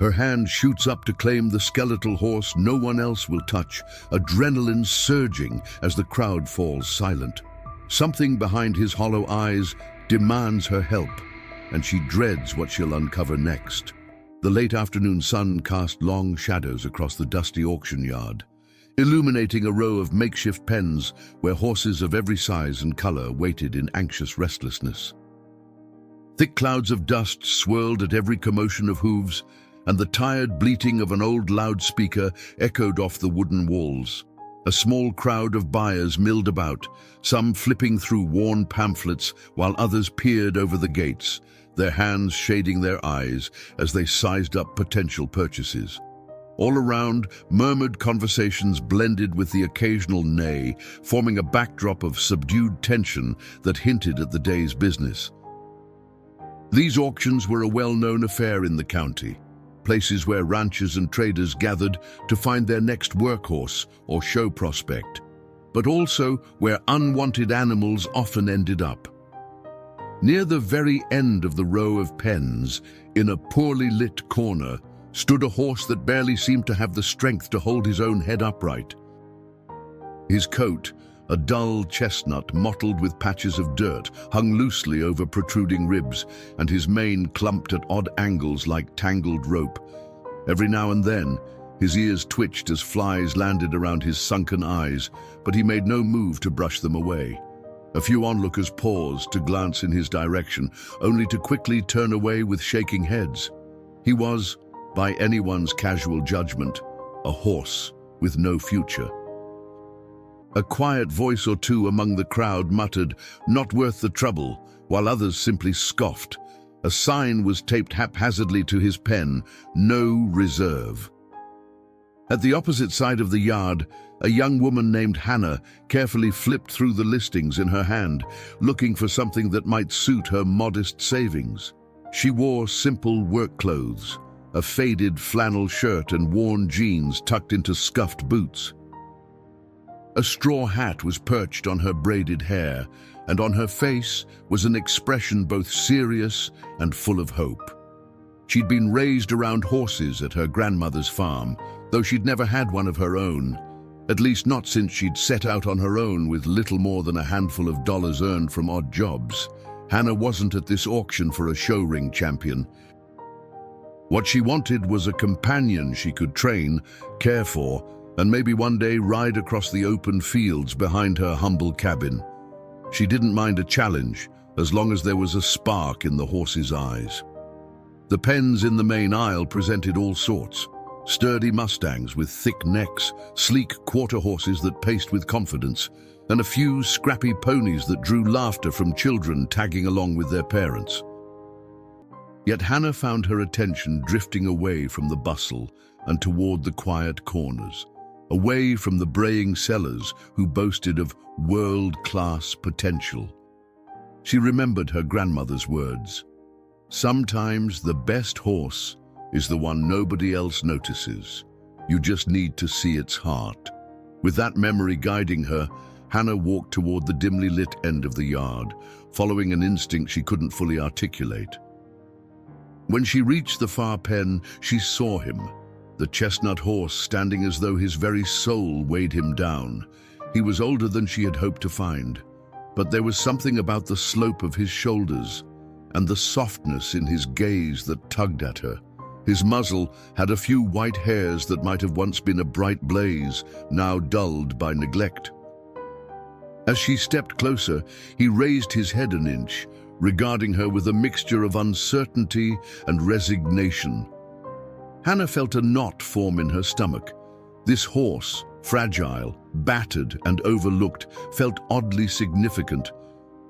Her hand shoots up to claim the skeletal horse no one else will touch, adrenaline surging as the crowd falls silent. Something behind his hollow eyes demands her help, and she dreads what she'll uncover next. The late afternoon sun cast long shadows across the dusty auction yard, illuminating a row of makeshift pens where horses of every size and color waited in anxious restlessness. Thick clouds of dust swirled at every commotion of hooves, and the tired bleating of an old loudspeaker echoed off the wooden walls. A small crowd of buyers milled about, some flipping through worn pamphlets while others peered over the gates, their hands shading their eyes as they sized up potential purchases. All around, murmured conversations blended with the occasional neigh, forming a backdrop of subdued tension that hinted at the day's business. These auctions were a well-known affair in the county, places where ranchers and traders gathered to find their next workhorse or show prospect, but also where unwanted animals often ended up. Near the very end of the row of pens, in a poorly lit corner, stood a horse that barely seemed to have the strength to hold his own head upright. His coat, a dull chestnut mottled with patches of dirt, hung loosely over protruding ribs, and his mane clumped at odd angles like tangled rope. Every now and then, his ears twitched as flies landed around his sunken eyes, but he made no move to brush them away. A few onlookers paused to glance in his direction, only to quickly turn away with shaking heads. He was, by anyone's casual judgment, a horse with no future. A quiet voice or two among the crowd muttered, "Not worth the trouble," while others simply scoffed. A sign was taped haphazardly to his pen, "No reserve." At the opposite side of the yard, a young woman named Hannah carefully flipped through the listings in her hand, looking for something that might suit her modest savings. She wore simple work clothes, a faded flannel shirt and worn jeans tucked into scuffed boots. A straw hat was perched on her braided hair, and on her face was an expression both serious and full of hope. She'd been raised around horses at her grandmother's farm, though she'd never had one of her own, at least not since she'd set out on her own with little more than a handful of dollars earned from odd jobs. Hannah wasn't at this auction for a show ring champion. What she wanted was a companion she could train, care for, and maybe one day ride across the open fields behind her humble cabin. She didn't mind a challenge, as long as there was a spark in the horse's eyes. The pens in the main aisle presented all sorts: sturdy mustangs with thick necks, sleek quarter horses that paced with confidence, and a few scrappy ponies that drew laughter from children tagging along with their parents. Yet Hannah found her attention drifting away from the bustle and toward the quiet corners, away from the braying sellers who boasted of world-class potential. She remembered her grandmother's words, "Sometimes the best horse is the one nobody else notices. You just need to see its heart." With that memory guiding her, Hannah walked toward the dimly lit end of the yard, following an instinct she couldn't fully articulate. When she reached the far pen, she saw him, the chestnut horse standing as though his very soul weighed him down. He was older than she had hoped to find, but there was something about the slope of his shoulders and the softness in his gaze that tugged at her. His muzzle had a few white hairs that might have once been a bright blaze, now dulled by neglect. As she stepped closer, he raised his head an inch, regarding her with a mixture of uncertainty and resignation. Hannah felt a knot form in her stomach. This horse, fragile, battered, and overlooked, felt oddly significant.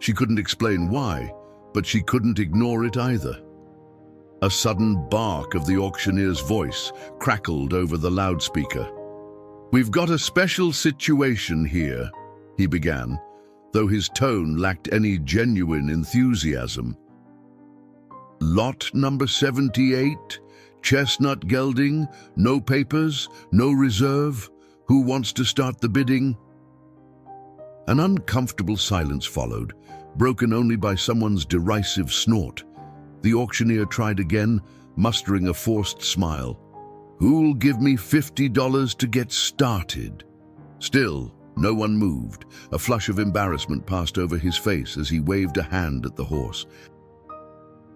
She couldn't explain why, but she couldn't ignore it either. A sudden bark of the auctioneer's voice crackled over the loudspeaker. "We've got a special situation here," he began, though his tone lacked any genuine enthusiasm. "Lot number 78, chestnut gelding, no papers, no reserve. Who wants to start the bidding?" An uncomfortable silence followed, broken only by someone's derisive snort. The auctioneer tried again, mustering a forced smile. "Who'll give me $50 to get started?" Still, no one moved. A flush of embarrassment passed over his face as he waved a hand at the horse.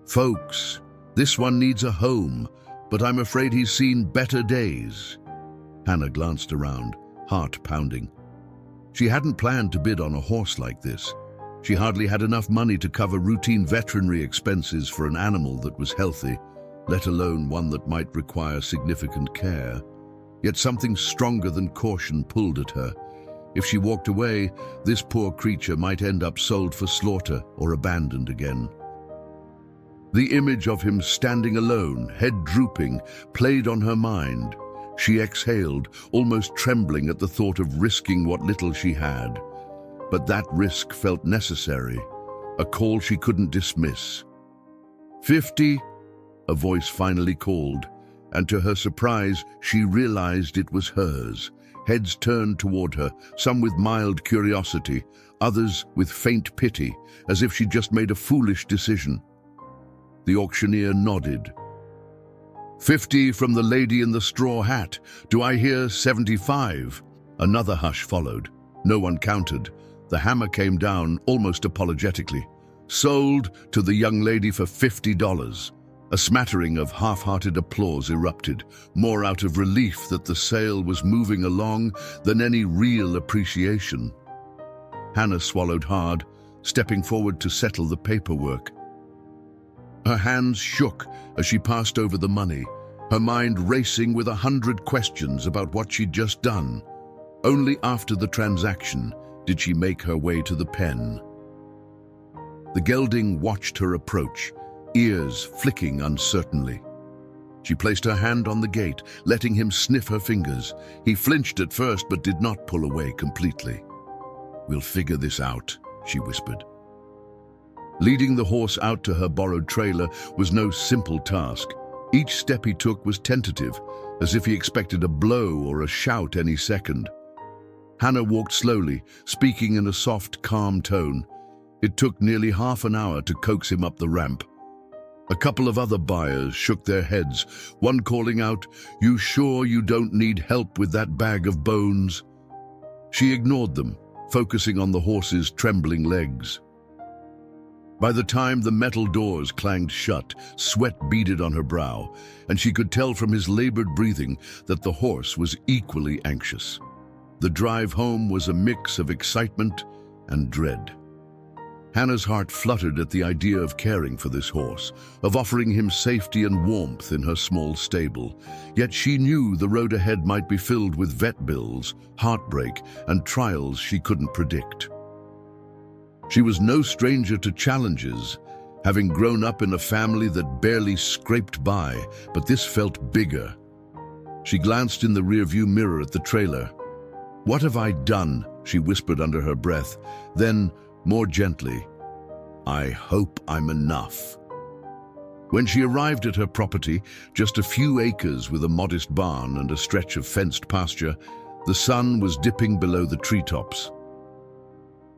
"Folks, this one needs a home, but I'm afraid he's seen better days." Hannah glanced around, heart pounding. She hadn't planned to bid on a horse like this. She hardly had enough money to cover routine veterinary expenses for an animal that was healthy, let alone one that might require significant care. Yet something stronger than caution pulled at her. If she walked away, this poor creature might end up sold for slaughter or abandoned again. The image of him standing alone, head drooping, played on her mind. She exhaled, almost trembling at the thought of risking what little she had. But that risk felt necessary, a call she couldn't dismiss. "50?" a voice finally called, and to her surprise, she realized it was hers. Heads turned toward her, some with mild curiosity, others with faint pity, as if she'd just made a foolish decision. The auctioneer nodded. "50 from the lady in the straw hat. Do I hear 75? Another hush followed. No one counted. The hammer came down almost apologetically. "Sold to the young lady for $50. A smattering of half-hearted applause erupted, more out of relief that the sale was moving along than any real appreciation. Hannah swallowed hard, stepping forward to settle the paperwork. Her hands shook as she passed over the money, her mind racing with 100 questions about what she'd just done. Only after the transaction did she make her way to the pen. The gelding watched her approach, ears flicking uncertainly. She placed her hand on the gate, letting him sniff her fingers. He flinched at first, but did not pull away completely. "We'll figure this out," she whispered. Leading the horse out to her borrowed trailer was no simple task. Each step he took was tentative, as if he expected a blow or a shout any second. Hannah walked slowly, speaking in a soft, calm tone. It took nearly half an hour to coax him up the ramp. A couple of other buyers shook their heads, one calling out, "You sure you don't need help with that bag of bones?" She ignored them, focusing on the horse's trembling legs. By the time the metal doors clanged shut, sweat beaded on her brow, and she could tell from his labored breathing that the horse was equally anxious. The drive home was a mix of excitement and dread. Hannah's heart fluttered at the idea of caring for this horse, of offering him safety and warmth in her small stable. Yet she knew the road ahead might be filled with vet bills, heartbreak, and trials she couldn't predict. She was no stranger to challenges, having grown up in a family that barely scraped by, but this felt bigger. She glanced in the rearview mirror at the trailer. "What have I done?" she whispered under her breath. Then, more gently, "I hope I'm enough." When she arrived at her property, just a few acres with a modest barn and a stretch of fenced pasture, the sun was dipping below the treetops.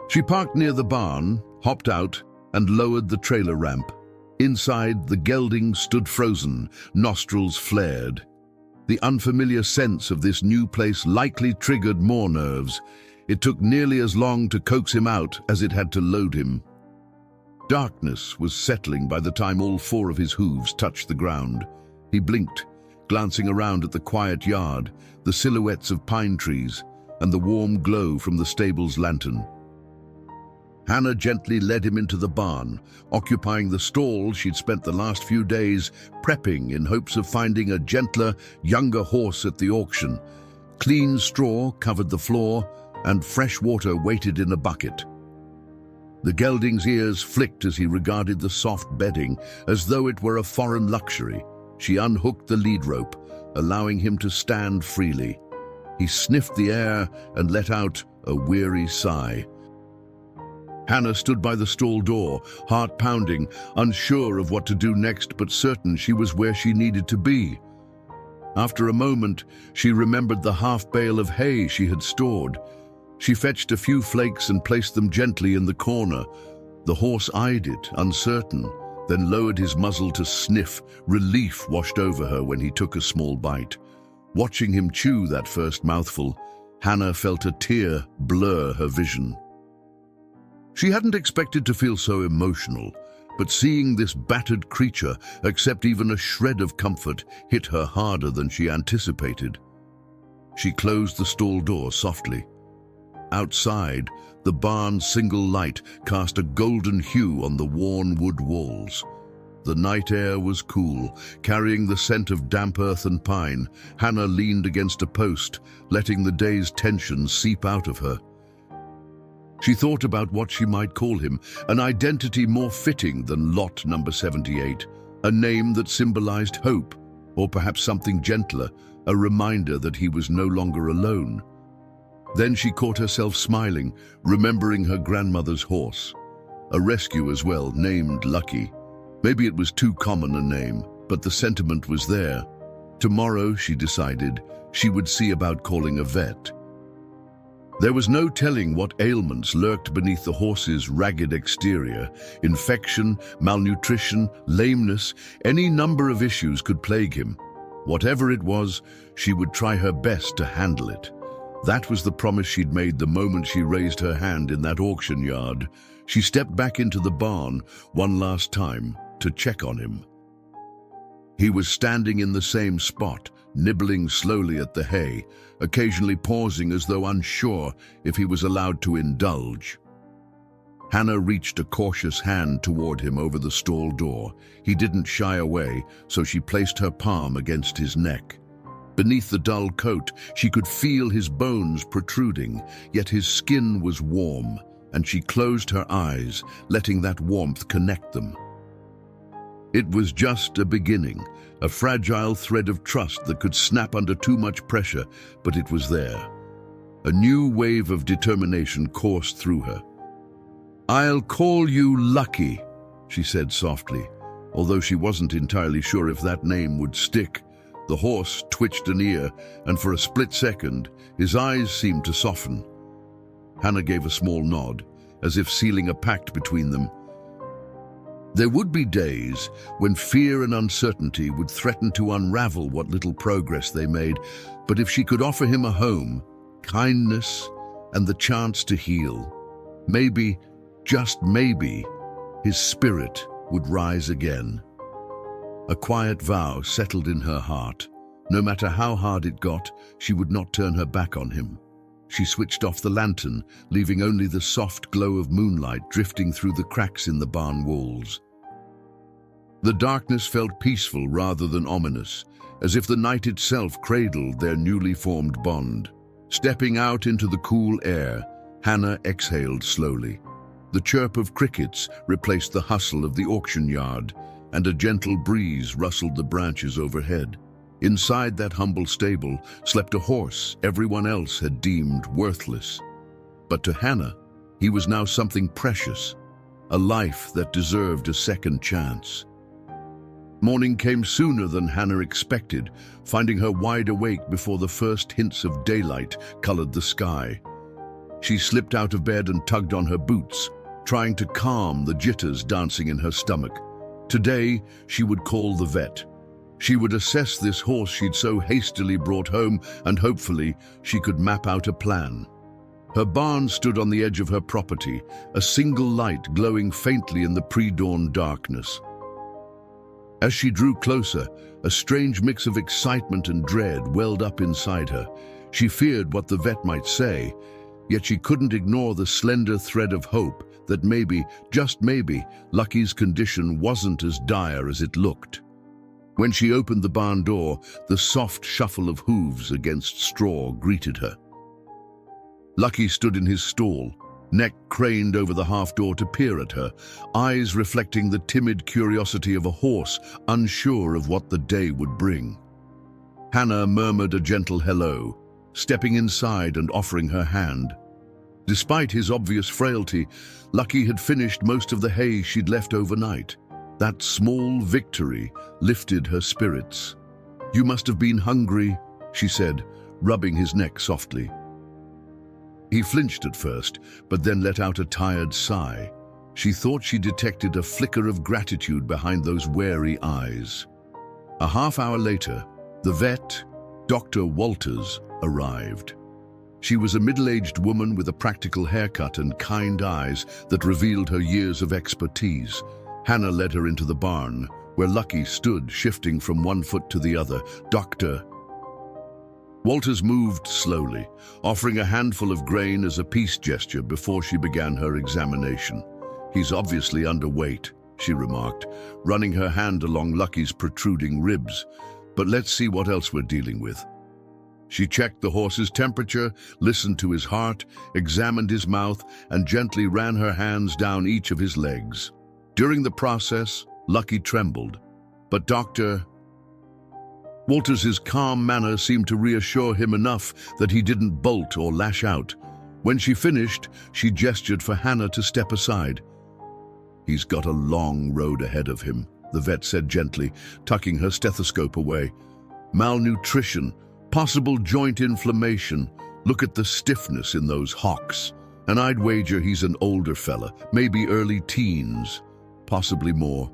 She parked near the barn, hopped out, and lowered the trailer ramp. Inside, the gelding stood frozen, nostrils flared. The unfamiliar sense of this new place likely triggered more nerves. It took nearly as long to coax him out as it had to load him. Darkness was settling by the time all four of his hooves touched the ground. He blinked, glancing around at the quiet yard, the silhouettes of pine trees, and the warm glow from the stable's lantern. Hannah gently led him into the barn, occupying the stall she'd spent the last few days prepping in hopes of finding a gentler, younger horse at the auction. Clean straw covered the floor, and fresh water waited in a bucket. The gelding's ears flicked as he regarded the soft bedding, as though it were a foreign luxury. She unhooked the lead rope, allowing him to stand freely. He sniffed the air and let out a weary sigh. Hannah stood by the stall door, heart pounding, unsure of what to do next, but certain she was where she needed to be. After a moment, she remembered the half bale of hay she had stored. She fetched a few flakes and placed them gently in the corner. The horse eyed it, uncertain, then lowered his muzzle to sniff. Relief washed over her when he took a small bite. Watching him chew that first mouthful, Hannah felt a tear blur her vision. She hadn't expected to feel so emotional, but seeing this battered creature accept even a shred of comfort hit her harder than she anticipated. She closed the stall door softly. Outside, the barn's single light cast a golden hue on the worn wood walls. The night air was cool, carrying the scent of damp earth and pine. Hannah leaned against a post, letting the day's tension seep out of her. She thought about what she might call him, an identity more fitting than Lot number 78, a name that symbolized hope, or perhaps something gentler, a reminder that he was no longer alone. Then she caught herself smiling, remembering her grandmother's horse. A rescue as well, named Lucky. Maybe it was too common a name, but the sentiment was there. Tomorrow, she decided, she would see about calling a vet. There was no telling what ailments lurked beneath the horse's ragged exterior. Infection, malnutrition, lameness, any number of issues could plague him. Whatever it was, she would try her best to handle it. That was the promise she'd made the moment she raised her hand in that auction yard. She stepped back into the barn one last time to check on him. He was standing in the same spot, nibbling slowly at the hay, occasionally pausing as though unsure if he was allowed to indulge. Hannah reached a cautious hand toward him over the stall door. He didn't shy away, so she placed her palm against his neck. Beneath the dull coat, she could feel his bones protruding, yet his skin was warm, and she closed her eyes, letting that warmth connect them. It was just a beginning, a fragile thread of trust that could snap under too much pressure, but it was there. A new wave of determination coursed through her. "I'll call you Lucky," she said softly, although she wasn't entirely sure if that name would stick. The horse twitched an ear, and for a split second, his eyes seemed to soften. Hannah gave a small nod, as if sealing a pact between them. There would be days when fear and uncertainty would threaten to unravel what little progress they made, but if she could offer him a home, kindness, and the chance to heal, maybe, just maybe, his spirit would rise again. A quiet vow settled in her heart. No matter how hard it got, she would not turn her back on him. She switched off the lantern, leaving only the soft glow of moonlight drifting through the cracks in the barn walls. The darkness felt peaceful rather than ominous, as if the night itself cradled their newly formed bond. Stepping out into the cool air, Hannah exhaled slowly. The chirp of crickets replaced the hustle of the auction yard, and a gentle breeze rustled the branches overhead. Inside that humble stable slept a horse everyone else had deemed worthless. But to Hannah, he was now something precious, a life that deserved a second chance. Morning came sooner than Hannah expected, finding her wide awake before the first hints of daylight colored the sky. She slipped out of bed and tugged on her boots, trying to calm the jitters dancing in her stomach. Today, she would call the vet. She would assess this horse she'd so hastily brought home, and hopefully she could map out a plan. Her barn stood on the edge of her property, a single light glowing faintly in the pre-dawn darkness. As she drew closer, a strange mix of excitement and dread welled up inside her. She feared what the vet might say, yet she couldn't ignore the slender thread of hope that maybe, just maybe, Lucky's condition wasn't as dire as it looked. When she opened the barn door, the soft shuffle of hooves against straw greeted her. Lucky stood in his stall, neck craned over the half-door to peer at her, eyes reflecting the timid curiosity of a horse unsure of what the day would bring. Hannah murmured a gentle hello, stepping inside and offering her hand. Despite his obvious frailty, Lucky had finished most of the hay she'd left overnight. That small victory lifted her spirits. "You must have been hungry," she said, rubbing his neck softly. He flinched at first, but then let out a tired sigh. She thought she detected a flicker of gratitude behind those wary eyes. A half-hour later, the vet, Dr. Walters, arrived. She was a middle-aged woman with a practical haircut and kind eyes that revealed her years of expertise. Hannah led her into the barn, where Lucky stood, shifting from one foot to the other. Dr. Walters moved slowly, offering a handful of grain as a peace gesture before she began her examination. "He's obviously underweight," she remarked, running her hand along Lucky's protruding ribs. "But let's see what else we're dealing with." She checked the horse's temperature, listened to his heart, examined his mouth, and gently ran her hands down each of his legs. During the process, Lucky trembled, but Dr. Walters's calm manner seemed to reassure him enough that he didn't bolt or lash out. When she finished, she gestured for Hannah to step aside. "He's got a long road ahead of him," the vet said gently, tucking her stethoscope away. "Malnutrition, possible joint inflammation. Look at the stiffness in those hocks. And I'd wager he's an older fella, maybe early teens, possibly more.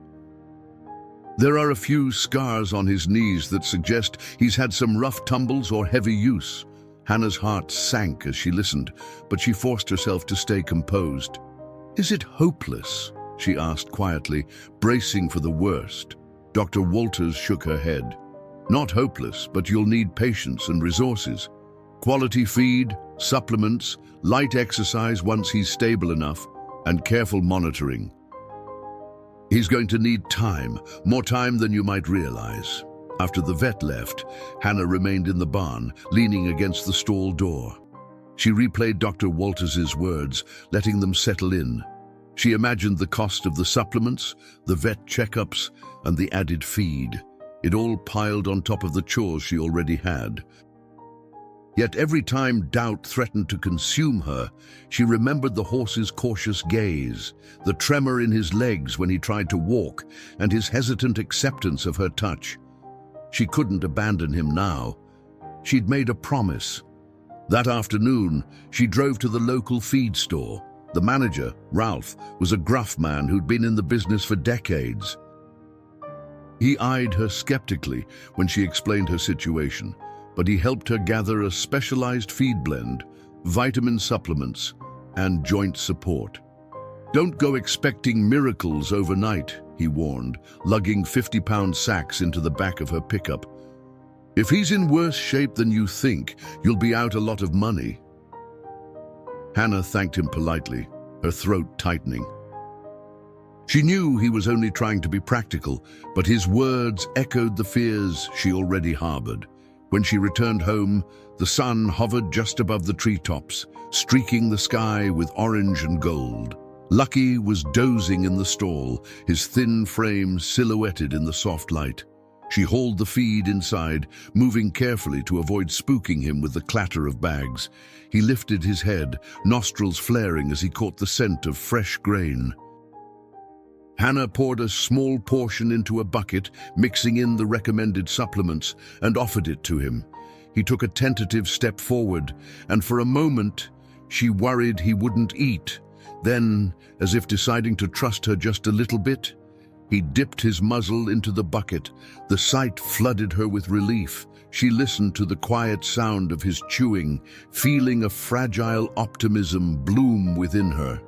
There are a few scars on his knees that suggest he's had some rough tumbles or heavy use." Hannah's heart sank as she listened, but she forced herself to stay composed. "Is it hopeless?" she asked quietly, bracing for the worst. Dr. Walters shook her head. "Not hopeless, but you'll need patience and resources. Quality feed, supplements, light exercise once he's stable enough, and careful monitoring. He's going to need time, more time than you might realize." After the vet left, Hannah remained in the barn, leaning against the stall door. She replayed Dr. Walters's words, letting them settle in. She imagined the cost of the supplements, the vet checkups, and the added feed. It all piled on top of the chores she already had. Yet every time doubt threatened to consume her, she remembered the horse's cautious gaze, the tremor in his legs when he tried to walk, and his hesitant acceptance of her touch. She couldn't abandon him now. She'd made a promise. That afternoon, she drove to the local feed store. The manager, Ralph, was a gruff man who'd been in the business for decades. He eyed her skeptically when she explained her situation, but he helped her gather a specialized feed blend, vitamin supplements, and joint support. "Don't go expecting miracles overnight," he warned, lugging 50-pound sacks into the back of her pickup. "If he's in worse shape than you think, you'll be out a lot of money." Hannah thanked him politely, her throat tightening. She knew he was only trying to be practical, but his words echoed the fears she already harbored. When she returned home, the sun hovered just above the treetops, streaking the sky with orange and gold. Lucky was dozing in the stall, his thin frame silhouetted in the soft light. She hauled the feed inside, moving carefully to avoid spooking him with the clatter of bags. He lifted his head, nostrils flaring as he caught the scent of fresh grain. Hannah poured a small portion into a bucket, mixing in the recommended supplements, and offered it to him. He took a tentative step forward, and for a moment, she worried he wouldn't eat. Then, as if deciding to trust her just a little bit, he dipped his muzzle into the bucket. The sight flooded her with relief. She listened to the quiet sound of his chewing, feeling a fragile optimism bloom within her.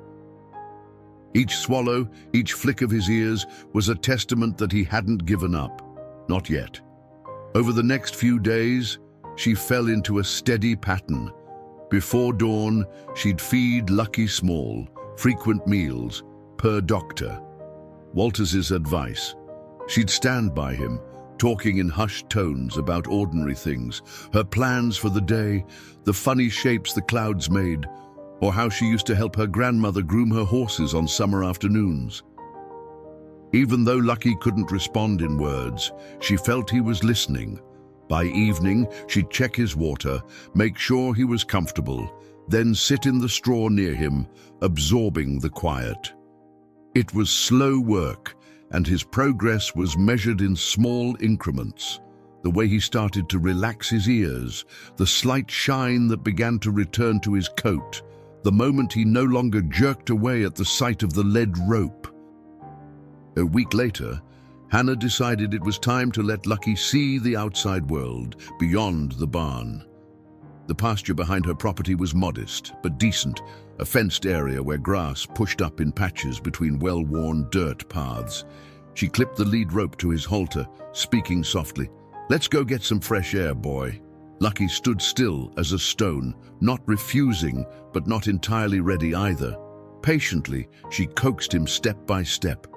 Each swallow, each flick of his ears was a testament that he hadn't given up. Not yet. Over the next few days, she fell into a steady pattern. Before dawn, she'd feed Lucky small, frequent meals, per doctor. Walters's advice. She'd stand by him, talking in hushed tones about ordinary things, her plans for the day, the funny shapes the clouds made, or how she used to help her grandmother groom her horses on summer afternoons. Even though Lucky couldn't respond in words, she felt he was listening. By evening, she'd check his water, make sure he was comfortable, then sit in the straw near him, absorbing the quiet. It was slow work, and his progress was measured in small increments. The way he started to relax his ears, the slight shine that began to return to his coat, the moment he no longer jerked away at the sight of the lead rope. A week later, Hannah decided it was time to let Lucky see the outside world beyond the barn. The pasture behind her property was modest but decent, a fenced area where grass pushed up in patches between well-worn dirt paths. She clipped the lead rope to his halter, speaking softly, "Let's go get some fresh air, boy." Lucky stood still as a stone, not refusing, but not entirely ready either. Patiently, she coaxed him step by step.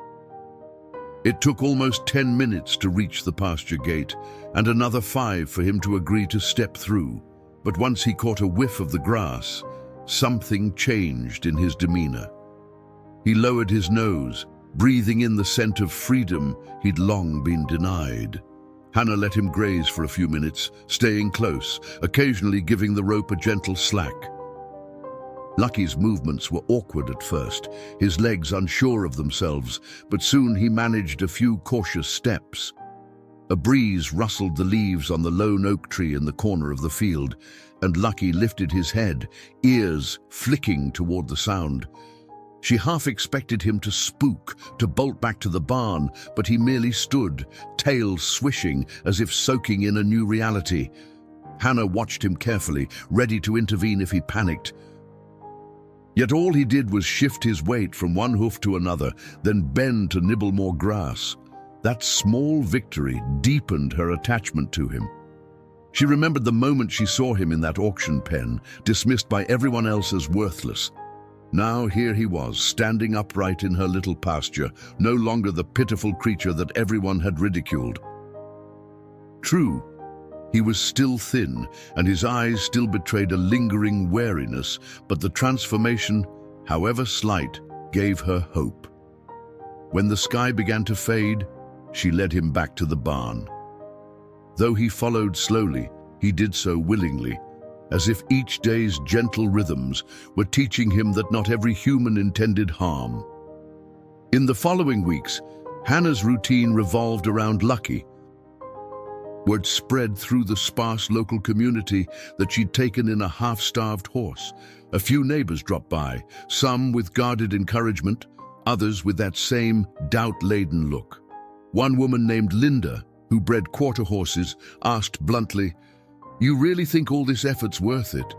It took almost 10 minutes to reach the pasture gate, and another 5 for him to agree to step through. But once he caught a whiff of the grass, something changed in his demeanor. He lowered his nose, breathing in the scent of freedom he'd long been denied. Hannah let him graze for a few minutes, staying close, occasionally giving the rope a gentle slack. Lucky's movements were awkward at first, his legs unsure of themselves, but soon he managed a few cautious steps. A breeze rustled the leaves on the lone oak tree in the corner of the field, and Lucky lifted his head, ears flicking toward the sound. She half expected him to spook, to bolt back to the barn, but he merely stood, tail swishing as if soaking in a new reality. Hannah watched him carefully, ready to intervene if he panicked. Yet all he did was shift his weight from one hoof to another, then bend to nibble more grass. That small victory deepened her attachment to him. She remembered the moment she saw him in that auction pen, dismissed by everyone else as worthless. Now here he was, standing upright in her little pasture, no longer the pitiful creature that everyone had ridiculed. True, he was still thin, and his eyes still betrayed a lingering wariness, but the transformation, however slight, gave her hope. When the sky began to fade, she led him back to the barn. Though he followed slowly, he did so willingly, as if each day's gentle rhythms were teaching him that not every human intended harm. In the following weeks, Hannah's routine revolved around Lucky. Word spread through the sparse local community that she'd taken in a half-starved horse. A few neighbors dropped by, some with guarded encouragement, others with that same doubt-laden look. One woman named Linda, who bred quarter horses, asked bluntly, "You really think all this effort's worth it?"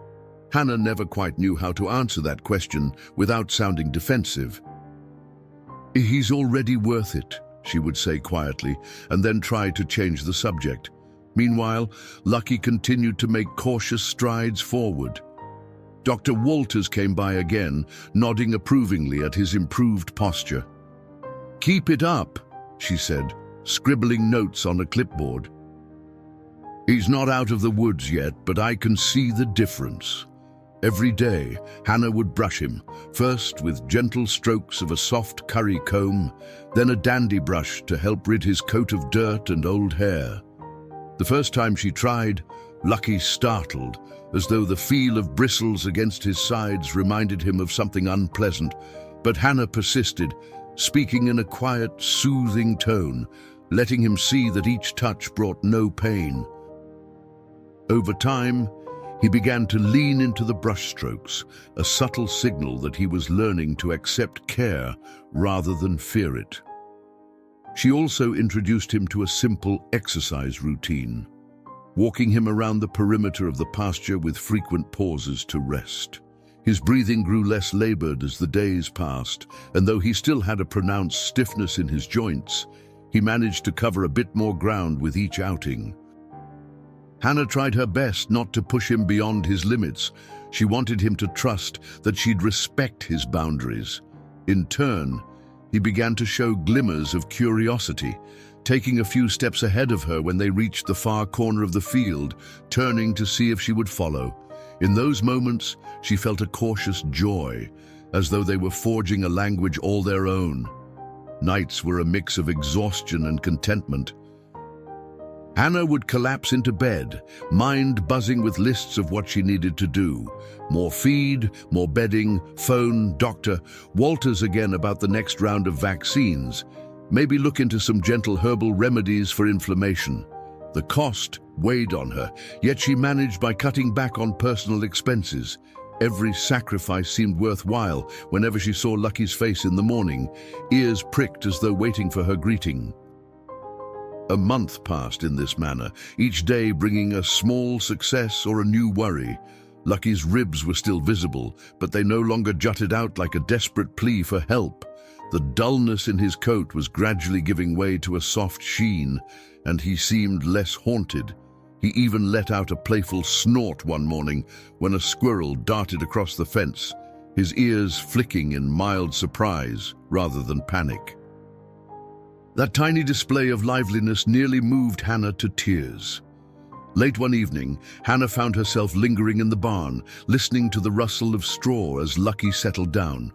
Hannah never quite knew how to answer that question without sounding defensive. "He's already worth it," she would say quietly, and then try to change the subject. Meanwhile, Lucky continued to make cautious strides forward. Dr. Walters came by again, nodding approvingly at his improved posture. "Keep it up," she said, scribbling notes on a clipboard. "He's not out of the woods yet, but I can see the difference." Every day, Hannah would brush him, first with gentle strokes of a soft curry comb, then a dandy brush to help rid his coat of dirt and old hair. The first time she tried, Lucky startled, as though the feel of bristles against his sides reminded him of something unpleasant, but Hannah persisted, speaking in a quiet, soothing tone, letting him see that each touch brought no pain. Over time, he began to lean into the brushstrokes, a subtle signal that he was learning to accept care rather than fear it. She also introduced him to a simple exercise routine, walking him around the perimeter of the pasture with frequent pauses to rest. His breathing grew less labored as the days passed, and though he still had a pronounced stiffness in his joints, he managed to cover a bit more ground with each outing. Hannah tried her best not to push him beyond his limits. She wanted him to trust that she'd respect his boundaries. In turn, he began to show glimmers of curiosity, taking a few steps ahead of her when they reached the far corner of the field, turning to see if she would follow. In those moments, she felt a cautious joy, as though they were forging a language all their own. Nights were a mix of exhaustion and contentment. Hannah would collapse into bed, mind buzzing with lists of what she needed to do. More feed, more bedding, phone, doctor, Walters again about the next round of vaccines. Maybe look into some gentle herbal remedies for inflammation. The cost weighed on her, yet she managed by cutting back on personal expenses. Every sacrifice seemed worthwhile whenever she saw Lucky's face in the morning, ears pricked as though waiting for her greeting. A month passed in this manner, each day bringing a small success or a new worry. Lucky's ribs were still visible, but they no longer jutted out like a desperate plea for help. The dullness in his coat was gradually giving way to a soft sheen, and he seemed less haunted. He even let out a playful snort one morning when a squirrel darted across the fence, his ears flicking in mild surprise rather than panic. That tiny display of liveliness nearly moved Hannah to tears. Late one evening, Hannah found herself lingering in the barn, listening to the rustle of straw as Lucky settled down.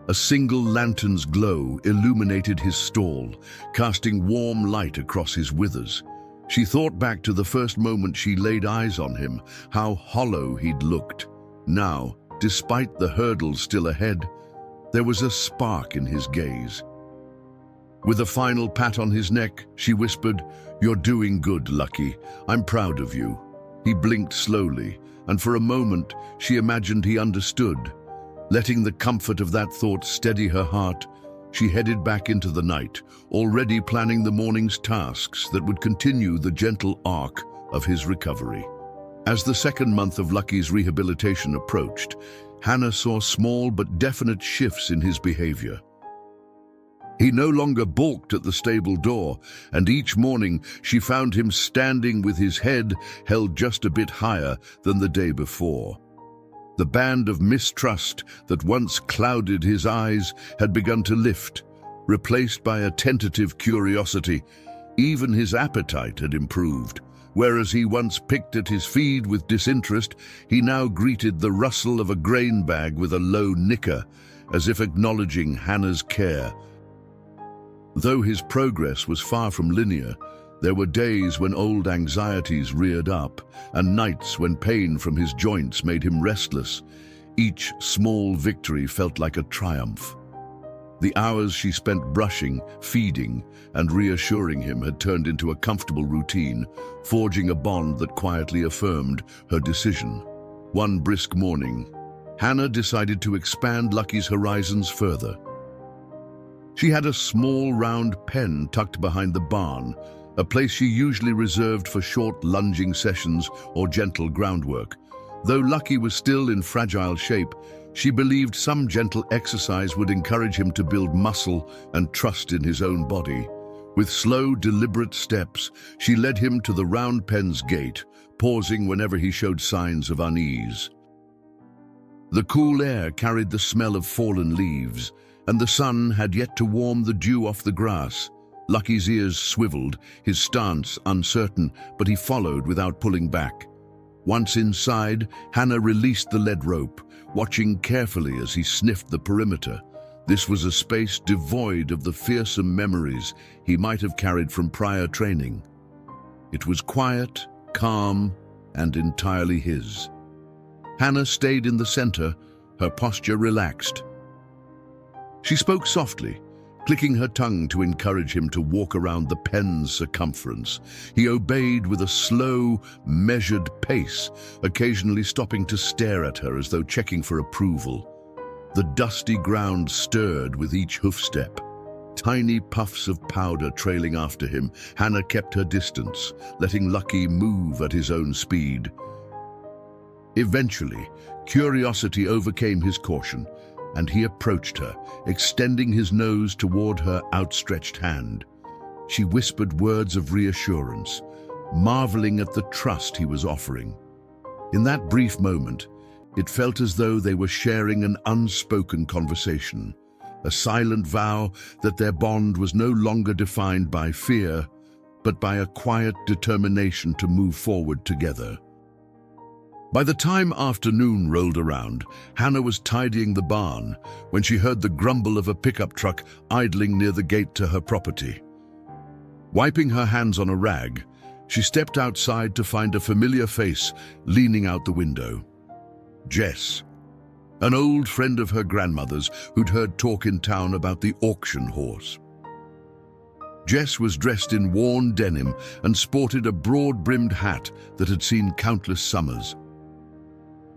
A single lantern's glow illuminated his stall, casting warm light across his withers. She thought back to the first moment she laid eyes on him, how hollow he'd looked. Now, despite the hurdles still ahead, there was a spark in his gaze. With a final pat on his neck, she whispered, "You're doing good, Lucky. I'm proud of you." He blinked slowly, and for a moment she imagined he understood. Letting the comfort of that thought steady her heart, she headed back into the night, already planning the morning's tasks that would continue the gentle arc of his recovery. As the second month of Lucky's rehabilitation approached, Hannah saw small but definite shifts in his behavior. He no longer balked at the stable door, and each morning she found him standing with his head held just a bit higher than the day before. The band of mistrust that once clouded his eyes had begun to lift, replaced by a tentative curiosity. Even his appetite had improved. Whereas he once picked at his feed with disinterest, he now greeted the rustle of a grain bag with a low nicker, as if acknowledging Hannah's care. Though his progress was far from linear, there were days when old anxieties reared up, and nights when pain from his joints made him restless. Each small victory felt like a triumph. The hours she spent brushing, feeding, and reassuring him had turned into a comfortable routine, forging a bond that quietly affirmed her decision. One brisk morning, Hannah decided to expand Lucky's horizons further. She had a small round pen tucked behind the barn, a place she usually reserved for short lunging sessions or gentle groundwork. Though Lucky was still in fragile shape, she believed some gentle exercise would encourage him to build muscle and trust in his own body. With slow, deliberate steps, she led him to the round pen's gate, pausing whenever he showed signs of unease. The cool air carried the smell of fallen leaves, and the sun had yet to warm the dew off the grass. Lucky's ears swiveled, his stance uncertain, but he followed without pulling back. Once inside, Hannah released the lead rope, watching carefully as he sniffed the perimeter. This was a space devoid of the fearsome memories he might have carried from prior training. It was quiet, calm, and entirely his. Hannah stayed in the center, her posture relaxed. She spoke softly, clicking her tongue to encourage him to walk around the pen's circumference. He obeyed with a slow, measured pace, occasionally stopping to stare at her as though checking for approval. The dusty ground stirred with each hoofstep. Tiny puffs of powder trailing after him, Hannah kept her distance, letting Lucky move at his own speed. Eventually, curiosity overcame his caution, and he approached her, extending his nose toward her outstretched hand. She whispered words of reassurance, marveling at the trust he was offering. In that brief moment, it felt as though they were sharing an unspoken conversation, a silent vow that their bond was no longer defined by fear, but by a quiet determination to move forward together. By the time afternoon rolled around, Hannah was tidying the barn when she heard the grumble of a pickup truck idling near the gate to her property. Wiping her hands on a rag, she stepped outside to find a familiar face leaning out the window. Jess, an old friend of her grandmother's who'd heard talk in town about the auction horse. Jess was dressed in worn denim and sported a broad-brimmed hat that had seen countless summers.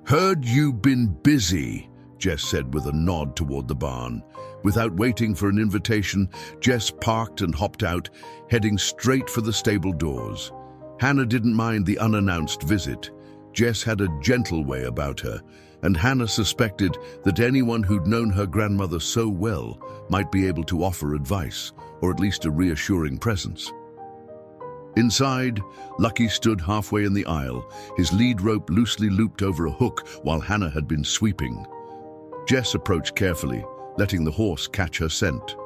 "Heard you been busy," Jess said with a nod toward the barn. Without waiting for an invitation, Jess parked and hopped out, heading straight for the stable doors. Hannah didn't mind the unannounced visit. Jess had a gentle way about her, and Hannah suspected that anyone who'd known her grandmother so well might be able to offer advice, or at least a reassuring presence. Inside, Lucky stood halfway in the aisle, his lead rope loosely looped over a hook while Hannah had been sweeping. Jess approached carefully, letting the horse catch her scent.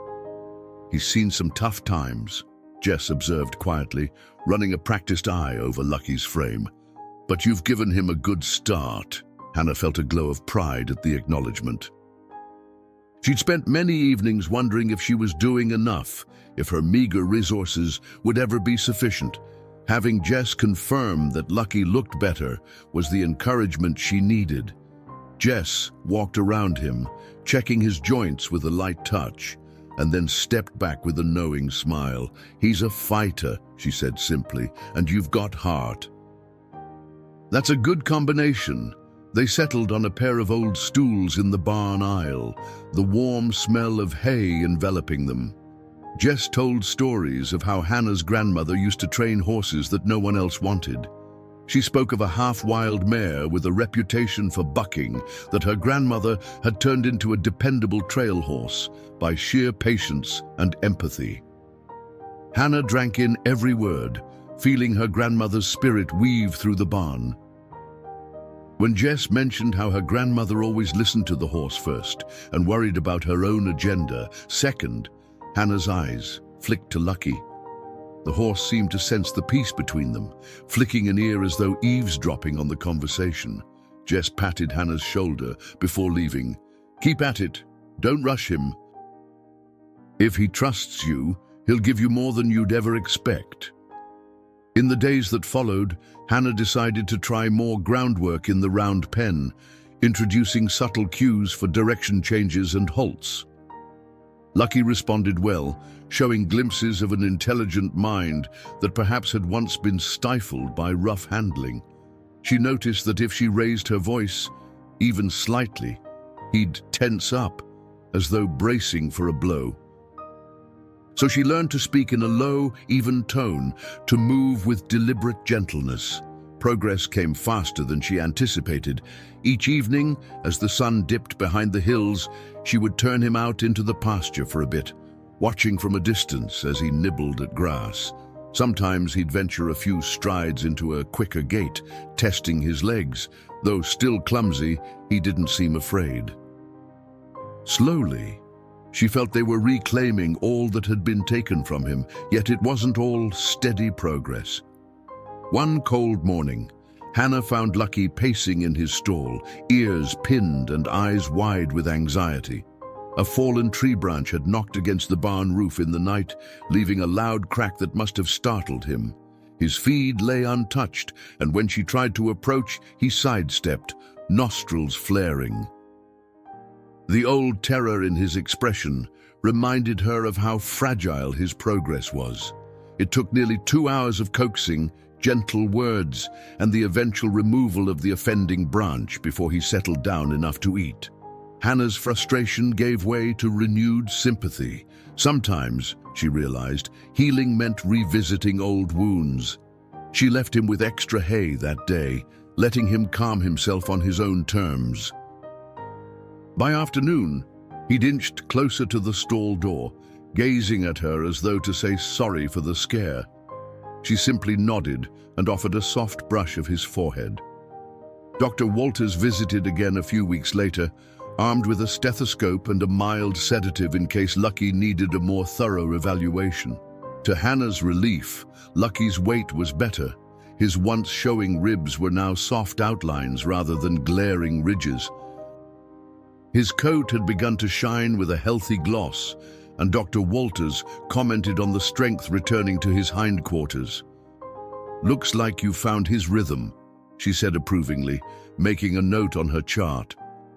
"He's seen some tough times," Jess observed quietly, running a practiced eye over Lucky's frame. "But you've given him a good start." Hannah felt a glow of pride at the acknowledgement. She'd spent many evenings wondering if she was doing enough, if her meager resources would ever be sufficient. Having Jess confirm that Lucky looked better was the encouragement she needed. Jess walked around him, checking his joints with a light touch, and then stepped back with a knowing smile. "He's a fighter," she said simply, "and you've got heart." "That's a good combination." They settled on a pair of old stools in the barn aisle, the warm smell of hay enveloping them. Jess told stories of how Hannah's grandmother used to train horses that no one else wanted. She spoke of a half-wild mare with a reputation for bucking that her grandmother had turned into a dependable trail horse by sheer patience and empathy. Hannah drank in every word, feeling her grandmother's spirit weave through the barn. When Jess mentioned how her grandmother always listened to the horse first and worried about her own agenda second, Hannah's eyes flicked to Lucky. The horse seemed to sense the peace between them, flicking an ear as though eavesdropping on the conversation. Jess patted Hannah's shoulder before leaving. "Keep at it. Don't rush him. If he trusts you, he'll give you more than you'd ever expect." In the days that followed, Hannah decided to try more groundwork in the round pen, introducing subtle cues for direction changes and halts. Lucky responded well, showing glimpses of an intelligent mind that perhaps had once been stifled by rough handling. She noticed that if she raised her voice, even slightly, he'd tense up, as though bracing for a blow. So she learned to speak in a low, even tone, to move with deliberate gentleness. Progress came faster than she anticipated. Each evening, as the sun dipped behind the hills, she would turn him out into the pasture for a bit, watching from a distance as he nibbled at grass. Sometimes he'd venture a few strides into a quicker gait, testing his legs. Though still clumsy, he didn't seem afraid. Slowly, she felt they were reclaiming all that had been taken from him, yet it wasn't all steady progress. One cold morning, Hannah found Lucky pacing in his stall, ears pinned and eyes wide with anxiety. A fallen tree branch had knocked against the barn roof in the night, leaving a loud crack that must have startled him. His feed lay untouched, and when she tried to approach, he sidestepped, nostrils flaring. The old terror in his expression reminded her of how fragile his progress was. It took nearly 2 hours of coaxing, gentle words, and the eventual removal of the offending branch before he settled down enough to eat. Hannah's frustration gave way to renewed sympathy. Sometimes, she realized, healing meant revisiting old wounds. She left him with extra hay that day, letting him calm himself on his own terms. By afternoon, he'd inched closer to the stall door, gazing at her as though to say sorry for the scare. She simply nodded and offered a soft brush of his forehead. Dr. Walters visited again a few weeks later, armed with a stethoscope and a mild sedative in case Lucky needed a more thorough evaluation. To Hannah's relief, Lucky's weight was better. His once showing ribs were now soft outlines rather than glaring ridges. His coat had begun to shine with a healthy gloss, and Dr. Walters commented on the strength returning to his hindquarters. "Looks like you found his rhythm," she said approvingly, making a note on her chart.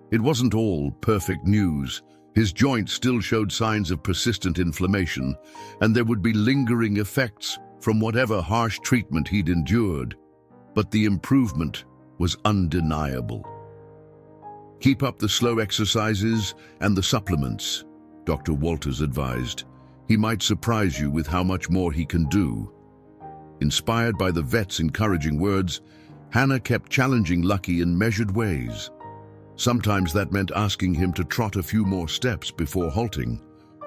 It wasn't all perfect news. His joints still showed signs of persistent inflammation, and there would be lingering effects from whatever harsh treatment he'd endured. But the improvement was undeniable. Keep up the slow exercises and the supplements, Dr. Walters advised. He might surprise you with how much more he can do. Inspired by the vet's encouraging words, Hannah kept challenging Lucky in measured ways. Sometimes that meant asking him to trot a few more steps before halting,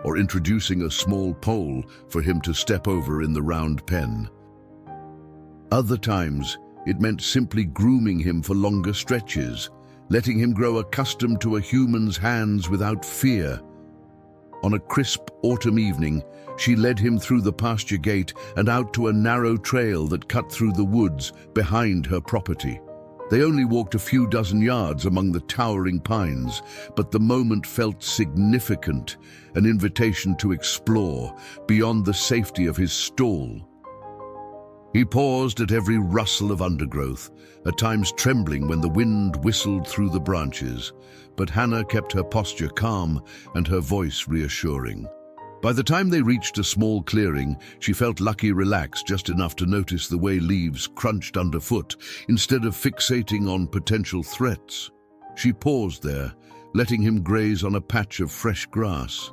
or introducing a small pole for him to step over in the round pen. Other times, it meant simply grooming him for longer stretches, letting him grow accustomed to a human's hands without fear. On a crisp autumn evening, she led him through the pasture gate and out to a narrow trail that cut through the woods behind her property. They only walked a few dozen yards among the towering pines, but the moment felt significant, an invitation to explore beyond the safety of his stall. He paused at every rustle of undergrowth, at times trembling when the wind whistled through the branches, but Hannah kept her posture calm and her voice reassuring. By the time they reached a small clearing, she felt Lucky relax just enough to notice the way leaves crunched underfoot instead of fixating on potential threats. She paused there, letting him graze on a patch of fresh grass.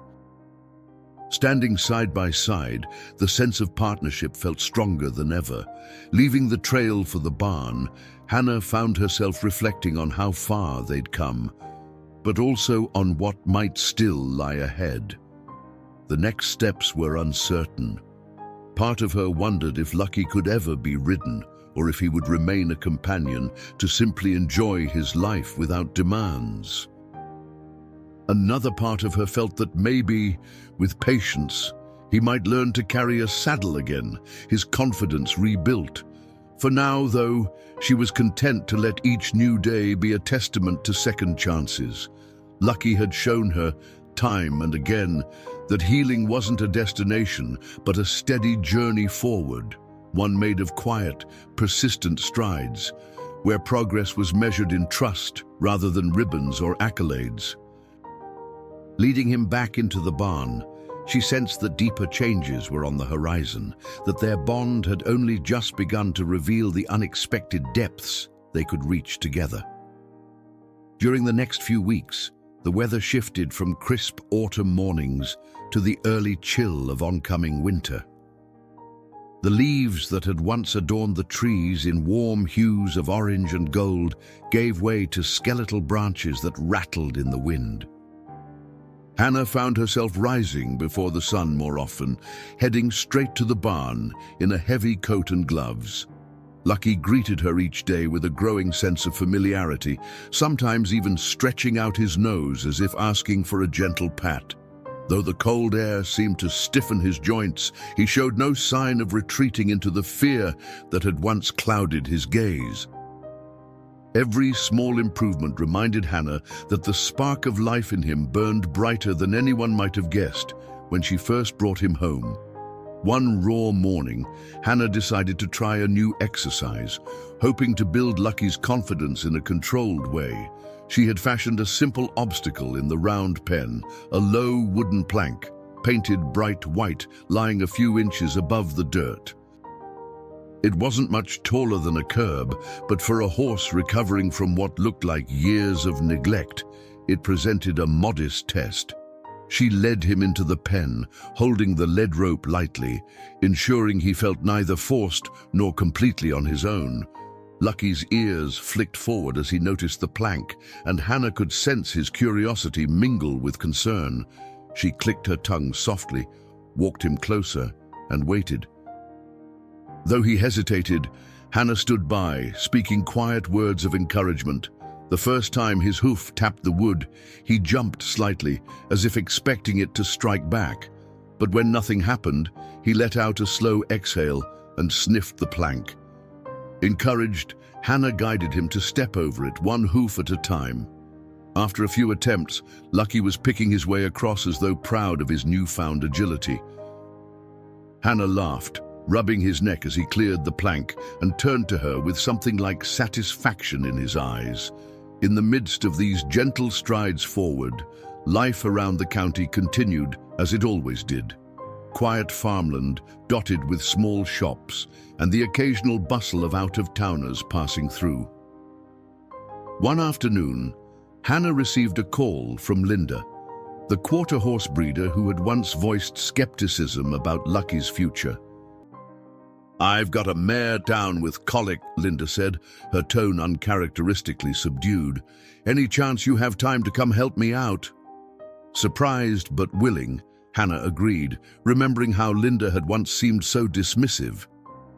Standing side by side, the sense of partnership felt stronger than ever. Leaving the trail for the barn, Hannah found herself reflecting on how far they'd come, but also on what might still lie ahead. The next steps were uncertain. Part of her wondered if Lucky could ever be ridden, or if he would remain a companion to simply enjoy his life without demands. Another part of her felt that maybe, with patience, he might learn to carry a saddle again, his confidence rebuilt. For now, though, she was content to let each new day be a testament to second chances. Lucky had shown her, time and again, that healing wasn't a destination, but a steady journey forward, one made of quiet, persistent strides, where progress was measured in trust rather than ribbons or accolades. Leading him back into the barn, she sensed that deeper changes were on the horizon, that their bond had only just begun to reveal the unexpected depths they could reach together. During the next few weeks, the weather shifted from crisp autumn mornings to the early chill of oncoming winter. The leaves that had once adorned the trees in warm hues of orange and gold gave way to skeletal branches that rattled in the wind. Hannah found herself rising before the sun more often, heading straight to the barn in a heavy coat and gloves. Lucky greeted her each day with a growing sense of familiarity, sometimes even stretching out his nose as if asking for a gentle pat. Though the cold air seemed to stiffen his joints, he showed no sign of retreating into the fear that had once clouded his gaze. Every small improvement reminded Hannah that the spark of life in him burned brighter than anyone might have guessed when she first brought him home. One raw morning, Hannah decided to try a new exercise, hoping to build Lucky's confidence in a controlled way. She had fashioned a simple obstacle in the round pen, a low wooden plank, painted bright white, lying a few inches above the dirt. It wasn't much taller than a curb, but for a horse recovering from what looked like years of neglect, it presented a modest test. She led him into the pen, holding the lead rope lightly, ensuring he felt neither forced nor completely on his own. Lucky's ears flicked forward as he noticed the plank, and Hannah could sense his curiosity mingle with concern. She clicked her tongue softly, walked him closer, and waited. Though he hesitated, Hannah stood by, speaking quiet words of encouragement. The first time his hoof tapped the wood, he jumped slightly, as if expecting it to strike back. But when nothing happened, he let out a slow exhale and sniffed the plank. Encouraged, Hannah guided him to step over it, one hoof at a time. After a few attempts, Lucky was picking his way across as though proud of his newfound agility. Hannah laughed, rubbing his neck as he cleared the plank, and turned to her with something like satisfaction in his eyes. In the midst of these gentle strides forward, life around the county continued as it always did. Quiet farmland dotted with small shops and the occasional bustle of out-of-towners passing through. One afternoon, Hannah received a call from Linda, the quarter-horse breeder who had once voiced skepticism about Lucky's future. "I've got a mare down with colic," Linda said, her tone uncharacteristically subdued. "Any chance you have time to come help me out?" Surprised but willing, Hannah agreed, remembering how Linda had once seemed so dismissive.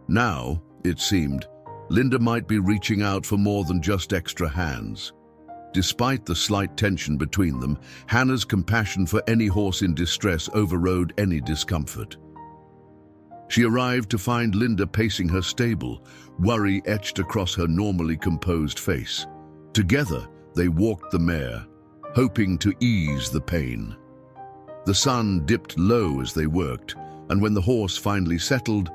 Now, it seemed, Linda might be reaching out for more than just extra hands. Despite the slight tension between them, Hannah's compassion for any horse in distress overrode any discomfort. She arrived to find Linda pacing her stable, worry etched across her normally composed face. Together, they walked the mare, hoping to ease the pain. The sun dipped low as they worked, and when the horse finally settled,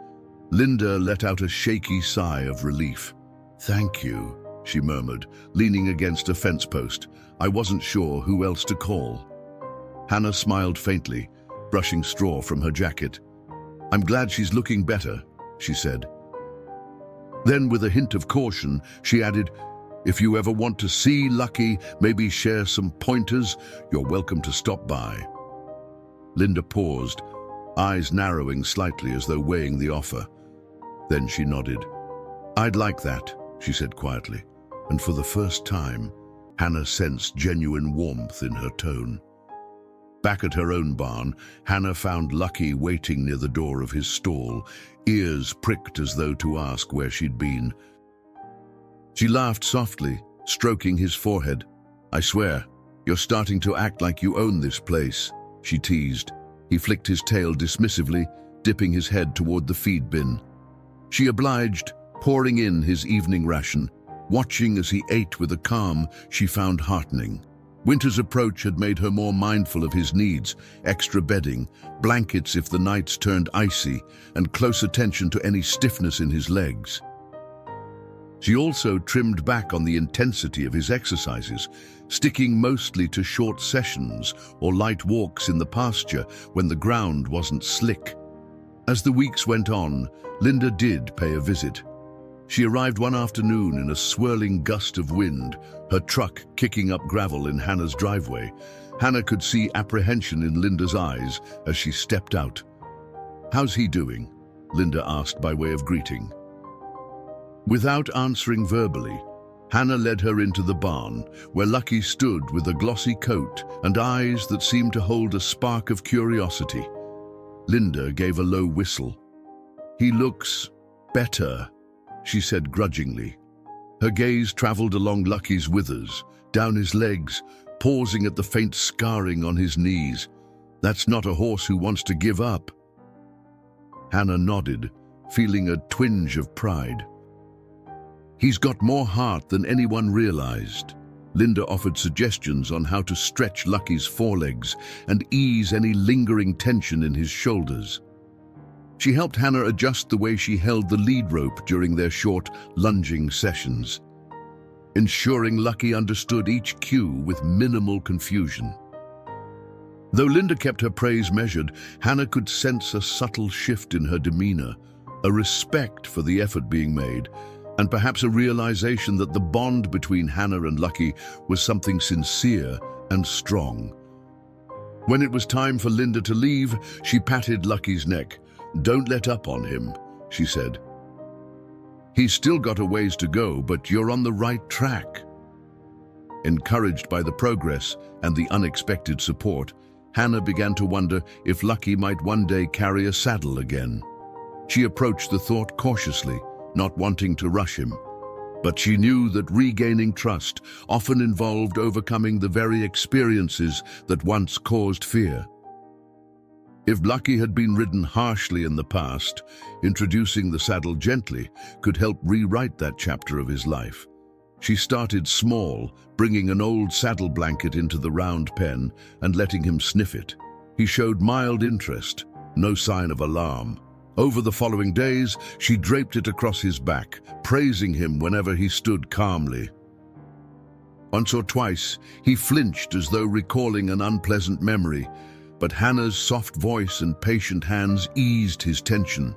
Linda let out a shaky sigh of relief. "Thank you," she murmured, leaning against a fence post. "I wasn't sure who else to call." Hannah smiled faintly, brushing straw from her jacket. "I'm glad she's looking better," she said. Then, with a hint of caution, she added, "If you ever want to see Lucky, maybe share some pointers, you're welcome to stop by." Linda paused, eyes narrowing slightly as though weighing the offer. Then she nodded. "I'd like that," she said quietly, and for the first time, Hannah sensed genuine warmth in her tone. Back at her own barn, Hannah found Lucky waiting near the door of his stall, ears pricked as though to ask where she'd been. She laughed softly, stroking his forehead. "I swear, you're starting to act like you own this place," she teased. He flicked his tail dismissively, dipping his head toward the feed bin. She obliged, pouring in his evening ration, watching as he ate with a calm she found heartening. Winter's approach had made her more mindful of his needs: extra bedding, blankets if the nights turned icy, and close attention to any stiffness in his legs. She also trimmed back on the intensity of his exercises, sticking mostly to short sessions or light walks in the pasture when the ground wasn't slick. As the weeks went on, Linda did pay a visit. She arrived one afternoon in a swirling gust of wind, her truck kicking up gravel in Hannah's driveway. Hannah could see apprehension in Linda's eyes as she stepped out. "How's he doing?" Linda asked by way of greeting. Without answering verbally, Hannah led her into the barn, where Lucky stood with a glossy coat and eyes that seemed to hold a spark of curiosity. Linda gave a low whistle. "He looks better," she said grudgingly. Her gaze traveled along Lucky's withers, down his legs, pausing at the faint scarring on his knees. "That's not a horse who wants to give up." Hannah nodded, feeling a twinge of pride. "He's got more heart than anyone realized." Linda offered suggestions on how to stretch Lucky's forelegs and ease any lingering tension in his shoulders. She helped Hannah adjust the way she held the lead rope during their short, lunging sessions, ensuring Lucky understood each cue with minimal confusion. Though Linda kept her praise measured, Hannah could sense a subtle shift in her demeanor, a respect for the effort being made, and perhaps a realization that the bond between Hannah and Lucky was something sincere and strong. When it was time for Linda to leave, she patted Lucky's neck. "Don't let up on him," she said. "He's still got a ways to go, but you're on the right track." Encouraged by the progress and the unexpected support, Hannah began to wonder if Lucky might one day carry a saddle again. She approached the thought cautiously, not wanting to rush him. But she knew that regaining trust often involved overcoming the very experiences that once caused fear. If Lucky had been ridden harshly in the past, introducing the saddle gently could help rewrite that chapter of his life. She started small, bringing an old saddle blanket into the round pen and letting him sniff it. He showed mild interest, no sign of alarm. Over the following days, she draped it across his back, praising him whenever he stood calmly. Once or twice, he flinched as though recalling an unpleasant memory, but Hannah's soft voice and patient hands eased his tension.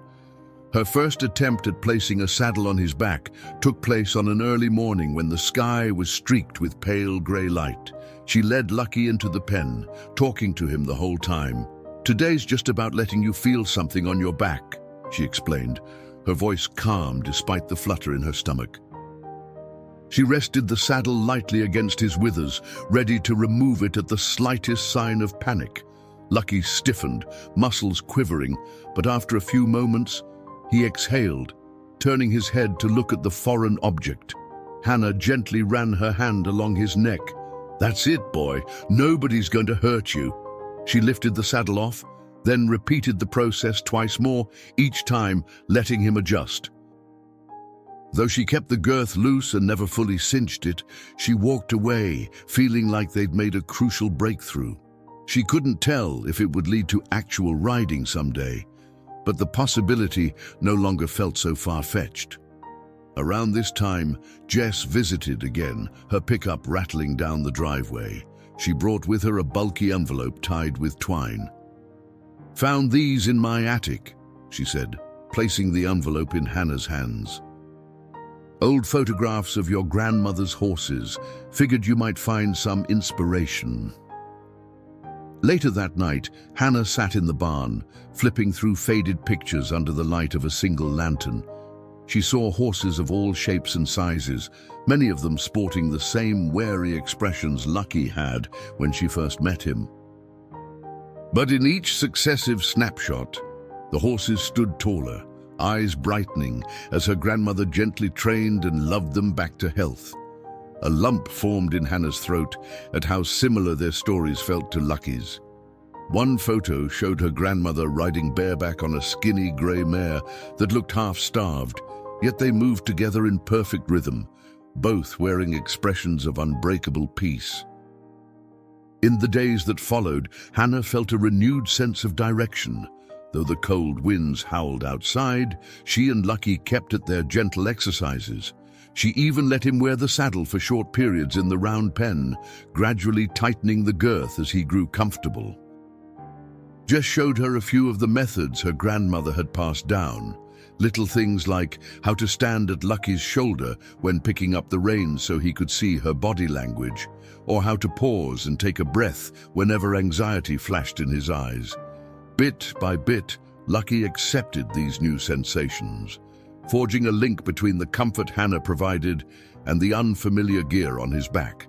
Her first attempt at placing a saddle on his back took place on an early morning when the sky was streaked with pale grey light. She led Lucky into the pen, talking to him the whole time. "Today's just about letting you feel something on your back," she explained, her voice calm despite the flutter in her stomach. She rested the saddle lightly against his withers, ready to remove it at the slightest sign of panic. Lucky stiffened, muscles quivering, but after a few moments, he exhaled, turning his head to look at the foreign object. Hannah gently ran her hand along his neck. "That's it, boy. Nobody's going to hurt you." She lifted the saddle off, then repeated the process twice more, each time letting him adjust. Though she kept the girth loose and never fully cinched it, she walked away, feeling like they'd made a crucial breakthrough. She couldn't tell if it would lead to actual riding someday, but the possibility no longer felt so far-fetched. Around this time, Jess visited again, her pickup rattling down the driveway. She brought with her a bulky envelope tied with twine. "Found these in my attic," she said, placing the envelope in Hannah's hands. "Old photographs of your grandmother's horses. Figured you might find some inspiration." Later that night, Hannah sat in the barn, flipping through faded pictures under the light of a single lantern. She saw horses of all shapes and sizes, many of them sporting the same wary expressions Lucky had when she first met him. But in each successive snapshot, the horses stood taller, eyes brightening as her grandmother gently trained and loved them back to health. A lump formed in Hannah's throat at how similar their stories felt to Lucky's. One photo showed her grandmother riding bareback on a skinny grey mare that looked half-starved, yet they moved together in perfect rhythm, both wearing expressions of unbreakable peace. In the days that followed, Hannah felt a renewed sense of direction. Though the cold winds howled outside, she and Lucky kept at their gentle exercises. She even let him wear the saddle for short periods in the round pen, gradually tightening the girth as he grew comfortable. Jess showed her a few of the methods her grandmother had passed down. Little things like how to stand at Lucky's shoulder when picking up the reins so he could see her body language, or how to pause and take a breath whenever anxiety flashed in his eyes. Bit by bit, Lucky accepted these new sensations, forging a link between the comfort Hannah provided and the unfamiliar gear on his back.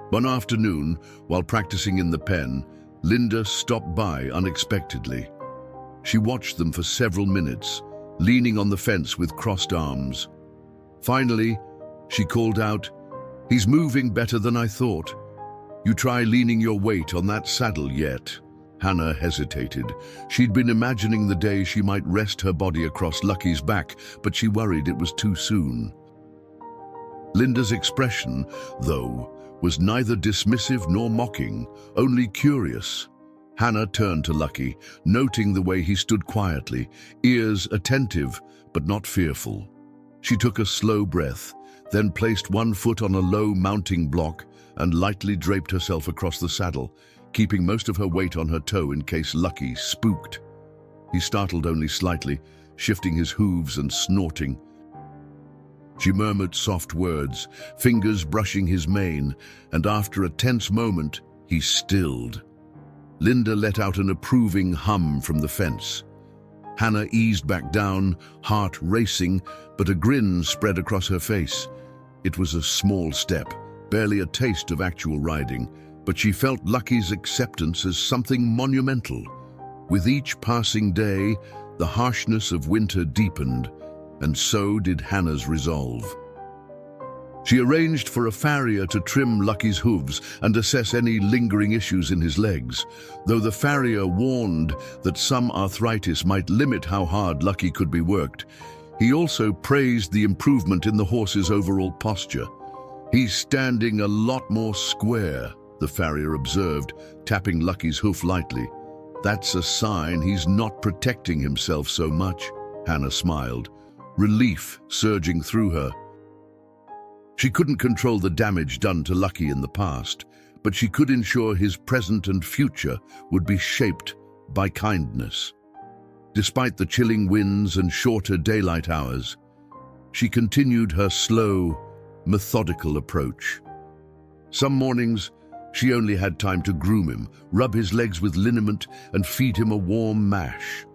One afternoon, while practicing in the pen, Linda stopped by unexpectedly. She watched them for several minutes, leaning on the fence with crossed arms. Finally, she called out, "He's moving better than I thought. You try leaning your weight on that saddle yet?" Hannah hesitated. She'd been imagining the day she might rest her body across Lucky's back, but she worried it was too soon. Linda's expression, though, was neither dismissive nor mocking, only curious. Hannah turned to Lucky, noting the way he stood quietly, ears attentive but not fearful. She took a slow breath, then placed one foot on a low mounting block and lightly draped herself across the saddle, keeping most of her weight on her toe in case Lucky spooked. He startled only slightly, shifting his hooves and snorting. She murmured soft words, fingers brushing his mane, and after a tense moment, he stilled. Linda let out an approving hum from the fence. Hannah eased back down, heart racing, but a grin spread across her face. It was a small step, barely a taste of actual riding, but she felt Lucky's acceptance as something monumental. With each passing day, the harshness of winter deepened, and so did Hannah's resolve. She arranged for a farrier to trim Lucky's hooves and assess any lingering issues in his legs, though the farrier warned that some arthritis might limit how hard Lucky could be worked. He also praised the improvement in the horse's overall posture. "He's standing a lot more square," the farrier observed, tapping Lucky's hoof lightly. "That's a sign he's not protecting himself so much." Hannah smiled, relief surging through her. She couldn't control the damage done to Lucky in the past, but she could ensure his present and future would be shaped by kindness. Despite the chilling winds and shorter daylight hours, she continued her slow, methodical approach. Some mornings, she only had time to groom him, rub his legs with liniment, and feed him a warm mash.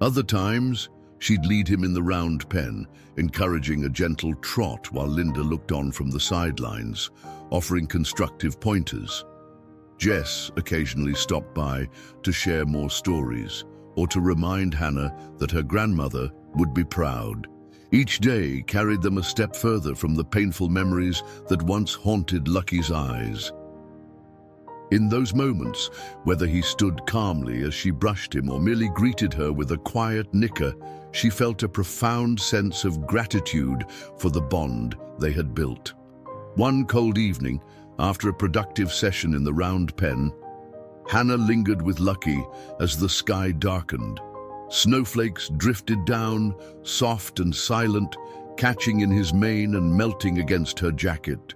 Other times, she'd lead him in the round pen, encouraging a gentle trot while Linda looked on from the sidelines, offering constructive pointers. Jess occasionally stopped by to share more stories, or to remind Hannah that her grandmother would be proud. Each day carried them a step further from the painful memories that once haunted Lucky's eyes. In those moments, whether he stood calmly as she brushed him or merely greeted her with a quiet nicker, she felt a profound sense of gratitude for the bond they had built. One cold evening, after a productive session in the round pen, Hannah lingered with Lucky as the sky darkened. Snowflakes drifted down, soft and silent, catching in his mane and melting against her jacket.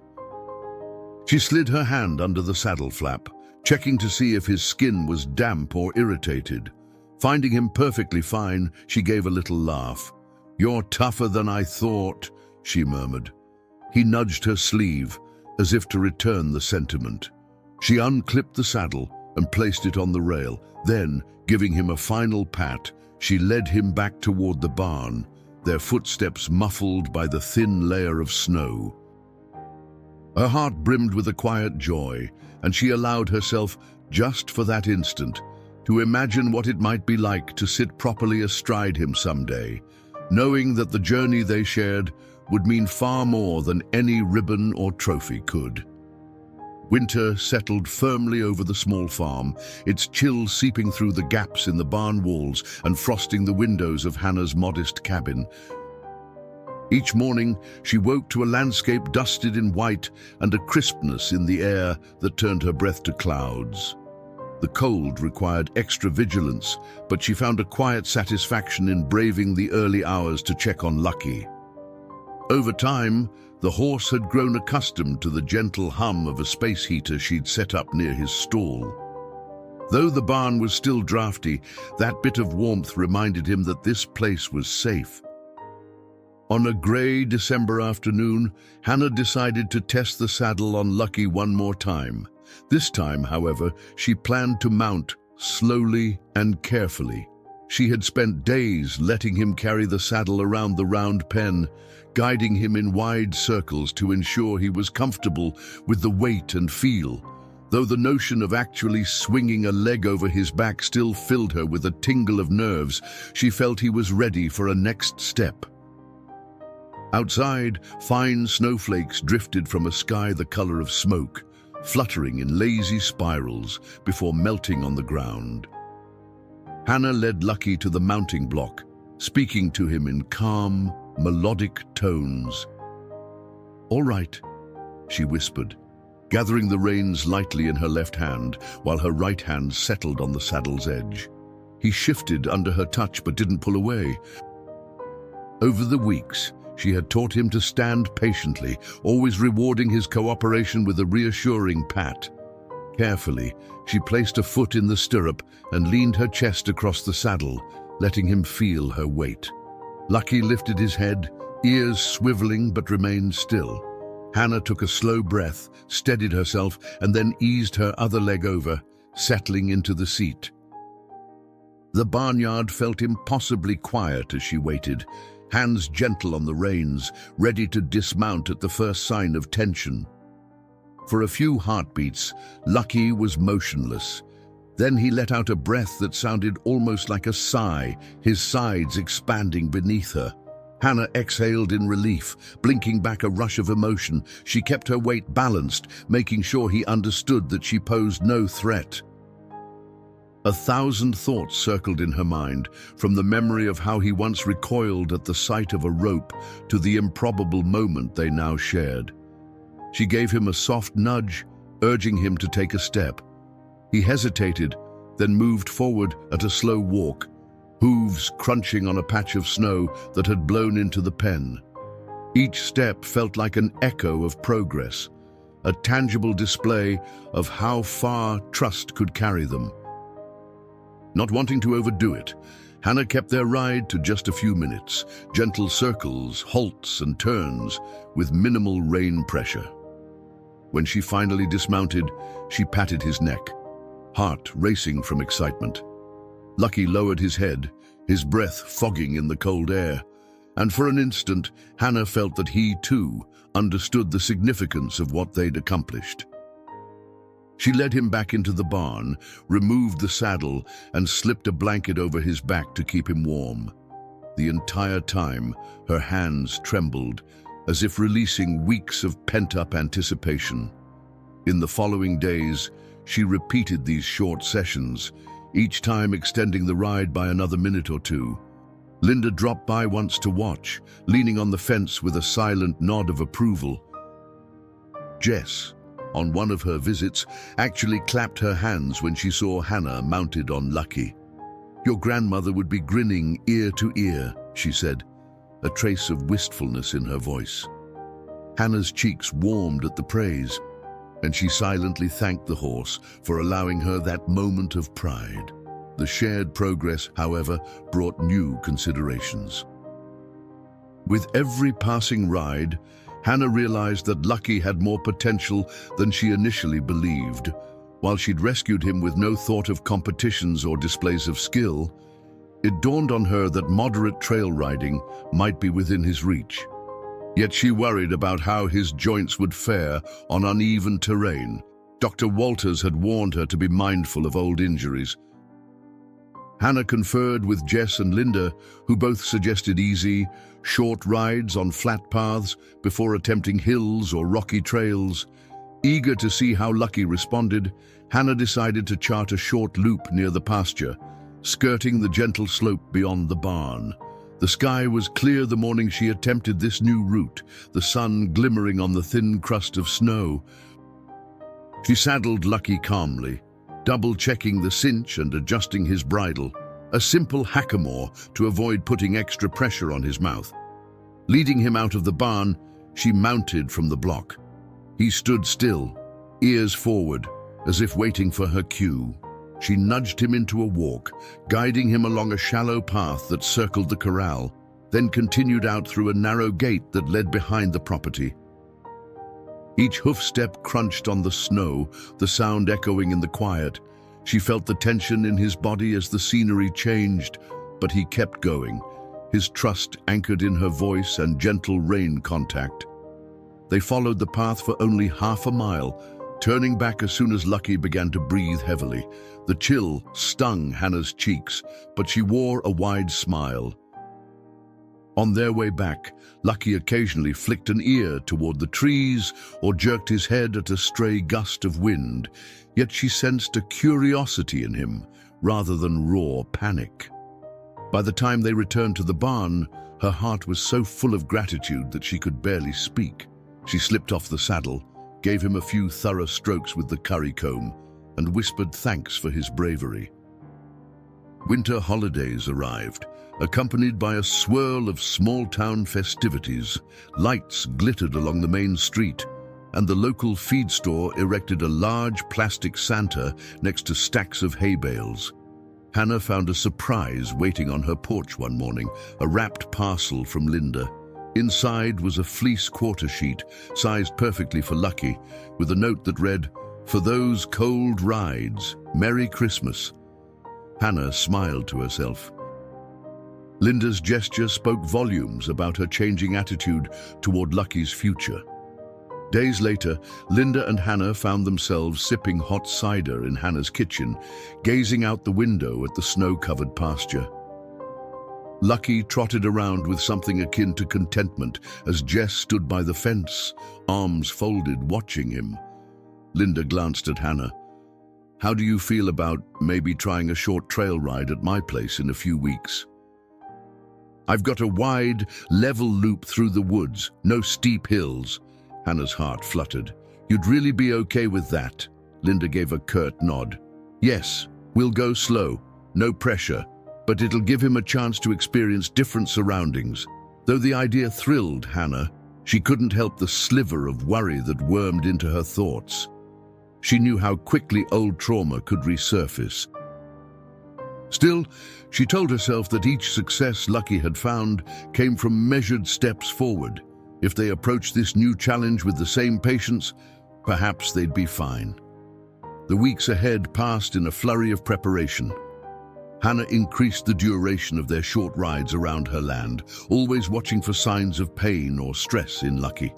She slid her hand under the saddle flap, checking to see if his skin was damp or irritated. Finding him perfectly fine, she gave a little laugh. "You're tougher than I thought," she murmured. He nudged her sleeve, as if to return the sentiment. She unclipped the saddle and placed it on the rail. Then, giving him a final pat, she led him back toward the barn, their footsteps muffled by the thin layer of snow. Her heart brimmed with a quiet joy, and she allowed herself, just for that instant, to imagine what it might be like to sit properly astride him someday, knowing that the journey they shared would mean far more than any ribbon or trophy could. Winter settled firmly over the small farm, its chill seeping through the gaps in the barn walls and frosting the windows of Hannah's modest cabin. Each morning, she woke to a landscape dusted in white and a crispness in the air that turned her breath to clouds. The cold required extra vigilance, but she found a quiet satisfaction in braving the early hours to check on Lucky. Over time, the horse had grown accustomed to the gentle hum of a space heater she'd set up near his stall. Though the barn was still drafty, that bit of warmth reminded him that this place was safe. On a grey December afternoon, Hannah decided to test the saddle on Lucky one more time. This time, however, she planned to mount slowly and carefully. She had spent days letting him carry the saddle around the round pen, guiding him in wide circles to ensure he was comfortable with the weight and feel. Though the notion of actually swinging a leg over his back still filled her with a tingle of nerves, she felt he was ready for a next step. Outside, fine snowflakes drifted from a sky the color of smoke, fluttering in lazy spirals before melting on the ground. Hannah led Lucky to the mounting block, speaking to him in calm, melodic tones. "All right," she whispered, gathering the reins lightly in her left hand while her right hand settled on the saddle's edge. He shifted under her touch but didn't pull away. Over the weeks, she had taught him to stand patiently, always rewarding his cooperation with a reassuring pat. Carefully, she placed a foot in the stirrup and leaned her chest across the saddle, letting him feel her weight. Lucky lifted his head, ears swiveling but remained still. Hannah took a slow breath, steadied herself, and then eased her other leg over, settling into the seat. The barnyard felt impossibly quiet as she waited, hands gentle on the reins, ready to dismount at the first sign of tension. For a few heartbeats, Lucky was motionless. Then he let out a breath that sounded almost like a sigh, his sides expanding beneath her. Hannah exhaled in relief, blinking back a rush of emotion. She kept her weight balanced, making sure he understood that she posed no threat. 1,000 thoughts circled in her mind, from the memory of how he once recoiled at the sight of a rope to the improbable moment they now shared. She gave him a soft nudge, urging him to take a step. He hesitated, then moved forward at a slow walk, hooves crunching on a patch of snow that had blown into the pen. Each step felt like an echo of progress, a tangible display of how far trust could carry them. Not wanting to overdo it, Hannah kept their ride to just a few minutes, gentle circles, halts and turns, with minimal rein pressure. When she finally dismounted, she patted his neck, heart racing from excitement. Lucky lowered his head, his breath fogging in the cold air, and for an instant, Hannah felt that he, too, understood the significance of what they'd accomplished. She led him back into the barn, removed the saddle, and slipped a blanket over his back to keep him warm. The entire time, her hands trembled, as if releasing weeks of pent-up anticipation. In the following days, she repeated these short sessions, each time extending the ride by another minute or two. Linda dropped by once to watch, leaning on the fence with a silent nod of approval. Jess, on one of her visits, actually clapped her hands when she saw Hannah mounted on Lucky. "Your grandmother would be grinning ear to ear," she said, a trace of wistfulness in her voice. Hannah's cheeks warmed at the praise, and she silently thanked the horse for allowing her that moment of pride. The shared progress, however, brought new considerations. With every passing ride, Hannah realized that Lucky had more potential than she initially believed. While she'd rescued him with no thought of competitions or displays of skill, it dawned on her that moderate trail riding might be within his reach. Yet she worried about how his joints would fare on uneven terrain. Dr. Walters had warned her to be mindful of old injuries. Hannah conferred with Jess and Linda, who both suggested easy, short rides on flat paths before attempting hills or rocky trails. Eager to see how Lucky responded, Hannah decided to chart a short loop near the pasture, skirting the gentle slope beyond the barn. The sky was clear the morning she attempted this new route, the sun glimmering on the thin crust of snow. She saddled Lucky calmly, double-checking the cinch and adjusting his bridle, a simple hackamore to avoid putting extra pressure on his mouth. Leading him out of the barn, she mounted from the block. He stood still, ears forward, as if waiting for her cue. She nudged him into a walk, guiding him along a shallow path that circled the corral, then continued out through a narrow gate that led behind the property. Each hoofstep crunched on the snow, the sound echoing in the quiet. She felt the tension in his body as the scenery changed, but he kept going, his trust anchored in her voice and gentle rein contact. They followed the path for only half a mile, turning back as soon as Lucky began to breathe heavily. The chill stung Hannah's cheeks, but she wore a wide smile. On their way back, Lucky occasionally flicked an ear toward the trees or jerked his head at a stray gust of wind, yet she sensed a curiosity in him rather than raw panic. By the time they returned to the barn, her heart was so full of gratitude that she could barely speak. She slipped off the saddle, gave him a few thorough strokes with the curry comb, and whispered thanks for his bravery. Winter holidays arrived, accompanied by a swirl of small-town festivities. Lights glittered along the main street, and the local feed store erected a large plastic Santa next to stacks of hay bales. Hannah found a surprise waiting on her porch one morning, a wrapped parcel from Linda. Inside was a fleece quarter sheet, sized perfectly for Lucky, with a note that read, "For those cold rides, Merry Christmas." Hannah smiled to herself. Linda's gesture spoke volumes about her changing attitude toward Lucky's future. Days later, Linda and Hannah found themselves sipping hot cider in Hannah's kitchen, gazing out the window at the snow-covered pasture. Lucky trotted around with something akin to contentment as Jess stood by the fence, arms folded, watching him. Linda glanced at Hannah. "How do you feel about maybe trying a short trail ride at my place in a few weeks? I've got a wide, level loop through the woods, no steep hills." Hannah's heart fluttered. "You'd really be okay with that?" Linda gave a curt nod. "Yes, we'll go slow, no pressure, but it'll give him a chance to experience different surroundings." Though the idea thrilled Hannah, she couldn't help the sliver of worry that wormed into her thoughts. She knew how quickly old trauma could resurface. Still, she told herself that each success Lucky had found came from measured steps forward. If they approached this new challenge with the same patience, perhaps they'd be fine. The weeks ahead passed in a flurry of preparation. Hannah increased the duration of their short rides around her land, always watching for signs of pain or stress in Lucky.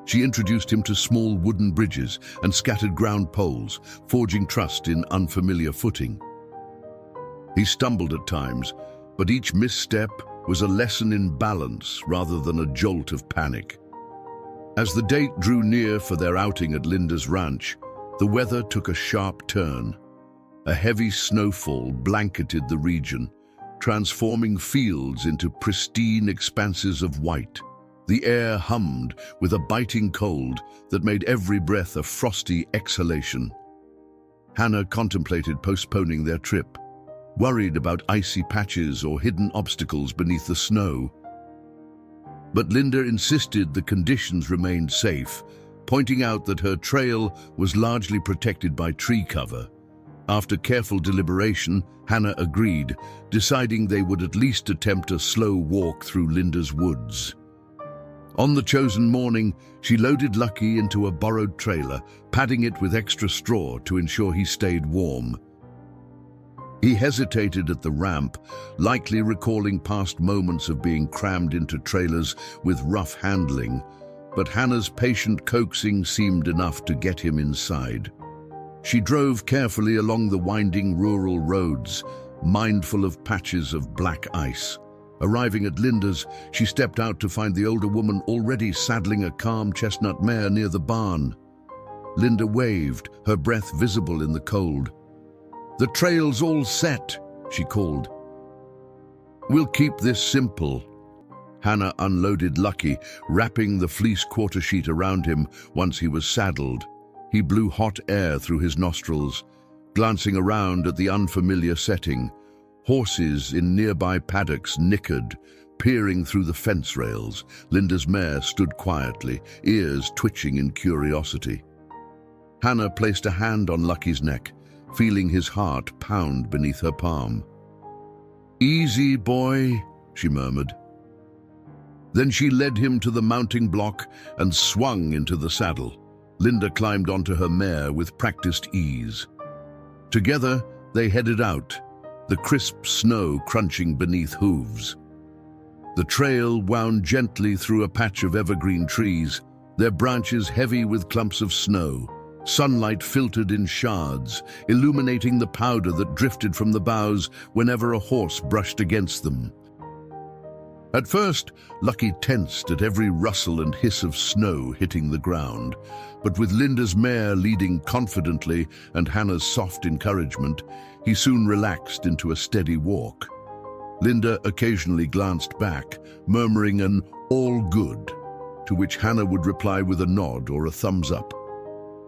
She introduced him to small wooden bridges and scattered ground poles, forging trust in unfamiliar footing. He stumbled at times, but each misstep was a lesson in balance rather than a jolt of panic. As the date drew near for their outing at Linda's ranch, the weather took a sharp turn. A heavy snowfall blanketed the region, transforming fields into pristine expanses of white. The air hummed with a biting cold that made every breath a frosty exhalation. Hannah contemplated postponing their trip, worried about icy patches or hidden obstacles beneath the snow. But Linda insisted the conditions remained safe, pointing out that her trail was largely protected by tree cover. After careful deliberation, Hannah agreed, deciding they would at least attempt a slow walk through Linda's woods. On the chosen morning, she loaded Lucky into a borrowed trailer, padding it with extra straw to ensure he stayed warm. He hesitated at the ramp, likely recalling past moments of being crammed into trailers with rough handling, but Hannah's patient coaxing seemed enough to get him inside. She drove carefully along the winding rural roads, mindful of patches of black ice. Arriving at Linda's, she stepped out to find the older woman already saddling a calm chestnut mare near the barn. Linda waved, her breath visible in the cold. "The trail's all set," she called. "We'll keep this simple." Hannah unloaded Lucky, wrapping the fleece quarter sheet around him once he was saddled. He blew hot air through his nostrils, glancing around at the unfamiliar setting. Horses in nearby paddocks nickered, peering through the fence rails. Linda's mare stood quietly, ears twitching in curiosity. Hannah placed a hand on Lucky's neck, feeling his heart pound beneath her palm. "Easy, boy," she murmured. Then she led him to the mounting block and swung into the saddle. Linda climbed onto her mare with practiced ease. Together, they headed out, the crisp snow crunching beneath hooves. The trail wound gently through a patch of evergreen trees, their branches heavy with clumps of snow. Sunlight filtered in shards, illuminating the powder that drifted from the boughs whenever a horse brushed against them. At first, Lucky tensed at every rustle and hiss of snow hitting the ground, but with Linda's mare leading confidently and Hannah's soft encouragement, he soon relaxed into a steady walk. Linda occasionally glanced back, murmuring an "all good," to which Hannah would reply with a nod or a thumbs up.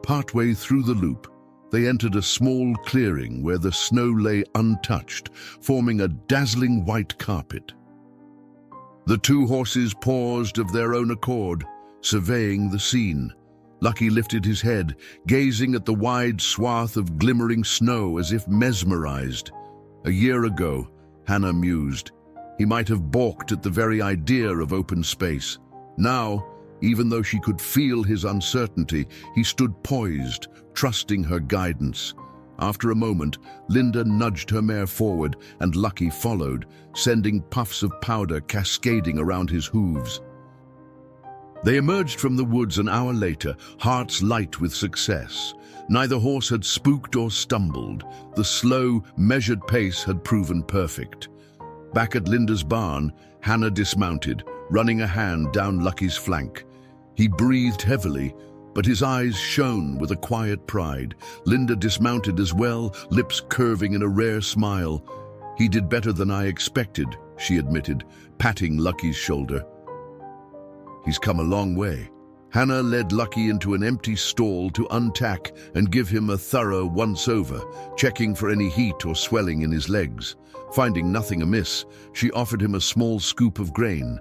Partway through the loop, they entered a small clearing where the snow lay untouched, forming a dazzling white carpet. The two horses paused of their own accord, surveying the scene. Lucky lifted his head, gazing at the wide swath of glimmering snow as if mesmerized. A year ago, Hannah mused, he might have balked at the very idea of open space. Now, even though she could feel his uncertainty, he stood poised, trusting her guidance. After a moment, Linda nudged her mare forward and Lucky followed, sending puffs of powder cascading around his hooves. They emerged from the woods an hour later, hearts light with success. Neither horse had spooked or stumbled. The slow, measured pace had proven perfect. Back at Linda's barn, Hannah dismounted, running a hand down Lucky's flank. He breathed heavily, but his eyes shone with a quiet pride. Linda dismounted as well, lips curving in a rare smile. "He did better than I expected," she admitted, patting Lucky's shoulder. "He's come a long way." Hannah led Lucky into an empty stall to untack and give him a thorough once-over, checking for any heat or swelling in his legs. Finding nothing amiss, she offered him a small scoop of grain.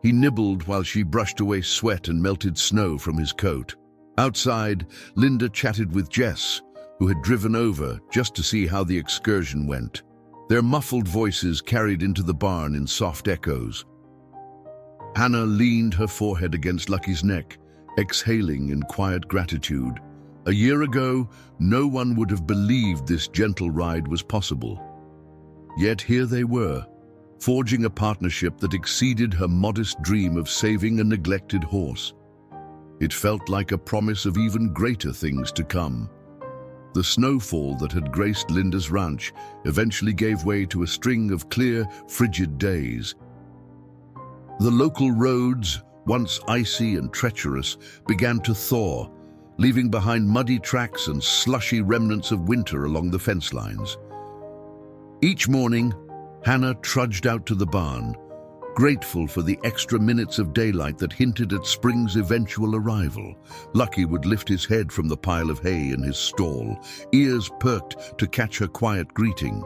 He nibbled while she brushed away sweat and melted snow from his coat. Outside, Linda chatted with Jess, who had driven over just to see how the excursion went. Their muffled voices carried into the barn in soft echoes. Hannah leaned her forehead against Lucky's neck, exhaling in quiet gratitude. A year ago, no one would have believed this gentle ride was possible. Yet here they were, forging a partnership that exceeded her modest dream of saving a neglected horse. It felt like a promise of even greater things to come. The snowfall that had graced Linda's ranch eventually gave way to a string of clear, frigid days. The local roads, once icy and treacherous, began to thaw, leaving behind muddy tracks and slushy remnants of winter along the fence lines. Each morning, Hannah trudged out to the barn, grateful for the extra minutes of daylight that hinted at spring's eventual arrival. Lucky would lift his head from the pile of hay in his stall, ears perked to catch her quiet greeting.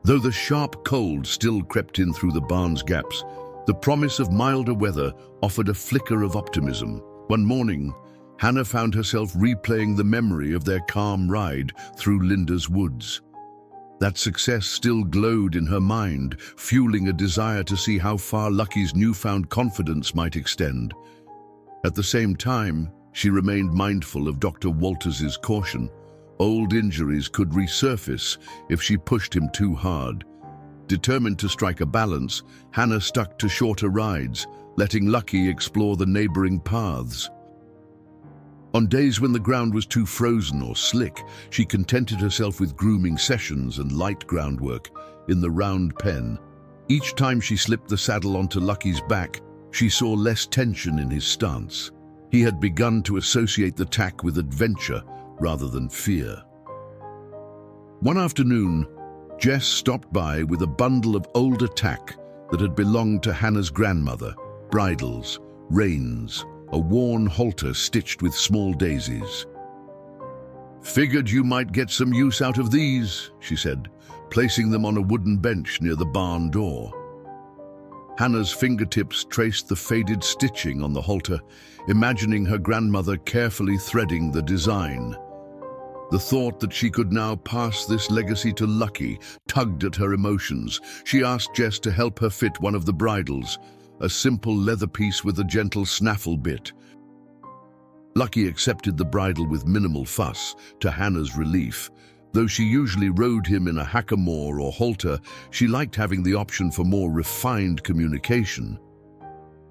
Though the sharp cold still crept in through the barn's gaps, the promise of milder weather offered a flicker of optimism. One morning, Hannah found herself replaying the memory of their calm ride through Linda's woods. That success still glowed in her mind, fueling a desire to see how far Lucky's newfound confidence might extend. At the same time, she remained mindful of Dr. Walters's caution. Old injuries could resurface if she pushed him too hard. Determined to strike a balance, Hannah stuck to shorter rides, letting Lucky explore the neighboring paths. On days when the ground was too frozen or slick, she contented herself with grooming sessions and light groundwork in the round pen. Each time she slipped the saddle onto Lucky's back, she saw less tension in his stance. He had begun to associate the tack with adventure rather than fear. One afternoon, Jess stopped by with a bundle of older tack that had belonged to Hannah's grandmother: bridles, reins, a worn halter stitched with small daisies. "Figured you might get some use out of these," she said, placing them on a wooden bench near the barn door. Hannah's fingertips traced the faded stitching on the halter, imagining her grandmother carefully threading the design. The thought that she could now pass this legacy to Lucky tugged at her emotions. She asked Jess to help her fit one of the bridles, a simple leather piece with a gentle snaffle bit. Lucky accepted the bridle with minimal fuss, to Hannah's relief. Though she usually rode him in a hackamore or halter, she liked having the option for more refined communication.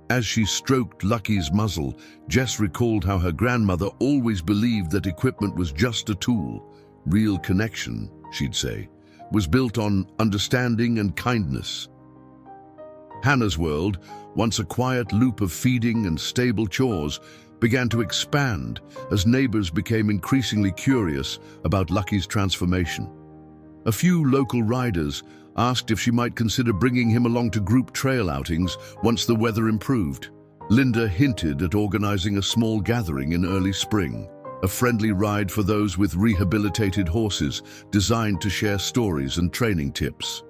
As she stroked Lucky's muzzle, Jess recalled how her grandmother always believed that equipment was just a tool. Real connection, she'd say, was built on understanding and kindness. Hannah's world, once a quiet loop of feeding and stable chores, began to expand as neighbors became increasingly curious about Lucky's transformation. A few local riders asked if she might consider bringing him along to group trail outings once the weather improved. Linda hinted at organizing a small gathering in early spring, a friendly ride for those with rehabilitated horses designed to share stories and training tips.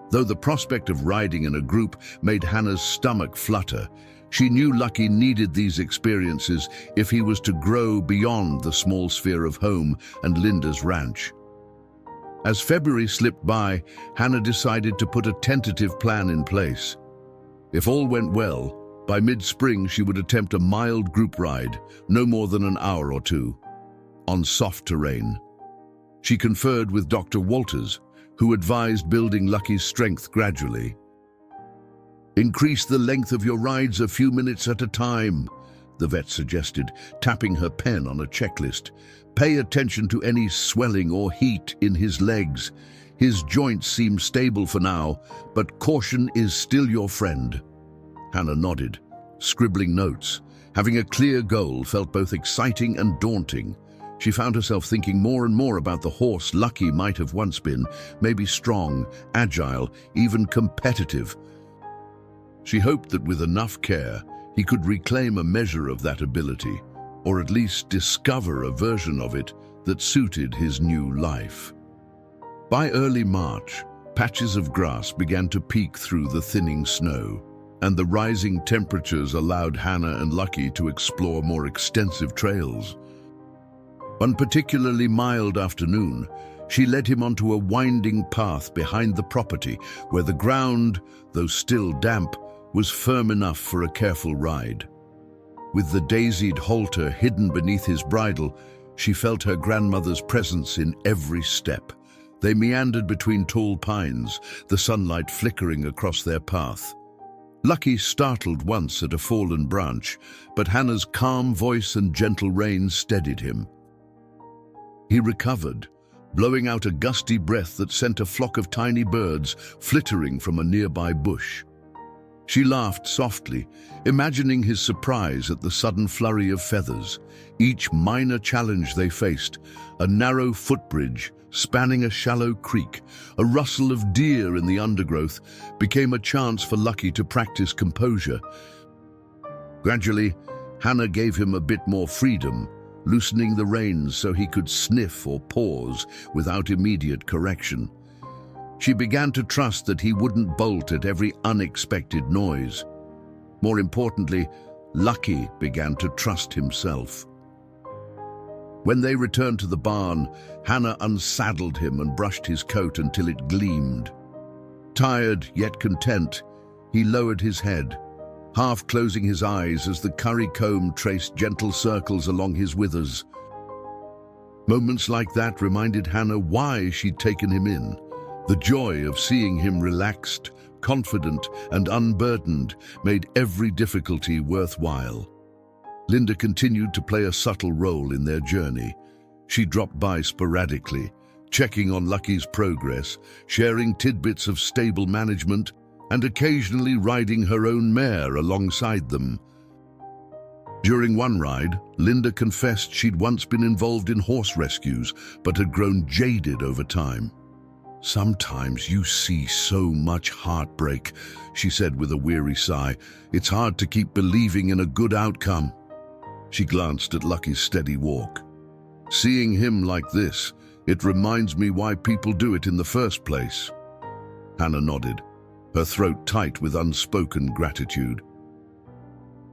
Though the prospect of riding in a group made Hannah's stomach flutter, she knew Lucky needed these experiences if he was to grow beyond the small sphere of home and Linda's ranch. As February slipped by, Hannah decided to put a tentative plan in place. If all went well, by mid-spring she would attempt a mild group ride, no more than an hour or two, on soft terrain. She conferred with Dr. Walters, who advised building Lucky's strength gradually. "Increase the length of your rides a few minutes at a time," the vet suggested, tapping her pen on a checklist. "Pay attention to any swelling or heat in his legs. His joints seem stable for now, but caution is still your friend." Hannah nodded, scribbling notes. Having a clear goal felt both exciting and daunting. She found herself thinking more and more about the horse Lucky might have once been, maybe strong, agile, even competitive. She hoped that with enough care, he could reclaim a measure of that ability, or at least discover a version of it that suited his new life. By early March, patches of grass began to peek through the thinning snow, and the rising temperatures allowed Hannah and Lucky to explore more extensive trails. One particularly mild afternoon, She led him onto a winding path behind the property where the ground, though still damp, was firm enough for a careful ride. With the daisied halter hidden beneath his bridle, she felt her grandmother's presence in every step. They meandered between tall pines, the sunlight flickering across their path. Lucky startled once at a fallen branch, but Hannah's calm voice and gentle rein steadied him. He recovered, blowing out a gusty breath that sent a flock of tiny birds flittering from a nearby bush. She laughed softly, imagining his surprise at the sudden flurry of feathers. Each minor challenge they faced, a narrow footbridge spanning a shallow creek, a rustle of deer in the undergrowth, became a chance for Lucky to practice composure. Gradually, Hannah gave him a bit more freedom, loosening the reins so he could sniff or pause without immediate correction. She began to trust that he wouldn't bolt at every unexpected noise. More importantly, Lucky began to trust himself. When they returned to the barn, Hannah unsaddled him and brushed his coat until it gleamed. Tired yet content, he lowered his head, half closing his eyes as the curry comb traced gentle circles along his withers. Moments like that reminded Hannah why she'd taken him in. The joy of seeing him relaxed, confident, and unburdened made every difficulty worthwhile. Linda continued to play a subtle role in their journey. She dropped by sporadically, checking on Lucky's progress, sharing tidbits of stable management, and occasionally riding her own mare alongside them. During one ride, Linda confessed she'd once been involved in horse rescues, but had grown jaded over time. "Sometimes you see so much heartbreak," she said with a weary sigh. "It's hard to keep believing in a good outcome." She glanced at Lucky's steady walk. "Seeing him like this, it reminds me why people do it in the first place." Hannah nodded, her throat tight with unspoken gratitude.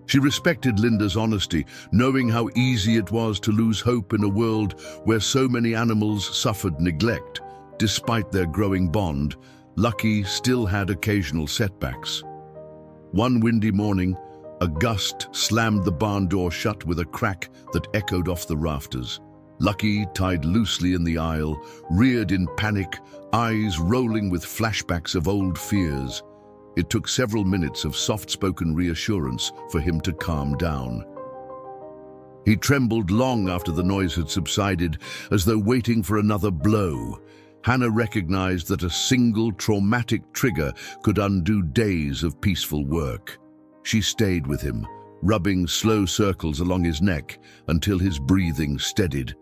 She respected Linda's honesty, knowing how easy it was to lose hope in a world where so many animals suffered neglect. Despite their growing bond, Lucky still had occasional setbacks. One windy morning, a gust slammed the barn door shut with a crack that echoed off the rafters. Lucky, tied loosely in the aisle, reared in panic, eyes rolling with flashbacks of old fears. It took several minutes of soft-spoken reassurance for him to calm down. He trembled long after the noise had subsided, as though waiting for another blow. Hannah recognized that a single traumatic trigger could undo days of peaceful work. She stayed with him, rubbing slow circles along his neck until his breathing steadied.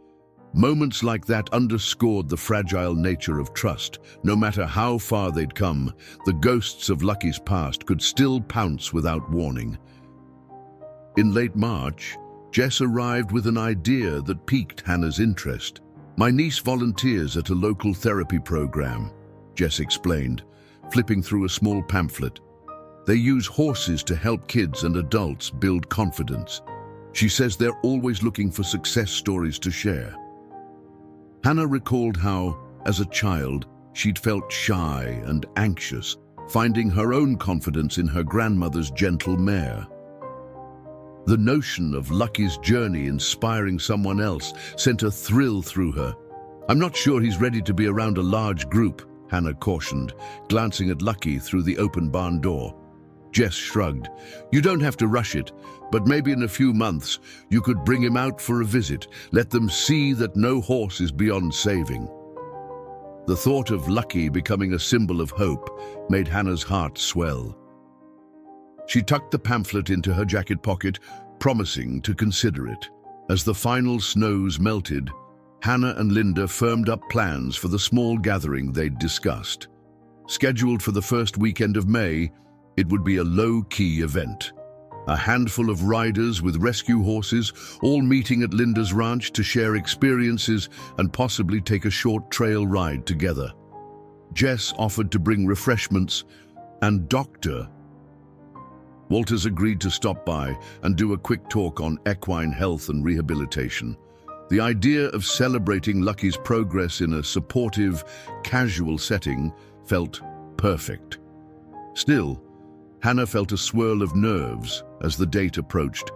Moments like that underscored the fragile nature of trust. No matter how far they'd come, the ghosts of Lucky's past could still pounce without warning. In late March, Jess arrived with an idea that piqued Hannah's interest. "My niece volunteers at a local therapy program," Jess explained, flipping through a small pamphlet. "They use horses to help kids and adults build confidence. She says they're always looking for success stories to share." Hannah recalled how, as a child, she'd felt shy and anxious, finding her own confidence in her grandmother's gentle mare. The notion of Lucky's journey inspiring someone else sent a thrill through her. "I'm not sure he's ready to be around a large group," Hannah cautioned, glancing at Lucky through the open barn door. Jess shrugged. "You don't have to rush it, but maybe in a few months you could bring him out for a visit. Let them see that no horse is beyond saving." The thought of Lucky becoming a symbol of hope made Hannah's heart swell. She tucked the pamphlet into her jacket pocket, promising to consider it. As the final snows melted, Hannah and Linda firmed up plans for the small gathering they'd discussed. Scheduled for the first weekend of May, it would be a low-key event. A handful of riders with rescue horses, all meeting at Linda's ranch to share experiences and possibly take a short trail ride together. Jess offered to bring refreshments, and Dr. Walters agreed to stop by and do a quick talk on equine health and rehabilitation. The idea of celebrating Lucky's progress in a supportive, casual setting felt perfect. Still, Hannah felt a swirl of nerves as the date approached.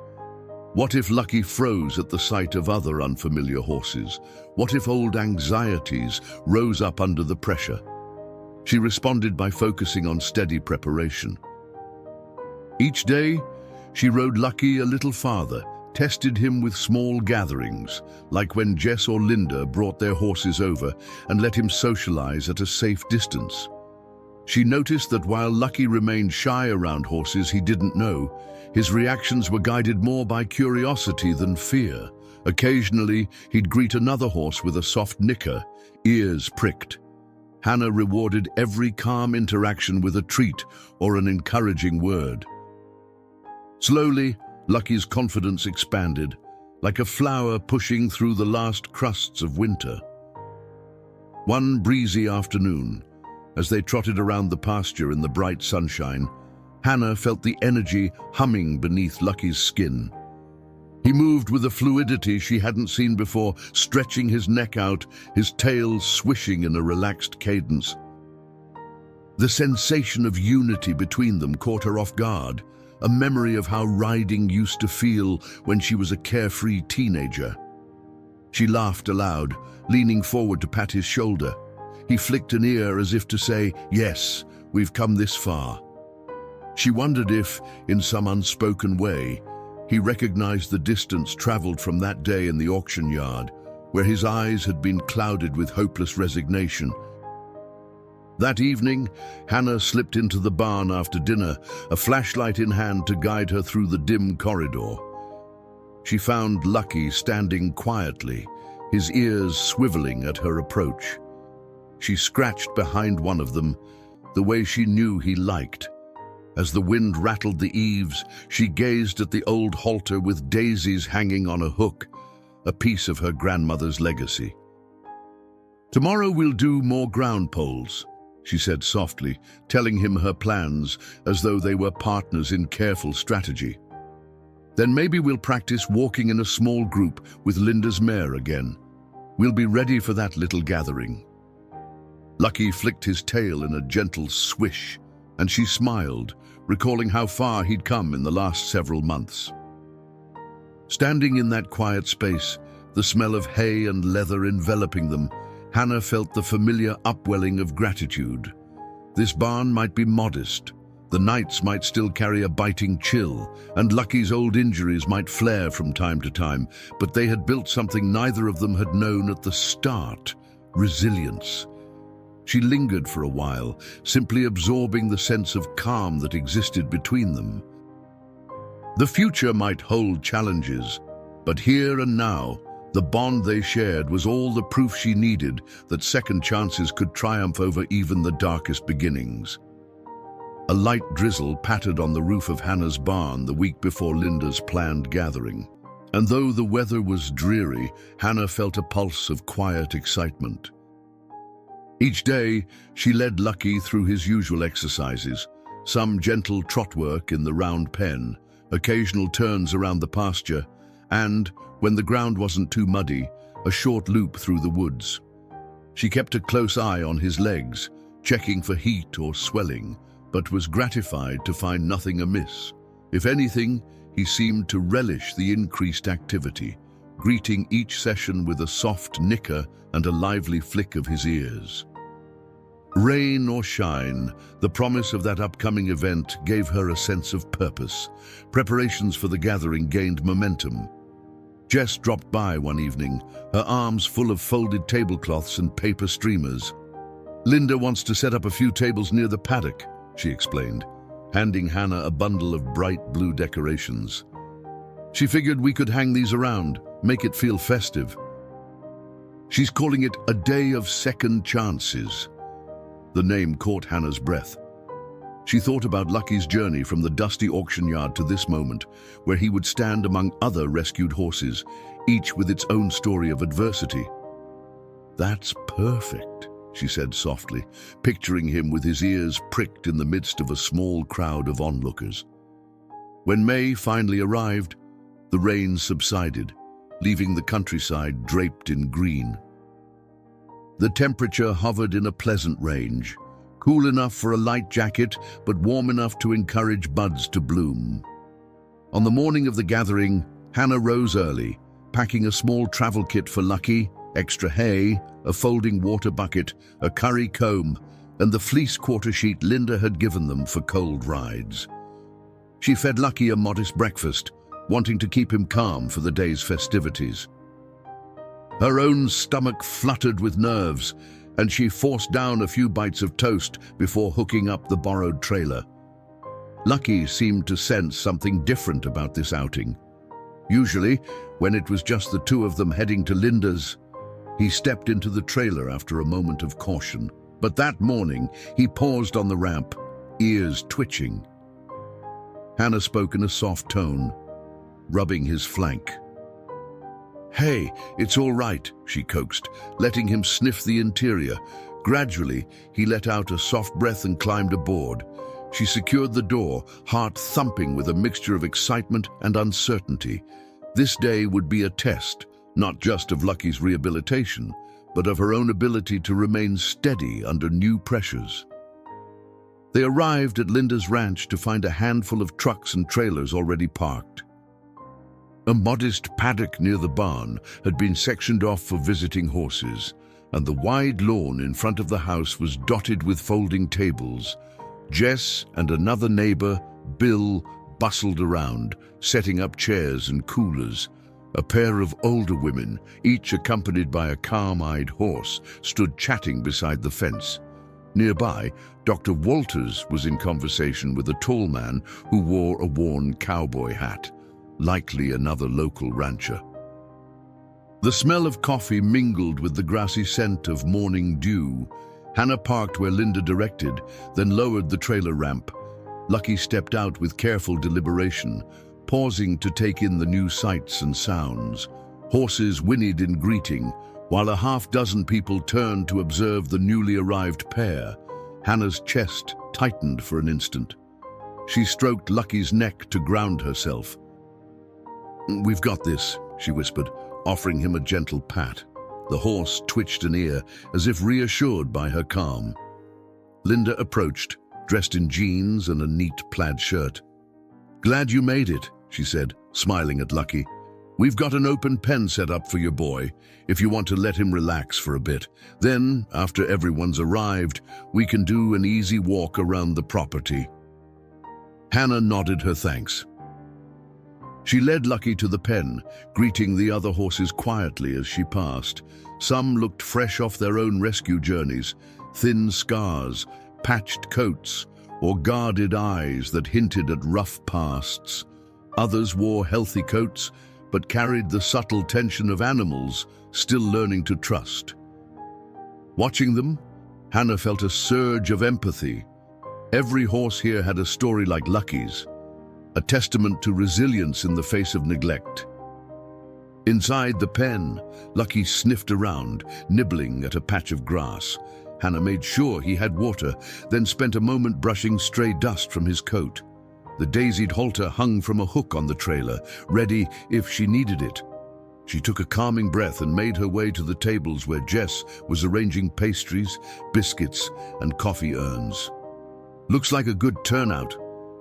What if Lucky froze at the sight of other unfamiliar horses? What if old anxieties rose up under the pressure? She responded by focusing on steady preparation. Each day, she rode Lucky a little farther, tested him with small gatherings, like when Jess or Linda brought their horses over and let him socialize at a safe distance. She noticed that while Lucky remained shy around horses he didn't know, his reactions were guided more by curiosity than fear. Occasionally, he'd greet another horse with a soft nicker, ears pricked. Hannah rewarded every calm interaction with a treat or an encouraging word. Slowly, Lucky's confidence expanded, like a flower pushing through the last crusts of winter. One breezy afternoon, as they trotted around the pasture in the bright sunshine, Hannah felt the energy humming beneath Lucky's skin. He moved with a fluidity she hadn't seen before, stretching his neck out, his tail swishing in a relaxed cadence. The sensation of unity between them caught her off guard, a memory of how riding used to feel when she was a carefree teenager. She laughed aloud, leaning forward to pat his shoulder. He flicked an ear as if to say, "Yes, we've come this far." She wondered if, in some unspoken way, he recognized the distance traveled from that day in the auction yard, where his eyes had been clouded with hopeless resignation. That evening, Hannah slipped into the barn after dinner, a flashlight in hand to guide her through the dim corridor. She found Lucky standing quietly, his ears swiveling at her approach. She scratched behind one of them, the way she knew he liked. As the wind rattled the eaves, she gazed at the old halter with daisies hanging on a hook, a piece of her grandmother's legacy. "Tomorrow we'll do more ground poles," she said softly, telling him her plans as though they were partners in careful strategy. "Then maybe we'll practice walking in a small group with Linda's mare again. We'll be ready for that little gathering." Lucky flicked his tail in a gentle swish, and she smiled, recalling how far he'd come in the last several months. Standing in that quiet space, the smell of hay and leather enveloping them, Hannah felt the familiar upwelling of gratitude. This barn might be modest, the nights might still carry a biting chill, and Lucky's old injuries might flare from time to time, but they had built something neither of them had known at the start: resilience. She lingered for a while, simply absorbing the sense of calm that existed between them. The future might hold challenges, but here and now, the bond they shared was all the proof she needed that second chances could triumph over even the darkest beginnings. A light drizzle pattered on the roof of Hannah's barn the week before Linda's planned gathering. And though the weather was dreary, Hannah felt a pulse of quiet excitement. Each day, she led Lucky through his usual exercises, some gentle trot work in the round pen, occasional turns around the pasture, and, when the ground wasn't too muddy, a short loop through the woods. She kept a close eye on his legs, checking for heat or swelling, but was gratified to find nothing amiss. If anything, he seemed to relish the increased activity, greeting each session with a soft nicker and a lively flick of his ears. Rain or shine, the promise of that upcoming event gave her a sense of purpose. Preparations for the gathering gained momentum. Jess dropped by one evening, her arms full of folded tablecloths and paper streamers. "Linda wants to set up a few tables near the paddock," she explained, handing Hannah a bundle of bright blue decorations. "She figured we could hang these around, make it feel festive." "She's calling it a day of second chances." The name caught Hannah's breath. She thought about Lucky's journey from the dusty auction yard to this moment, where he would stand among other rescued horses, each with its own story of adversity. "That's perfect," she said softly, picturing him with his ears pricked in the midst of a small crowd of onlookers. When May finally arrived, the rain subsided, leaving the countryside draped in green. The temperature hovered in a pleasant range, cool enough for a light jacket, but warm enough to encourage buds to bloom. On the morning of the gathering, Hannah rose early, packing a small travel kit for Lucky, extra hay, a folding water bucket, a curry comb, and the fleece quarter sheet Linda had given them for cold rides. She fed Lucky a modest breakfast, wanting to keep him calm for the day's festivities. Her own stomach fluttered with nerves, and she forced down a few bites of toast before hooking up the borrowed trailer. Lucky seemed to sense something different about this outing. Usually, when it was just the two of them heading to Linda's, he stepped into the trailer after a moment of caution. But that morning, he paused on the ramp, ears twitching. Hannah spoke in a soft tone, rubbing his flank. "Hey, it's all right," she coaxed, letting him sniff the interior. Gradually, he let out a soft breath and climbed aboard. She secured the door, heart thumping with a mixture of excitement and uncertainty. This day would be a test, not just of Lucky's rehabilitation, but of her own ability to remain steady under new pressures. They arrived at Linda's ranch to find a handful of trucks and trailers already parked. A modest paddock near the barn had been sectioned off for visiting horses, and the wide lawn in front of the house was dotted with folding tables. Jess and another neighbor, Bill, bustled around, setting up chairs and coolers. A pair of older women, each accompanied by a calm-eyed horse, stood chatting beside the fence. Nearby, Dr. Walters was in conversation with a tall man who wore a worn cowboy hat, likely another local rancher. The smell of coffee mingled with the grassy scent of morning dew. Hannah parked where Linda directed, then lowered the trailer ramp. Lucky stepped out with careful deliberation, pausing to take in the new sights and sounds. Horses whinnied in greeting, while a half-dozen people turned to observe the newly arrived pair. Hannah's chest tightened for an instant. She stroked Lucky's neck to ground herself. "We've got this," she whispered, offering him a gentle pat. The horse twitched an ear, as if reassured by her calm. Linda approached, dressed in jeans and a neat plaid shirt. "Glad you made it," she said, smiling at Lucky. "We've got an open pen set up for your boy, if you want to let him relax for a bit. Then, after everyone's arrived, we can do an easy walk around the property." Hannah nodded her thanks. She led Lucky to the pen, greeting the other horses quietly as she passed. Some looked fresh off their own rescue journeys, thin scars, patched coats, or guarded eyes that hinted at rough pasts. Others wore healthy coats, but carried the subtle tension of animals still learning to trust. Watching them, Hannah felt a surge of empathy. Every horse here had a story like Lucky's, a testament to resilience in the face of neglect. Inside the pen, Lucky sniffed around, nibbling at a patch of grass. Hannah made sure he had water, then spent a moment brushing stray dust from his coat. The daisied halter hung from a hook on the trailer, ready if she needed it. She took a calming breath and made her way to the tables where Jess was arranging pastries, biscuits, and coffee urns. "Looks like a good turnout,"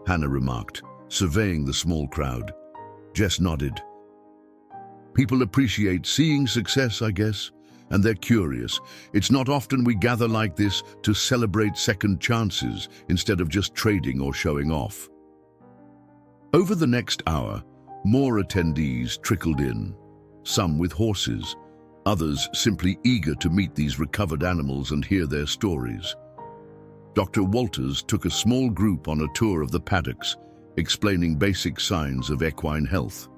Hannah remarked, surveying the small crowd. Jess nodded. "People appreciate seeing success, I guess, and they're curious. It's not often we gather like this to celebrate second chances instead of just trading or showing off." Over the next hour, more attendees trickled in, some with horses, others simply eager to meet these recovered animals and hear their stories. Dr. Walters took a small group on a tour of the paddocks, explaining basic signs of equine health.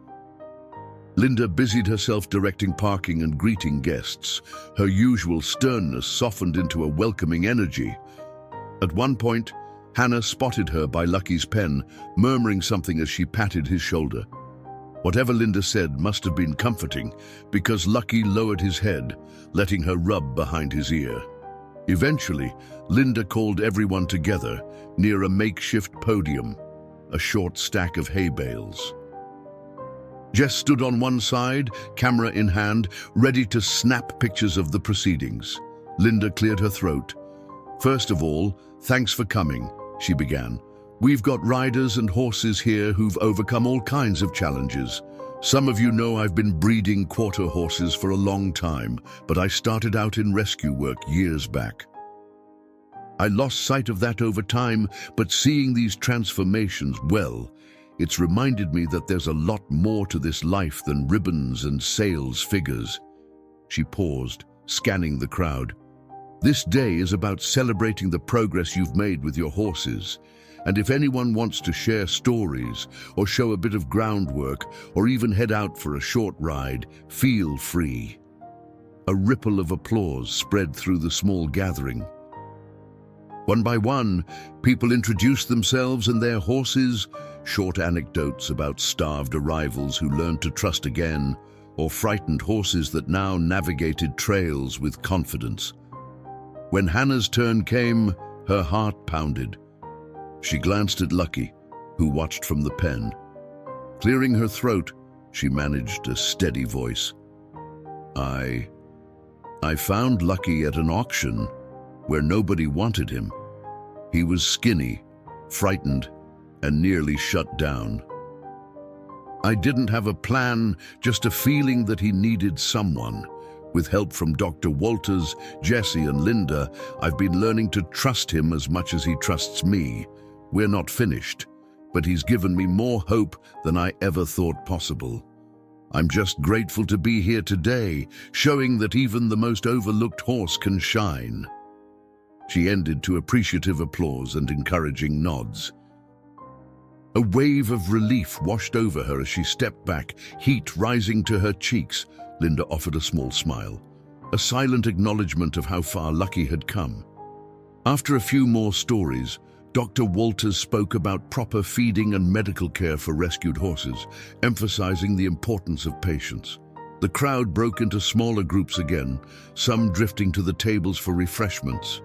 Linda busied herself directing parking and greeting guests. Her usual sternness softened into a welcoming energy. At one point, Hannah spotted her by Lucky's pen, murmuring something as she patted his shoulder. Whatever Linda said must have been comforting, because Lucky lowered his head, letting her rub behind his ear. Eventually, Linda called everyone together near a makeshift podium, a short stack of hay bales. Jess stood on one side, camera in hand, ready to snap pictures of the proceedings. Linda cleared her throat. "First of all, thanks for coming," she began. "We've got riders and horses here who've overcome all kinds of challenges. Some of you know I've been breeding quarter horses for a long time, but I started out in rescue work years back. I lost sight of that over time, but seeing these transformations, well, it's reminded me that there's a lot more to this life than ribbons and sales figures." She paused, scanning the crowd. "This day is about celebrating the progress you've made with your horses. And if anyone wants to share stories or show a bit of groundwork or even head out for a short ride, feel free." A ripple of applause spread through the small gathering. One by one, people introduced themselves and their horses, short anecdotes about starved arrivals who learned to trust again, or frightened horses that now navigated trails with confidence. When Hannah's turn came, her heart pounded. She glanced at Lucky, who watched from the pen. Clearing her throat, she managed a steady voice. I found Lucky at an auction where nobody wanted him. He was skinny, frightened, and nearly shut down. I didn't have a plan, just a feeling that he needed someone. With help from Dr. Walters, Jesse, and Linda, I've been learning to trust him as much as he trusts me. We're not finished, but he's given me more hope than I ever thought possible. I'm just grateful to be here today, showing that even the most overlooked horse can shine." She ended to appreciative applause and encouraging nods. A wave of relief washed over her as she stepped back, heat rising to her cheeks. Linda offered a small smile, a silent acknowledgement of how far Lucky had come. After a few more stories, Dr. Walters spoke about proper feeding and medical care for rescued horses, emphasizing the importance of patience. The crowd broke into smaller groups again, some drifting to the tables for refreshments,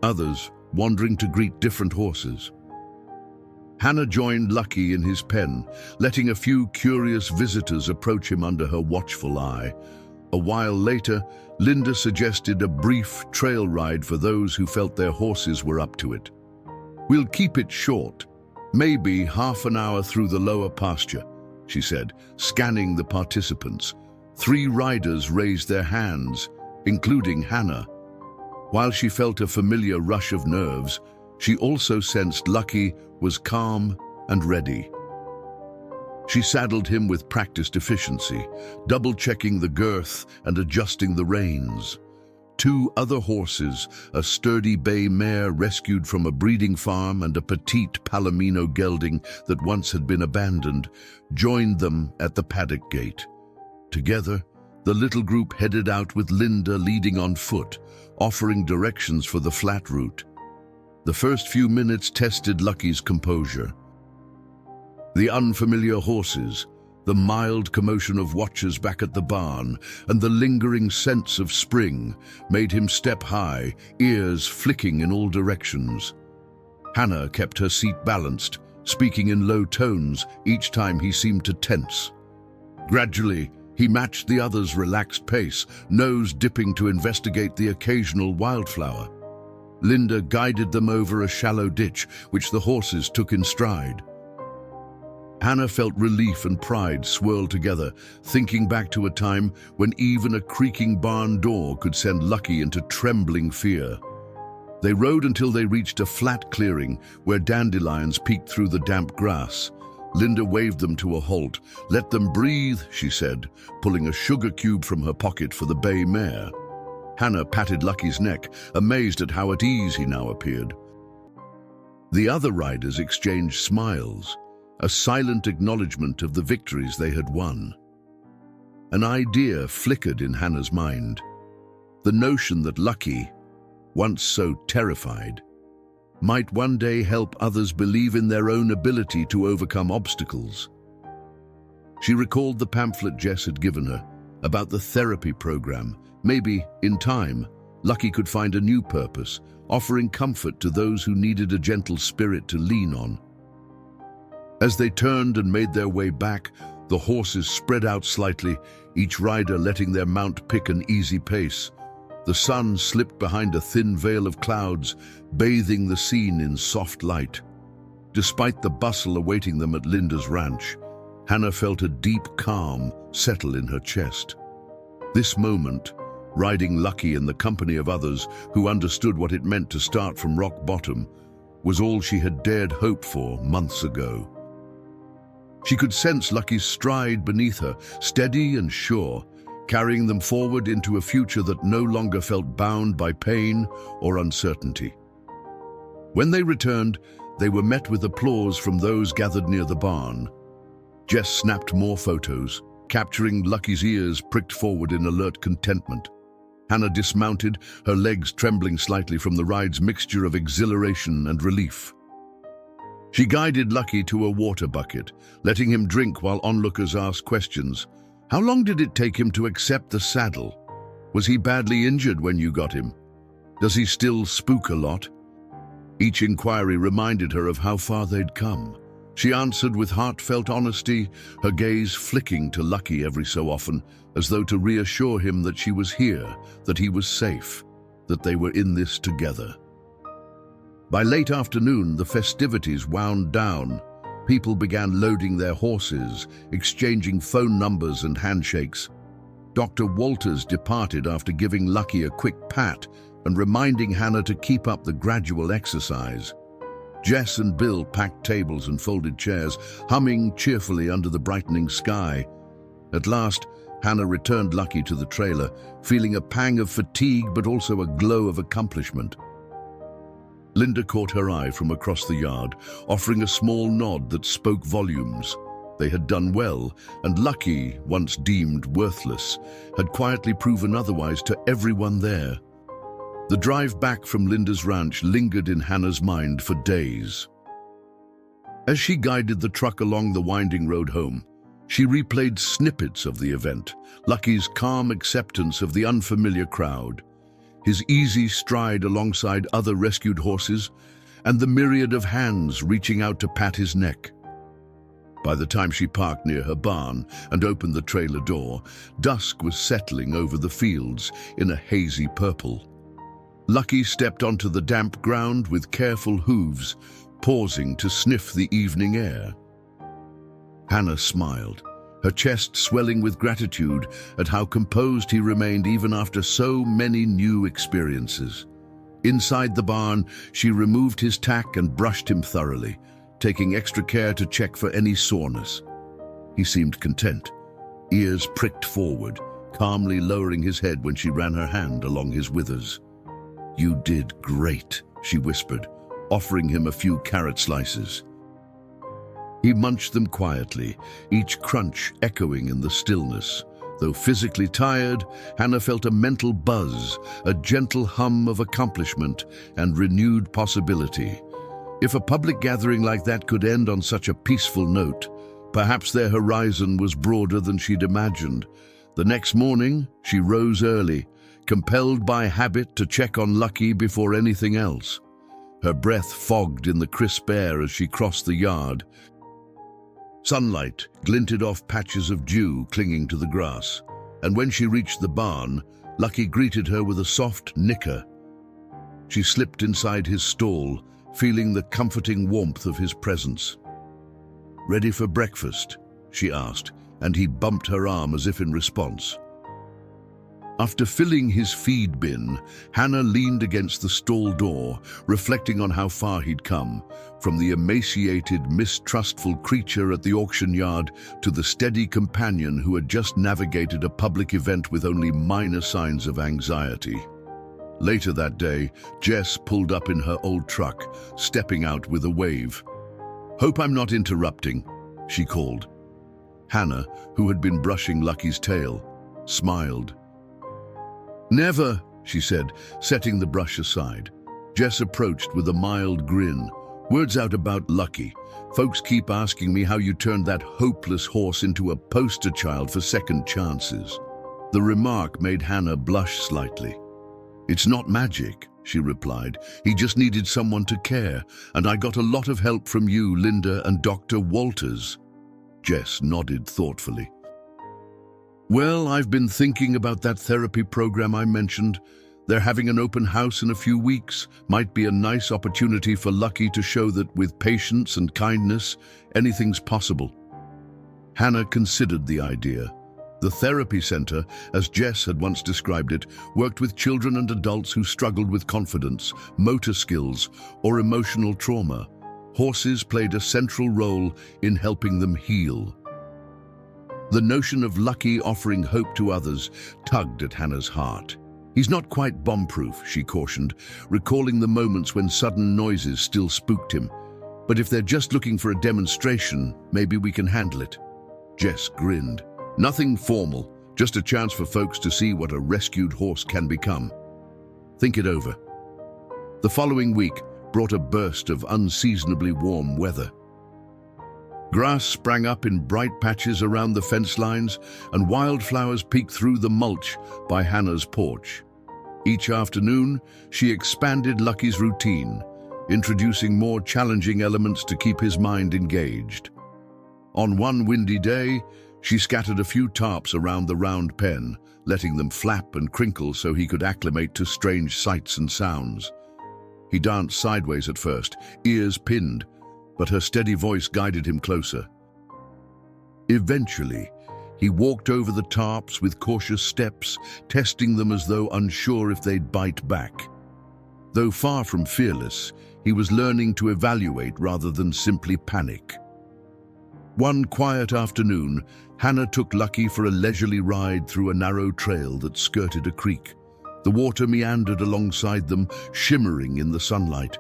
others wandering to greet different horses. Hannah joined Lucky in his pen, letting a few curious visitors approach him under her watchful eye. A while later, Linda suggested a brief trail ride for those who felt their horses were up to it. "We'll keep it short, maybe half an hour through the lower pasture," she said, scanning the participants. 3 riders raised their hands, including Hannah. While she felt a familiar rush of nerves, she also sensed Lucky was calm and ready. She saddled him with practiced efficiency, double-checking the girth and adjusting the reins. 2 other horses, a sturdy bay mare rescued from a breeding farm and a petite Palomino gelding that once had been abandoned, joined them at the paddock gate. Together, the little group headed out with Linda leading on foot, offering directions for the flat route. The first few minutes tested Lucky's composure. The unfamiliar horses, the mild commotion of watchers back at the barn, and the lingering sense of spring made him step high, ears flicking in all directions. Hannah kept her seat balanced, speaking in low tones each time he seemed to tense. Gradually, he matched the others' relaxed pace, nose dipping to investigate the occasional wildflower. Linda guided them over a shallow ditch, which the horses took in stride. Hannah felt relief and pride swirl together, thinking back to a time when even a creaking barn door could send Lucky into trembling fear. They rode until they reached a flat clearing where dandelions peeked through the damp grass. Linda waved them to a halt. "Let them breathe," she said, pulling a sugar cube from her pocket for the bay mare. Hannah patted Lucky's neck, amazed at how at ease he now appeared. The other riders exchanged smiles, a silent acknowledgement of the victories they had won. An idea flickered in Hannah's mind. The notion that Lucky, once so terrified, might one day help others believe in their own ability to overcome obstacles. She recalled the pamphlet Jess had given her about the therapy program. Maybe, in time, Lucky could find a new purpose, offering comfort to those who needed a gentle spirit to lean on. As they turned and made their way back, The horses spread out slightly, each rider letting their mount pick an easy pace. The sun slipped behind a thin veil of clouds, bathing the scene in soft light. Despite the bustle awaiting them at Linda's ranch, Hannah felt a deep calm settle in her chest. This moment, riding Lucky in the company of others who understood what it meant to start from rock bottom, was all she had dared hope for months ago. She could sense Lucky's stride beneath her, steady and sure, carrying them forward into a future that no longer felt bound by pain or uncertainty. When they returned, they were met with applause from those gathered near the barn. Jess snapped more photos, capturing Lucky's ears pricked forward in alert contentment. Hannah dismounted, her legs trembling slightly from the ride's mixture of exhilaration and relief. She guided Lucky to a water bucket, letting him drink while onlookers asked questions. How long did it take him to accept the saddle? Was he badly injured when you got him? Does he still spook a lot? Each inquiry reminded her of how far they'd come. She answered with heartfelt honesty, her gaze flicking to Lucky every so often, as though to reassure him that she was here, that he was safe, that they were in this together. By late afternoon, the festivities wound down. People began loading their horses, exchanging phone numbers and handshakes. Dr. Walters departed after giving Lucky a quick pat and reminding Hannah to keep up the gradual exercise. Jess and Bill packed tables and folded chairs, humming cheerfully under the brightening sky. At last, Hannah returned Lucky to the trailer, feeling a pang of fatigue but also a glow of accomplishment. Linda caught her eye from across the yard, offering a small nod that spoke volumes. They had done well, and Lucky, once deemed worthless, had quietly proven otherwise to everyone there. The drive back from Linda's ranch lingered in Hannah's mind for days. As she guided the truck along the winding road home, she replayed snippets of the event, Lucky's calm acceptance of the unfamiliar crowd, his easy stride alongside other rescued horses, and the myriad of hands reaching out to pat his neck. By the time she parked near her barn and opened the trailer door, dusk was settling over the fields in a hazy purple. Lucky stepped onto the damp ground with careful hooves, pausing to sniff the evening air. Hannah smiled, her chest swelling with gratitude at how composed he remained even after so many new experiences. Inside the barn, she removed his tack and brushed him thoroughly, taking extra care to check for any soreness. He seemed content, ears pricked forward, calmly lowering his head when she ran her hand along his withers. "You did great," she whispered, offering him a few carrot slices. He munched them quietly, each crunch echoing in the stillness. Though physically tired, Hannah felt a mental buzz, a gentle hum of accomplishment and renewed possibility. If a public gathering like that could end on such a peaceful note, perhaps their horizon was broader than she'd imagined. The next morning, she rose early, compelled by habit to check on Lucky before anything else. Her breath fogged in the crisp air as she crossed the yard. Sunlight glinted off patches of dew clinging to the grass, and when she reached the barn, Lucky greeted her with a soft nicker. She slipped inside his stall, feeling the comforting warmth of his presence. "Ready for breakfast?" she asked, and he bumped her arm as if in response. After filling his feed bin, Hannah leaned against the stall door, reflecting on how far he'd come, from the emaciated, mistrustful creature at the auction yard to the steady companion who had just navigated a public event with only minor signs of anxiety. Later that day, Jess pulled up in her old truck, stepping out with a wave. "Hope I'm not interrupting," she called. Hannah, who had been brushing Lucky's tail, smiled. "Never," she said, setting the brush aside. Jess approached with a mild grin. "Word's out about Lucky. Folks keep asking me how you turned that hopeless horse into a poster child for second chances." The remark made Hannah blush slightly. "It's not magic," she replied. "He just needed someone to care, and I got a lot of help from you, Linda, and Dr. Walters." Jess nodded thoughtfully. Well, I've been thinking about that therapy program I mentioned. They're having an open house in a few weeks. Might be a nice opportunity for Lucky to show that with patience and kindness, anything's possible. Hannah considered the idea. The therapy center, as Jess had once described it, worked with children and adults who struggled with confidence, motor skills, or emotional trauma. Horses played a central role in helping them heal. The notion of Lucky offering hope to others tugged at Hannah's heart. He's not quite bomb-proof, she cautioned, recalling the moments when sudden noises still spooked him. But if they're just looking for a demonstration, maybe we can handle it. Jess grinned. Nothing formal, just a chance for folks to see what a rescued horse can become. Think it over. The following week brought a burst of unseasonably warm weather. Grass sprang up in bright patches around the fence lines, and wildflowers peeked through the mulch by Hannah's porch. Each afternoon, she expanded Lucky's routine, introducing more challenging elements to keep his mind engaged. On one windy day, she scattered a few tarps around the round pen, letting them flap and crinkle so he could acclimate to strange sights and sounds. He danced sideways at first, ears pinned, but her steady voice guided him closer. Eventually, he walked over the tarps with cautious steps, testing them as though unsure if they'd bite back. Though far from fearless, he was learning to evaluate rather than simply panic. One quiet afternoon, Hannah took Lucky for a leisurely ride through a narrow trail that skirted a creek. The water meandered alongside them, shimmering in the sunlight.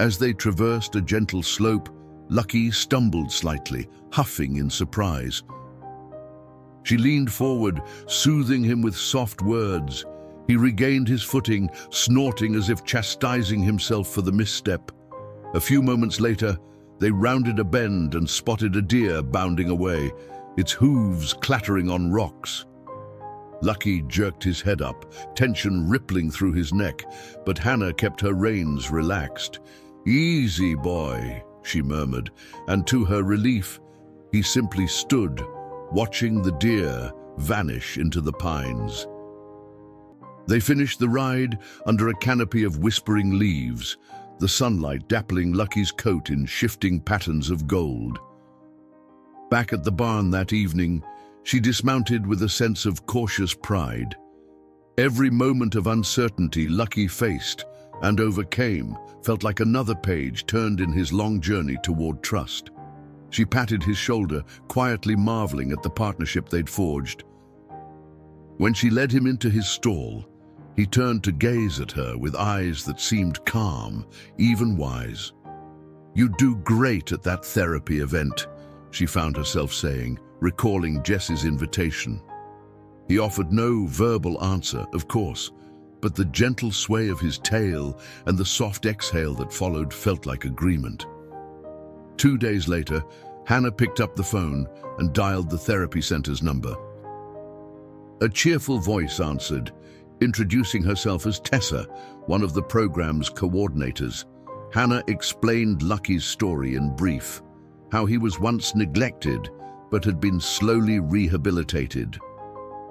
As they traversed a gentle slope, Lucky stumbled slightly, huffing in surprise. She leaned forward, soothing him with soft words. He regained his footing, snorting as if chastising himself for the misstep. A few moments later, they rounded a bend and spotted a deer bounding away, its hooves clattering on rocks. Lucky jerked his head up, tension rippling through his neck, but Hannah kept her reins relaxed. "Easy, boy," she murmured, and to her relief, he simply stood, watching the deer vanish into the pines. They finished the ride under a canopy of whispering leaves, the sunlight dappling Lucky's coat in shifting patterns of gold. Back at the barn that evening, she dismounted with a sense of cautious pride. Every moment of uncertainty Lucky faced and overcame felt like another page turned in his long journey toward trust. She patted his shoulder, quietly marveling at the partnership they'd forged. When she led him into his stall, he turned to gaze at her with eyes that seemed calm, even wise. "You do great at that therapy event," she found herself saying, recalling Jess's invitation. He offered no verbal answer, of course, but the gentle sway of his tail and the soft exhale that followed felt like agreement. 2 days later, Hannah picked up the phone and dialed the therapy center's number. A cheerful voice answered, introducing herself as Tessa, one of the program's coordinators. Hannah explained Lucky's story in brief, how he was once neglected but had been slowly rehabilitated.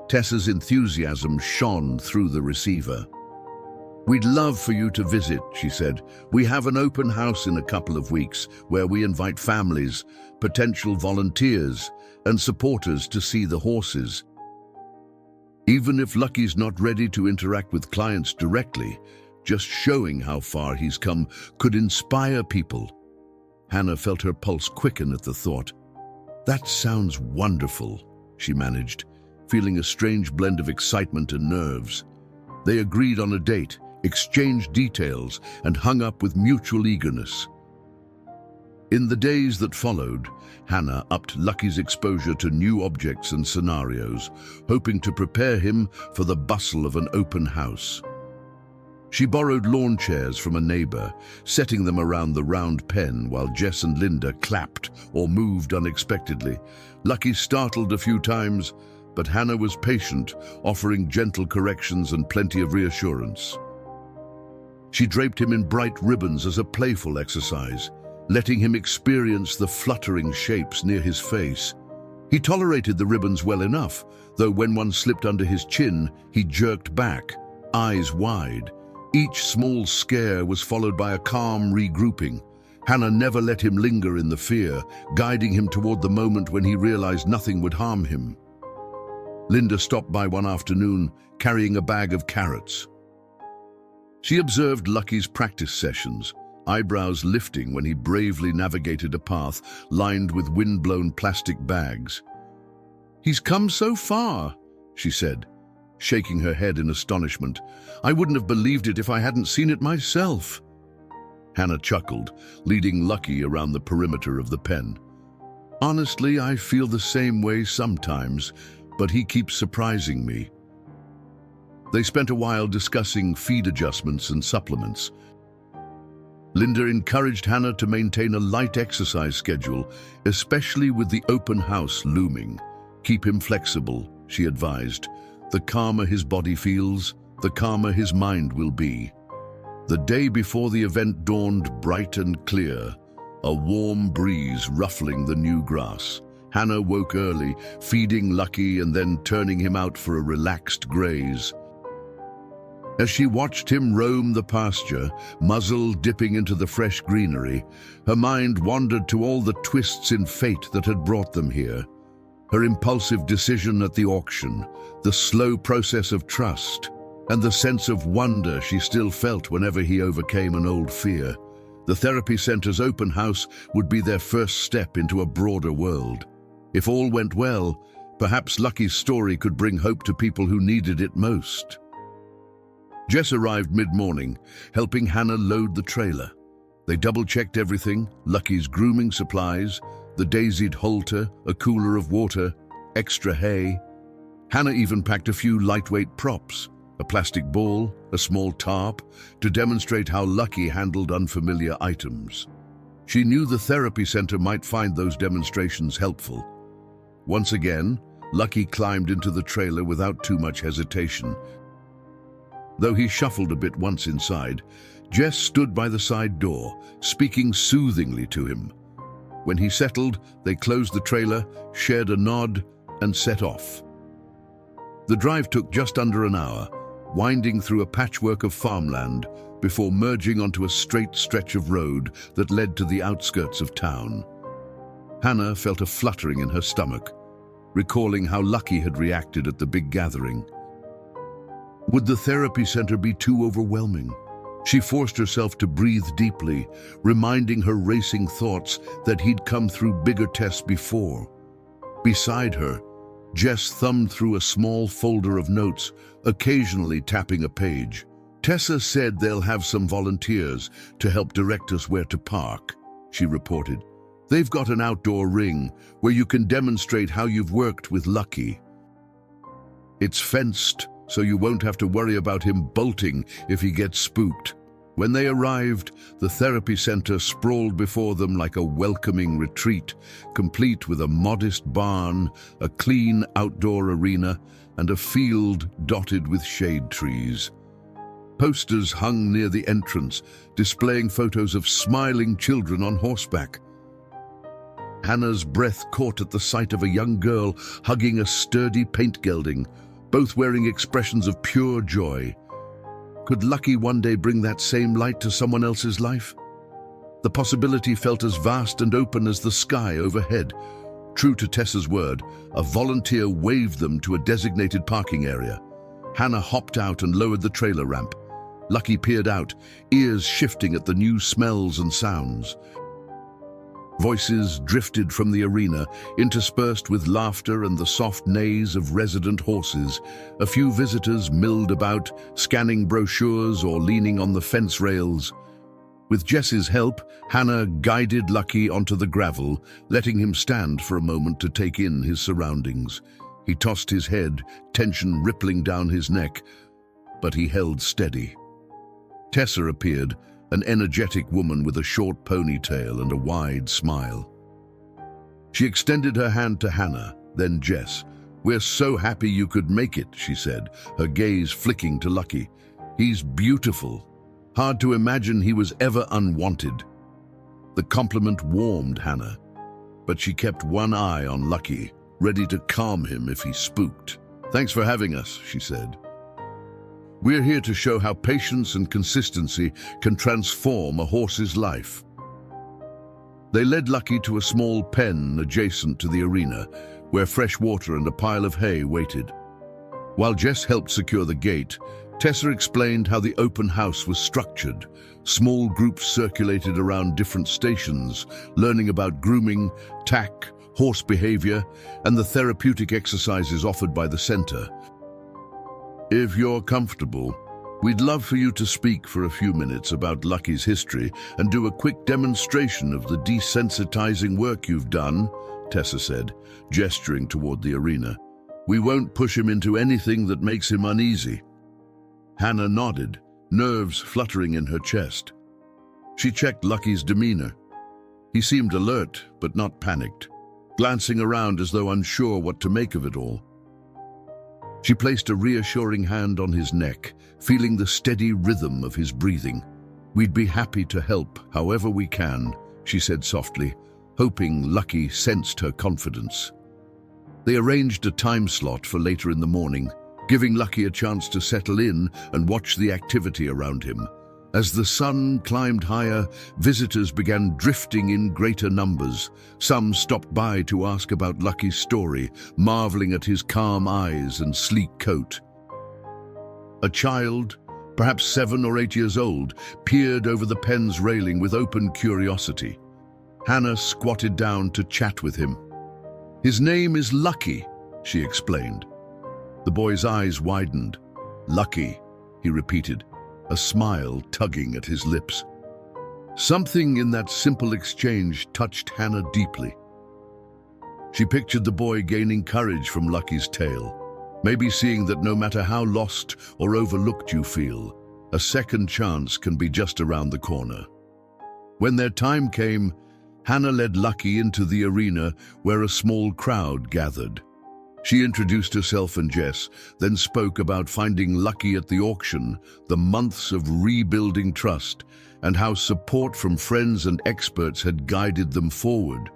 Tessa's enthusiasm shone through the receiver. "We'd love for you to visit," she said. "We have an open house in a couple of weeks where we invite families, potential volunteers, and supporters to see the horses. Even if Lucky's not ready to interact with clients directly, just showing how far he's come could inspire people." Hannah felt her pulse quicken at the thought. "That sounds wonderful," she managed, feeling a strange blend of excitement and nerves. They agreed on a date, exchanged details, and hung up with mutual eagerness. In the days that followed, Hannah upped Lucky's exposure to new objects and scenarios, hoping to prepare him for the bustle of an open house. She borrowed lawn chairs from a neighbor, setting them around the round pen while Jess and Linda clapped or moved unexpectedly. Lucky startled a few times, but Hannah was patient, offering gentle corrections and plenty of reassurance. She draped him in bright ribbons as a playful exercise, letting him experience the fluttering shapes near his face. He tolerated the ribbons well enough, though when one slipped under his chin, he jerked back, eyes wide. Each small scare was followed by a calm regrouping. Hannah never let him linger in the fear, guiding him toward the moment when he realized nothing would harm him. Linda stopped by one afternoon, carrying a bag of carrots. She observed Lucky's practice sessions, eyebrows lifting when he bravely navigated a path lined with wind-blown plastic bags. "He's come so far," she said, shaking her head in astonishment. "I wouldn't have believed it if I hadn't seen it myself." Hannah chuckled, leading Lucky around the perimeter of the pen. "Honestly, I feel the same way sometimes, but he keeps surprising me." They spent a while discussing feed adjustments and supplements. Linda encouraged Hannah to maintain a light exercise schedule, especially with the open house looming. "Keep him flexible," she advised. "The calmer his body feels, the calmer his mind will be." The day before the event dawned bright and clear, a warm breeze ruffling the new grass. Hannah woke early, feeding Lucky and then turning him out for a relaxed graze. As she watched him roam the pasture, muzzle dipping into the fresh greenery, her mind wandered to all the twists in fate that had brought them here. Her impulsive decision at the auction, the slow process of trust, and the sense of wonder she still felt whenever he overcame an old fear. The therapy center's open house would be their first step into a broader world. If all went well, perhaps Lucky's story could bring hope to people who needed it most. Jess arrived mid-morning, helping Hannah load the trailer. They double-checked everything: Lucky's grooming supplies, the daisied halter, a cooler of water, extra hay. Hannah even packed a few lightweight props, a plastic ball, a small tarp, to demonstrate how Lucky handled unfamiliar items. She knew the therapy center might find those demonstrations helpful. Once again, Lucky climbed into the trailer without too much hesitation. Though he shuffled a bit once inside, Jess stood by the side door, speaking soothingly to him. When he settled, they closed the trailer, shared a nod, and set off. The drive took just under an hour, winding through a patchwork of farmland before merging onto a straight stretch of road that led to the outskirts of town. Hannah felt a fluttering in her stomach, recalling how Lucky had reacted at the big gathering. Would the therapy center be too overwhelming? She forced herself to breathe deeply, reminding her racing thoughts that he'd come through bigger tests before. Beside her, Jess thumbed through a small folder of notes, occasionally tapping a page. "Tessa said they'll have some volunteers to help direct us where to park," she reported. "They've got an outdoor ring where you can demonstrate how you've worked with Lucky. It's fenced, so you won't have to worry about him bolting if he gets spooked." When they arrived, the therapy center sprawled before them like a welcoming retreat, complete with a modest barn, a clean outdoor arena, and a field dotted with shade trees. Posters hung near the entrance, displaying photos of smiling children on horseback. Hannah's breath caught at the sight of a young girl hugging a sturdy paint gelding, both wearing expressions of pure joy. Could Lucky one day bring that same light to someone else's life? The possibility felt as vast and open as the sky overhead. True to Tessa's word, a volunteer waved them to a designated parking area. Hannah hopped out and lowered the trailer ramp. Lucky peered out, ears shifting at the new smells and sounds. Voices drifted from the arena, interspersed with laughter and the soft neighs of resident horses. A few visitors milled about, scanning brochures or leaning on the fence rails. With Jess's help, Hannah guided Lucky onto the gravel, letting him stand for a moment to take in his surroundings. He tossed his head, tension rippling down his neck, but he held steady. Tessa appeared, an energetic woman with a short ponytail and a wide smile. She extended her hand to Hannah, then Jess. "We're so happy you could make it," she said, her gaze flicking to Lucky. "He's beautiful. Hard to imagine he was ever unwanted." The compliment warmed Hannah, but she kept one eye on Lucky, ready to calm him if he spooked. "Thanks for having us," she said. "We're here to show how patience and consistency can transform a horse's life." They led Lucky to a small pen adjacent to the arena, where fresh water and a pile of hay waited. While Jess helped secure the gate, Tessa explained how the open house was structured. Small groups circulated around different stations, learning about grooming, tack, horse behavior, and the therapeutic exercises offered by the center. "If you're comfortable, we'd love for you to speak for a few minutes about Lucky's history and do a quick demonstration of the desensitizing work you've done," Tessa said, gesturing toward the arena. "We won't push him into anything that makes him uneasy." Hannah nodded, nerves fluttering in her chest. She checked Lucky's demeanor. He seemed alert, but not panicked, glancing around as though unsure what to make of it all. She placed a reassuring hand on his neck, feeling the steady rhythm of his breathing. "We'd be happy to help however we can," she said softly, hoping Lucky sensed her confidence. They arranged a time slot for later in the morning, giving Lucky a chance to settle in and watch the activity around him. As the sun climbed higher, visitors began drifting in greater numbers. Some stopped by to ask about Lucky's story, marveling at his calm eyes and sleek coat. A child, perhaps 7 or 8 years old, peered over the pen's railing with open curiosity. Hannah squatted down to chat with him. "His name is Lucky," she explained. The boy's eyes widened. "Lucky," he repeated, a smile tugging at his lips. Something in that simple exchange touched Hannah deeply. She pictured the boy gaining courage from Lucky's tale, maybe seeing that no matter how lost or overlooked you feel, a second chance can be just around the corner. When their time came, Hannah led Lucky into the arena where a small crowd gathered. She introduced herself and Jess, then spoke about finding Lucky at the auction, the months of rebuilding trust, and how support from friends and experts had guided them forward.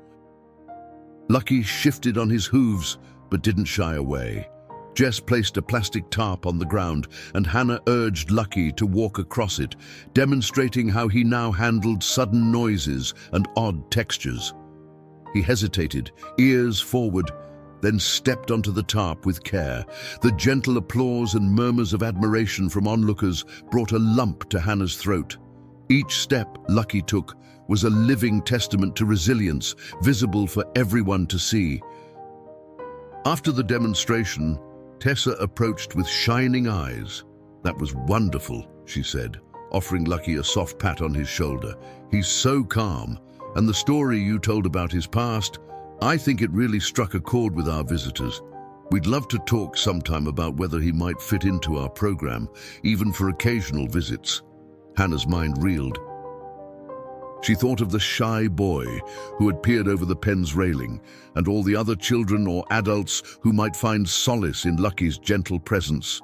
Lucky shifted on his hooves, but didn't shy away. Jess placed a plastic tarp on the ground, and Hannah urged Lucky to walk across it, demonstrating how he now handled sudden noises and odd textures. He hesitated, ears forward, then stepped onto the tarp with care. The gentle applause and murmurs of admiration from onlookers brought a lump to Hannah's throat. Each step Lucky took was a living testament to resilience, visible for everyone to see. After the demonstration, Tessa approached with shining eyes. "That was wonderful," she said, offering Lucky a soft pat on his shoulder. "He's so calm, and the story you told about his past, I think it really struck a chord with our visitors. We'd love to talk sometime about whether he might fit into our program, even for occasional visits." Hannah's mind reeled. She thought of the shy boy who had peered over the pen's railing, and all the other children or adults who might find solace in Lucky's gentle presence.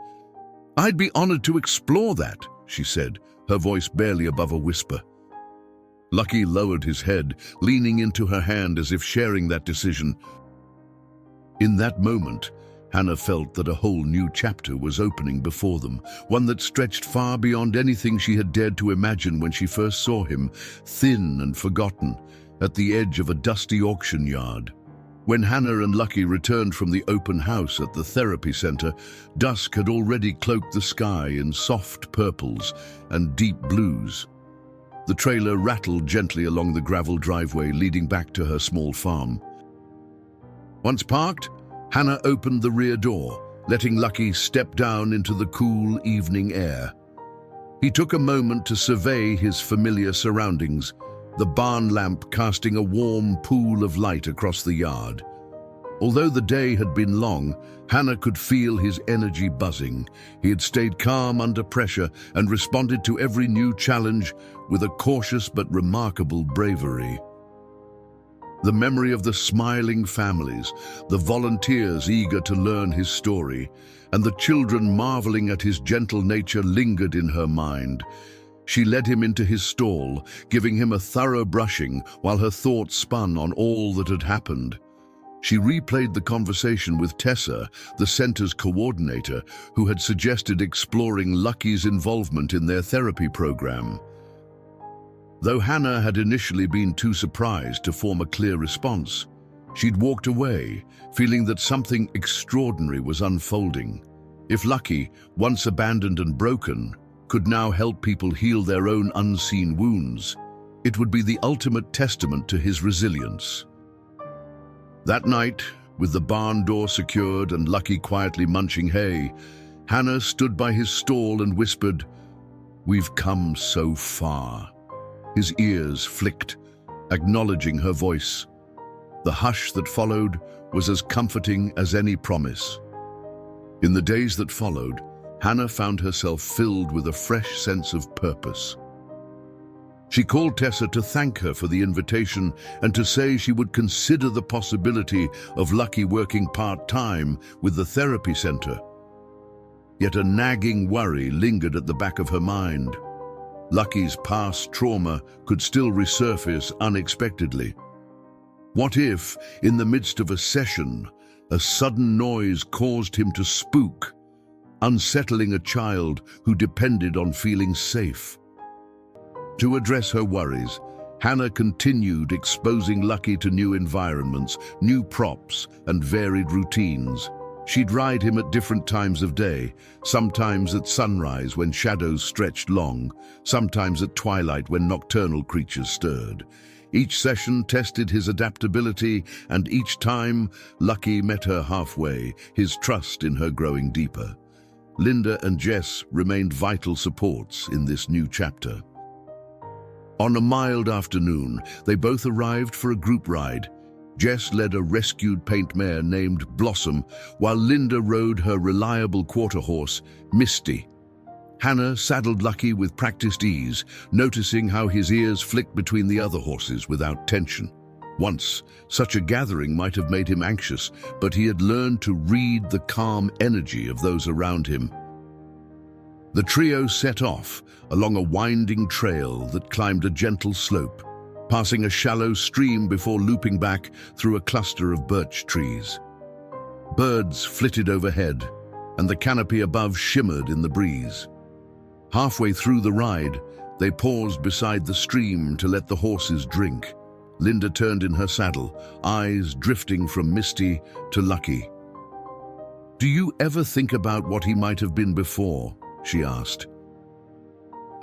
"I'd be honored to explore that," she said, her voice barely above a whisper. Lucky lowered his head, leaning into her hand as if sharing that decision. In that moment, Hannah felt that a whole new chapter was opening before them, one that stretched far beyond anything she had dared to imagine when she first saw him, thin and forgotten, at the edge of a dusty auction yard. When Hannah and Lucky returned from the open house at the therapy center, dusk had already cloaked the sky in soft purples and deep blues. The trailer rattled gently along the gravel driveway leading back to her small farm. Once parked, Hannah opened the rear door, letting Lucky step down into the cool evening air. He took a moment to survey his familiar surroundings, the barn lamp casting a warm pool of light across the yard. Although the day had been long, Hannah could feel his energy buzzing. He had stayed calm under pressure and responded to every new challenge with a cautious but remarkable bravery. The memory of the smiling families, the volunteers eager to learn his story, and the children marveling at his gentle nature lingered in her mind. She led him into his stall, giving him a thorough brushing while her thoughts spun on all that had happened. She replayed the conversation with Tessa, the center's coordinator, who had suggested exploring Lucky's involvement in their therapy program. Though Hannah had initially been too surprised to form a clear response, she'd walked away, feeling that something extraordinary was unfolding. If Lucky, once abandoned and broken, could now help people heal their own unseen wounds, it would be the ultimate testament to his resilience. That night, with the barn door secured and Lucky quietly munching hay, Hannah stood by his stall and whispered, "We've come so far." His ears flicked, acknowledging her voice. The hush that followed was as comforting as any promise. In the days that followed, Hannah found herself filled with a fresh sense of purpose. She called Tessa to thank her for the invitation and to say she would consider the possibility of Lucky working part-time with the therapy center. Yet a nagging worry lingered at the back of her mind. Lucky's past trauma could still resurface unexpectedly. What if, in the midst of a session, a sudden noise caused him to spook, unsettling a child who depended on feeling safe? To address her worries, Hannah continued exposing Lucky to new environments, new props, and varied routines. She'd ride him at different times of day, sometimes at sunrise when shadows stretched long, sometimes at twilight when nocturnal creatures stirred. Each session tested his adaptability, and each time, Lucky met her halfway, his trust in her growing deeper. Linda and Jess remained vital supports in this new chapter. On a mild afternoon, they both arrived for a group ride. Jess led a rescued paint mare named Blossom, while Linda rode her reliable quarter horse, Misty. Hannah saddled Lucky with practiced ease, noticing how his ears flicked between the other horses without tension. Once, such a gathering might have made him anxious, but he had learned to read the calm energy of those around him. The trio set off along a winding trail that climbed a gentle slope, passing a shallow stream before looping back through a cluster of birch trees. Birds flitted overhead, and the canopy above shimmered in the breeze. Halfway through the ride, they paused beside the stream to let the horses drink. Linda turned in her saddle, eyes drifting from Misty to Lucky. "Do you ever think about what he might have been before?" she asked.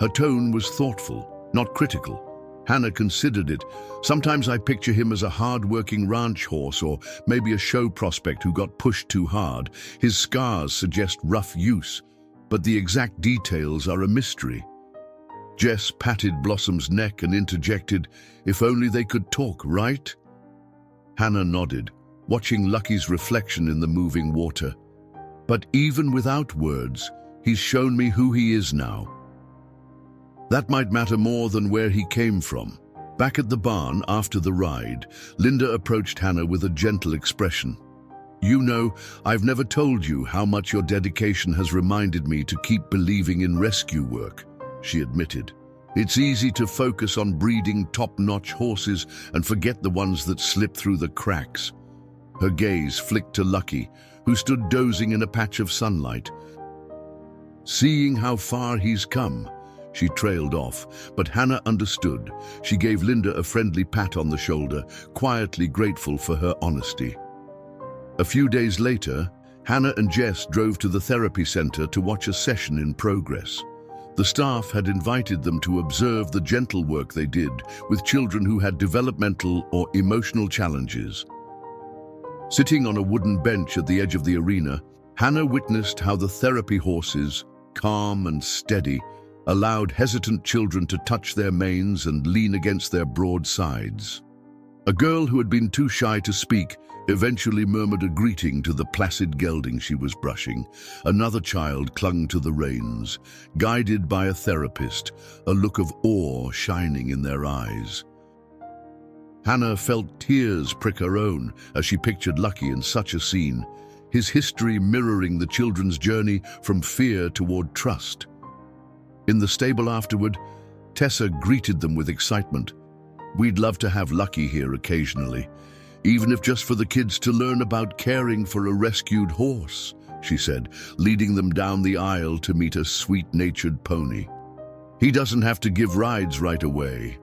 Her tone was thoughtful, not critical. Hannah considered it. "Sometimes I picture him as a hard-working ranch horse or maybe a show prospect who got pushed too hard. His scars suggest rough use, but the exact details are a mystery." Jess patted Blossom's neck and interjected, "If only they could talk, right?" Hannah nodded, watching Lucky's reflection in the moving water. "But even without words, he's shown me who he is now. That might matter more than where he came from." Back at the barn after the ride, Linda approached Hannah with a gentle expression. "You know, I've never told you how much your dedication has reminded me to keep believing in rescue work," she admitted. "It's easy to focus on breeding top-notch horses and forget the ones that slip through the cracks." Her gaze flicked to Lucky, who stood dozing in a patch of sunlight. "Seeing how far he's come," she trailed off, but Hannah understood. She gave Linda a friendly pat on the shoulder, quietly grateful for her honesty. A few days later, Hannah and Jess drove to the therapy center to watch a session in progress. The staff had invited them to observe the gentle work they did with children who had developmental or emotional challenges. Sitting on a wooden bench at the edge of the arena, Hannah witnessed how the therapy horses, calm and steady, allowed hesitant children to touch their manes and lean against their broad sides. A girl who had been too shy to speak eventually murmured a greeting to the placid gelding she was brushing. Another child clung to the reins, guided by a therapist, a look of awe shining in their eyes. Hannah felt tears prick her own as she pictured Lucky in such a scene, his history mirroring the children's journey from fear toward trust. In the stable afterward, Tessa greeted them with excitement. "We'd love to have Lucky here occasionally. even if just for the kids to learn about caring for a rescued horse," she said, leading them down the aisle to meet a sweet-natured pony. "He doesn't have to give rides right away."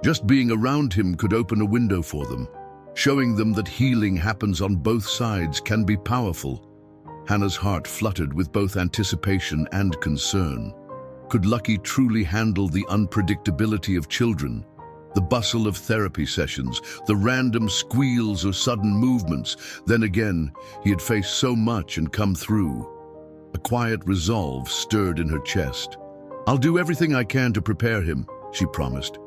Just being around him could open a window for them, showing them that healing happens on both sides can be powerful. Hannah's heart fluttered with both anticipation and concern. Could Lucky truly handle the unpredictability of children? The bustle of therapy sessions, the random squeals or sudden movements. Then again, he had faced so much and come through. A quiet resolve stirred in her chest. "I'll do everything I can to prepare him," she promised.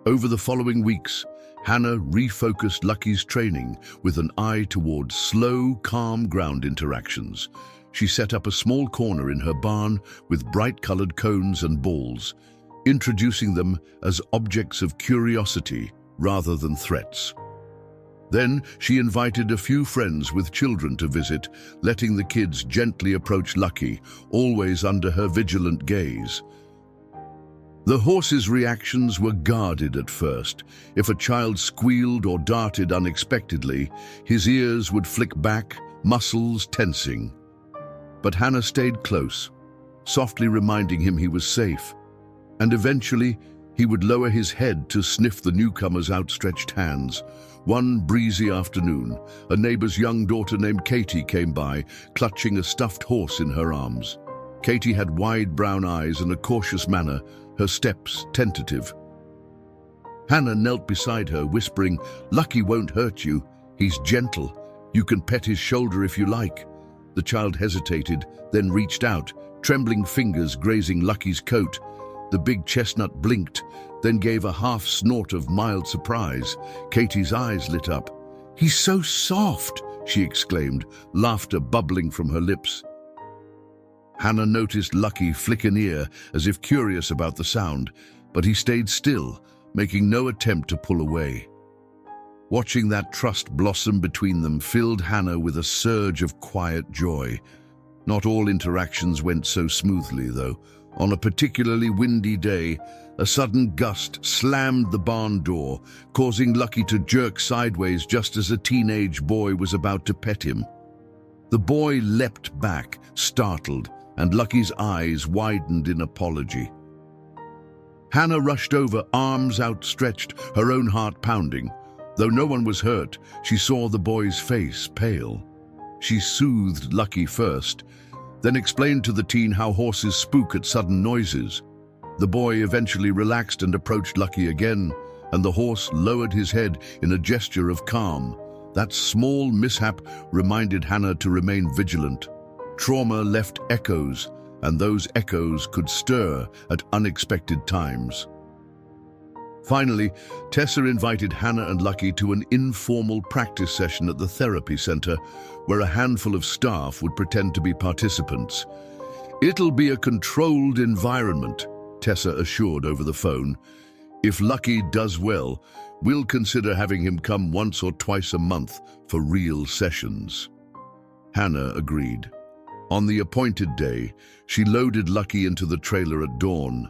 Over the following weeks, Hannah refocused Lucky's training with an eye towards slow, calm ground interactions. She set up a small corner in her barn with bright-colored cones and balls, introducing them as objects of curiosity rather than threats. Then she invited a few friends with children to visit, letting the kids gently approach Lucky, always under her vigilant gaze. The horse's reactions were guarded at first. If a child squealed or darted unexpectedly, his ears would flick back, muscles tensing. But Hannah stayed close, softly reminding him he was safe. And eventually, he would lower his head to sniff the newcomer's outstretched hands. One breezy afternoon, a neighbor's young daughter named Katie came by, clutching a stuffed horse in her arms. Katie had wide brown eyes and a cautious manner, her steps tentative. Hannah knelt beside her, whispering, "Lucky won't hurt you. He's gentle. You can pet his shoulder if you like." The child hesitated, then reached out, trembling fingers grazing Lucky's coat. The big chestnut blinked, then gave a half snort of mild surprise. Katie's eyes lit up. "He's so soft," she exclaimed, laughter bubbling from her lips. Hannah noticed Lucky flick an ear as if curious about the sound, but he stayed still, making no attempt to pull away. Watching that trust blossom between them filled Hannah with a surge of quiet joy. Not all interactions went so smoothly, though. On a particularly windy day, a sudden gust slammed the barn door, causing Lucky to jerk sideways just as a teenage boy was about to pet him. The boy leapt back, startled, and Lucky's eyes widened in apology. Hannah rushed over, arms outstretched, her own heart pounding. Though no one was hurt, she saw the boy's face pale. She soothed Lucky first, then explained to the teen how horses spook at sudden noises. The boy eventually relaxed and approached Lucky again, and the horse lowered his head in a gesture of calm. That small mishap reminded Hannah to remain vigilant. Trauma left echoes, and those echoes could stir at unexpected times. Finally, Tessa invited Hannah and Lucky to an informal practice session at the therapy center, where a handful of staff would pretend to be participants. "It'll be a controlled environment," Tessa assured over the phone. "If Lucky does well, we'll consider having him come once or twice a month for real sessions." Hannah agreed. On the appointed day, she loaded Lucky into the trailer at dawn.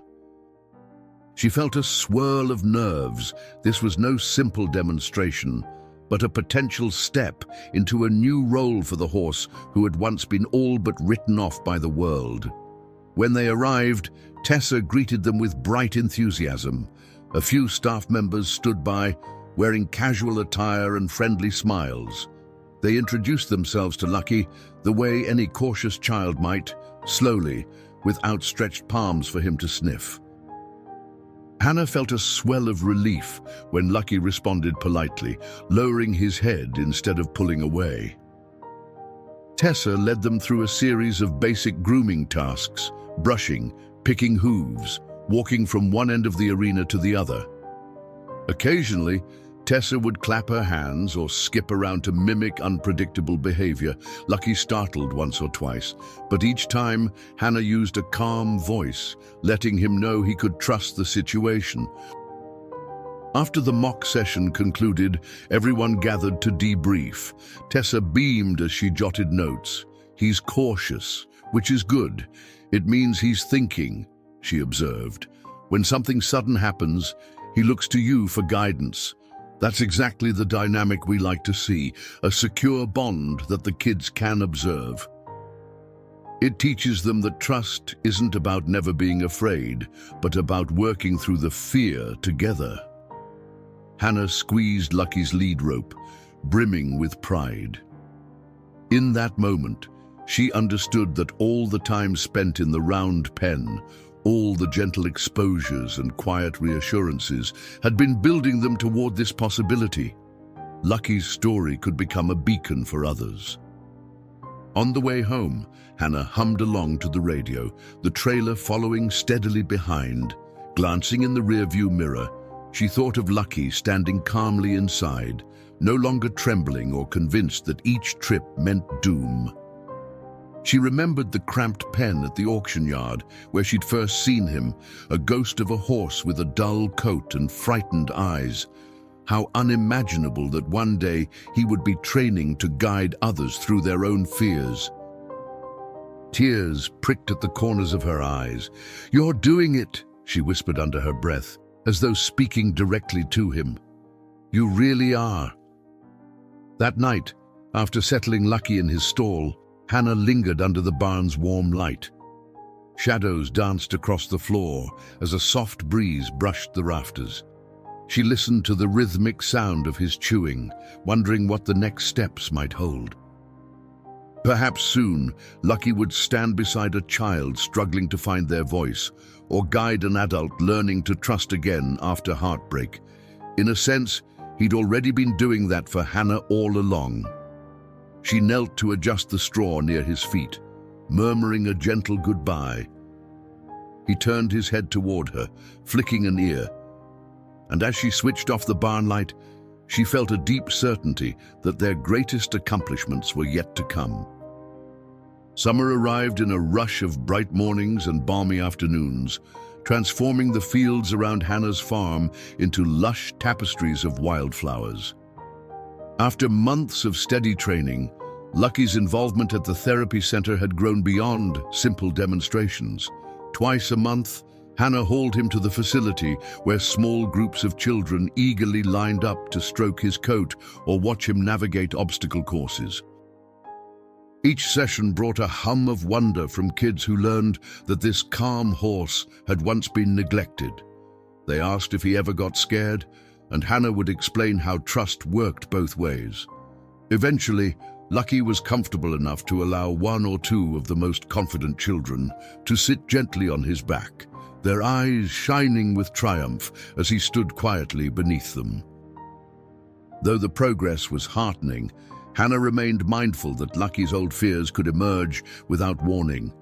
She felt a swirl of nerves. This was no simple demonstration, but a potential step into a new role for the horse who had once been all but written off by the world. When they arrived, Tessa greeted them with bright enthusiasm. A few staff members stood by, wearing casual attire and friendly smiles. They introduced themselves to Lucky the way any cautious child might, slowly, with outstretched palms for him to sniff. Hannah felt a swell of relief when Lucky responded politely, lowering his head instead of pulling away. Tessa led them through a series of basic grooming tasks: brushing, picking hooves, walking from one end of the arena to the other. Occasionally, Tessa would clap her hands or skip around to mimic unpredictable behavior. Lucky startled once or twice, but each time Hannah used a calm voice, letting him know he could trust the situation. After the mock session concluded, everyone gathered to debrief. Tessa beamed as she jotted notes. "He's cautious, which is good. It means he's thinking," she observed. "When something sudden happens, he looks to you for guidance. That's exactly the dynamic we like to see, a secure bond that the kids can observe. It teaches them that trust isn't about never being afraid, but about working through the fear together. Hannah squeezed Lucky's lead rope, brimming with pride. In that moment, she understood that all the time spent in the round pen, all the gentle exposures and quiet reassurances, had been building them toward this possibility. Lucky's story could become a beacon for others. On the way home, Hannah hummed along to the radio, the trailer following steadily behind. Glancing in the rearview mirror, she thought of Lucky standing calmly inside, no longer trembling or convinced that each trip meant doom. She remembered the cramped pen at the auction yard where she'd first seen him, a ghost of a horse with a dull coat and frightened eyes. How unimaginable that one day he would be training to guide others through their own fears. Tears pricked at the corners of her eyes. "You're doing it," she whispered under her breath, as though speaking directly to him. "You really are." That night, after settling Lucky in his stall, Hannah lingered under the barn's warm light. Shadows danced across the floor as a soft breeze brushed the rafters. She listened to the rhythmic sound of his chewing, wondering what the next steps might hold. Perhaps soon, Lucky would stand beside a child struggling to find their voice, or guide an adult learning to trust again after heartbreak. In a sense, he'd already been doing that for Hannah all along. She knelt to adjust the straw near his feet, murmuring a gentle goodbye. He turned his head toward her, flicking an ear, and as she switched off the barn light, she felt a deep certainty that their greatest accomplishments were yet to come. Summer arrived in a rush of bright mornings and balmy afternoons, transforming the fields around Hannah's farm into lush tapestries of wildflowers. After months of steady training, Lucky's involvement at the therapy center had grown beyond simple demonstrations. Twice a month, Hannah hauled him to the facility where small groups of children eagerly lined up to stroke his coat or watch him navigate obstacle courses. Each session brought a hum of wonder from kids who learned that this calm horse had once been neglected. They asked if he ever got scared, and Hannah would explain how trust worked both ways. Eventually, Lucky was comfortable enough to allow one or two of the most confident children to sit gently on his back, their eyes shining with triumph as he stood quietly beneath them. Though the progress was heartening, Hannah remained mindful that Lucky's old fears could emerge without warning.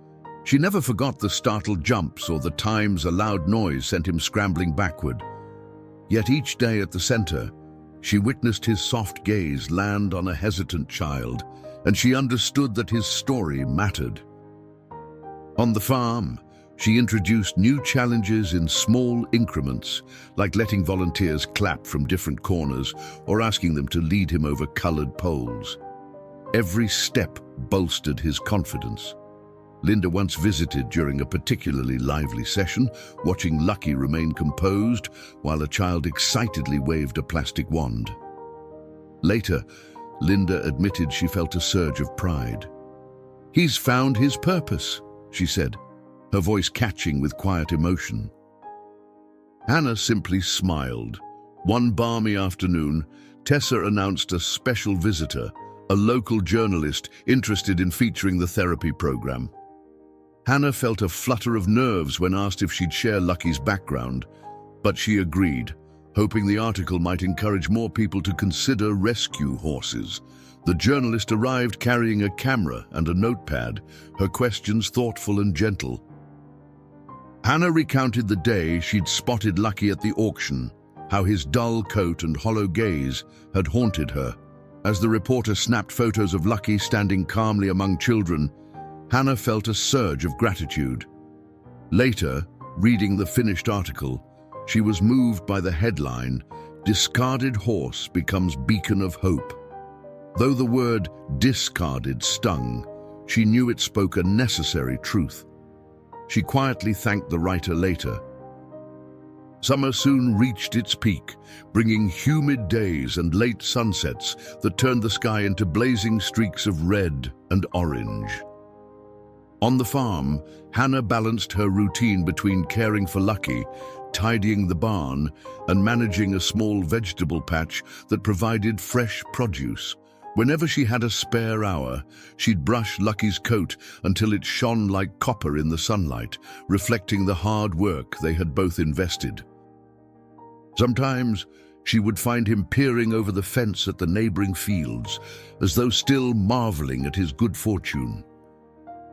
She never forgot the startled jumps or the times a loud noise sent him scrambling backward. Yet each day at the center, she witnessed his soft gaze land on a hesitant child, and she understood that his story mattered. On the farm, she introduced new challenges in small increments, like letting volunteers clap from different corners or asking them to lead him over colored poles. Every step bolstered his confidence. Linda once visited during a particularly lively session, watching Lucky remain composed while a child excitedly waved a plastic wand. Later, Linda admitted she felt a surge of pride. "He's found his purpose," she said, her voice catching with quiet emotion. Hannah simply smiled. One balmy afternoon, Tessa announced a special visitor, a local journalist interested in featuring the therapy program. Hannah felt a flutter of nerves when asked if she'd share Lucky's background, but she agreed, hoping the article might encourage more people to consider rescue horses. The journalist arrived carrying a camera and a notepad, her questions thoughtful and gentle. Hannah recounted the day she'd spotted Lucky at the auction, how his dull coat and hollow gaze had haunted her. As the reporter snapped photos of Lucky standing calmly among children, Hannah felt a surge of gratitude. Later, reading the finished article, she was moved by the headline, "Discarded Horse Becomes Beacon of Hope." Though the word discarded stung, she knew it spoke a necessary truth. She quietly thanked the writer later. Summer soon reached its peak, bringing humid days and late sunsets that turned the sky into blazing streaks of red and orange. On the farm, Hannah balanced her routine between caring for Lucky, tidying the barn, and managing a small vegetable patch that provided fresh produce. Whenever she had a spare hour, she'd brush Lucky's coat until it shone like copper in the sunlight, reflecting the hard work they had both invested. Sometimes, she would find him peering over the fence at the neighboring fields, as though still marveling at his good fortune.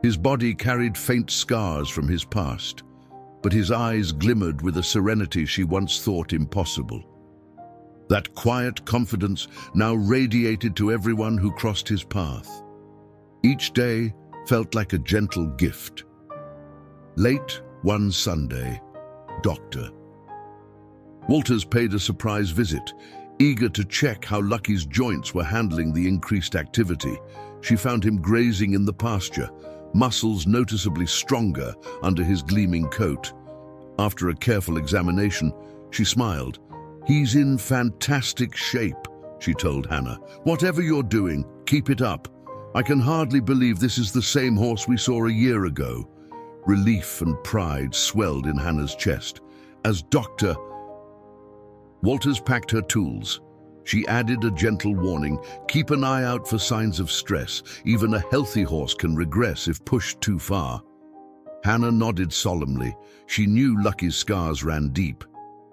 His body carried faint scars from his past, but his eyes glimmered with a serenity she once thought impossible. That quiet confidence now radiated to everyone who crossed his path. Each day felt like a gentle gift. Late one Sunday, Dr. Walters paid a surprise visit. Eager to check how Lucky's joints were handling the increased activity, she found him grazing in the pasture, muscles noticeably stronger under his gleaming coat. After a careful examination, she smiled. "He's in fantastic shape," she told Hannah. "Whatever you're doing, keep it up. I can hardly believe this is the same horse we saw a year ago." Relief and pride swelled in Hannah's chest. As Dr. Walters packed her tools, she added a gentle warning: "Keep an eye out for signs of stress. Even a healthy horse can regress if pushed too far." Hannah nodded solemnly. She knew Lucky's scars ran deep,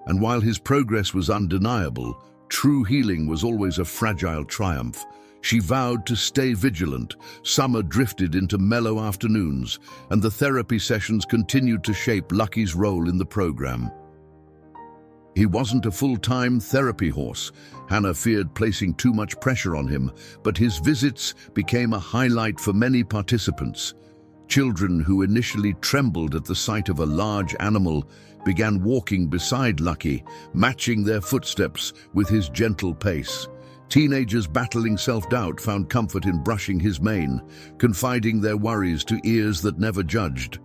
and while his progress was undeniable, true healing was always a fragile triumph. She vowed to stay vigilant. Summer drifted into mellow afternoons, and the therapy sessions continued to shape Lucky's role in the program. He wasn't a full-time therapy horse. Hannah feared placing too much pressure on him, but his visits became a highlight for many participants. Children who initially trembled at the sight of a large animal began walking beside Lucky, matching their footsteps with his gentle pace. Teenagers battling self-doubt found comfort in brushing his mane, confiding their worries to ears that never judged.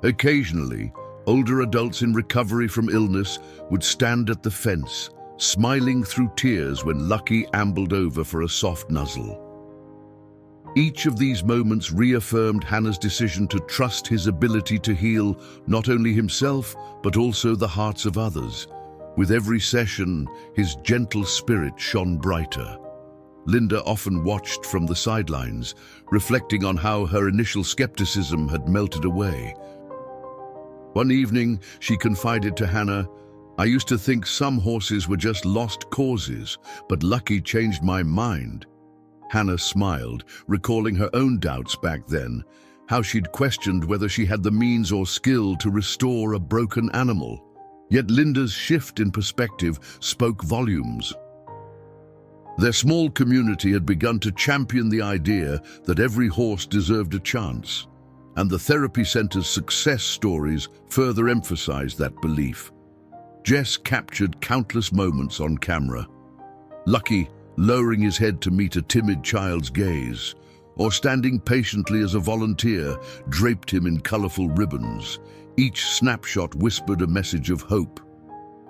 Occasionally, older adults in recovery from illness would stand at the fence, smiling through tears when Lucky ambled over for a soft nuzzle. Each of these moments reaffirmed Hannah's decision to trust his ability to heal not only himself, but also the hearts of others. With every session, his gentle spirit shone brighter. Linda often watched from the sidelines, reflecting on how her initial skepticism had melted away. One evening, she confided to Hannah, "I used to think some horses were just lost causes, but Lucky changed my mind." Hannah smiled, recalling her own doubts back then, how she'd questioned whether she had the means or skill to restore a broken animal. Yet Linda's shift in perspective spoke volumes. Their small community had begun to champion the idea that every horse deserved a chance, and the therapy center's success stories further emphasized that belief. Jess captured countless moments on camera. Lucky lowering his head to meet a timid child's gaze, or standing patiently as a volunteer draped him in colorful ribbons. Each snapshot whispered a message of hope.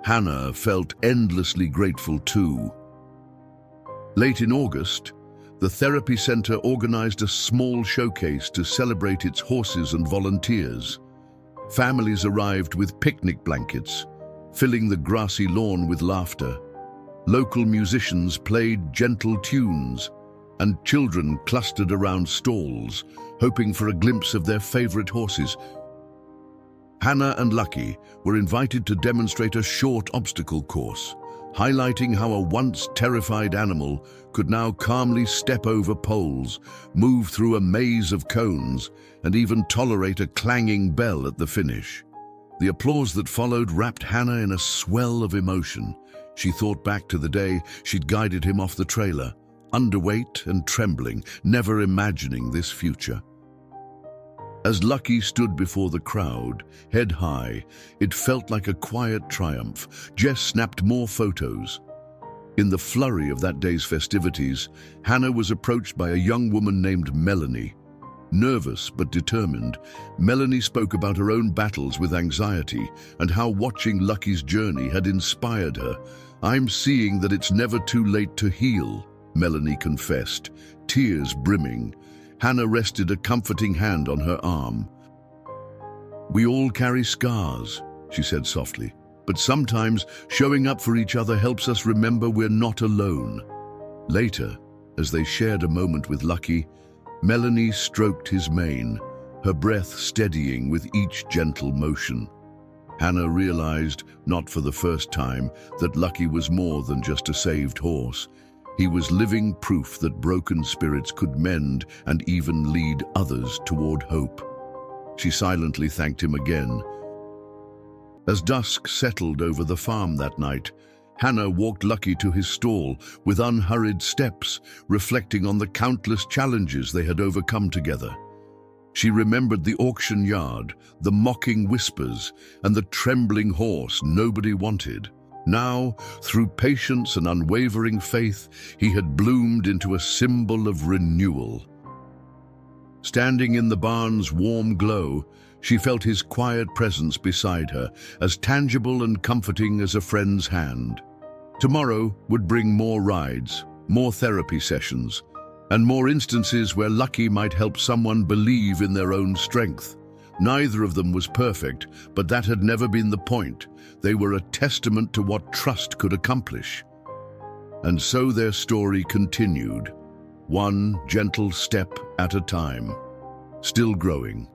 Hannah felt endlessly grateful too. Late in August, the therapy center organized a small showcase to celebrate its horses and volunteers. Families arrived with picnic blankets, filling the grassy lawn with laughter. Local musicians played gentle tunes, and children clustered around stalls, hoping for a glimpse of their favorite horses. Hannah and Lucky were invited to demonstrate a short obstacle course, highlighting how a once terrified animal could now calmly step over poles, move through a maze of cones, and even tolerate a clanging bell at the finish. The applause that followed wrapped Hannah in a swell of emotion. She thought back to the day she'd guided him off the trailer, underweight and trembling, never imagining this future. As Lucky stood before the crowd, head high, it felt like a quiet triumph. Jess snapped more photos. In the flurry of that day's festivities, Hannah was approached by a young woman named Melanie. Nervous but determined, Melanie spoke about her own battles with anxiety and how watching Lucky's journey had inspired her. "I'm seeing that it's never too late to heal," Melanie confessed, tears brimming. Hannah rested a comforting hand on her arm. "We all carry scars," she said softly, "but sometimes showing up for each other helps us remember we're not alone." Later, as they shared a moment with Lucky, Melanie stroked his mane, her breath steadying with each gentle motion. Hannah realized, not for the first time, that Lucky was more than just a saved horse. He was living proof that broken spirits could mend and even lead others toward hope. She silently thanked him again. As dusk settled over the farm that night, Hannah walked Lucky to his stall with unhurried steps, reflecting on the countless challenges they had overcome together. She remembered the auction yard, the mocking whispers, and the trembling horse nobody wanted. Now, through patience and unwavering faith, he had bloomed into a symbol of renewal. Standing in the barn's warm glow, she felt his quiet presence beside her, as tangible and comforting as a friend's hand. Tomorrow would bring more rides, more therapy sessions, and more instances where Lucky might help someone believe in their own strength. Neither of them was perfect, but that had never been the point. They were a testament to what trust could accomplish. And so their story continued, one gentle step at a time, still growing.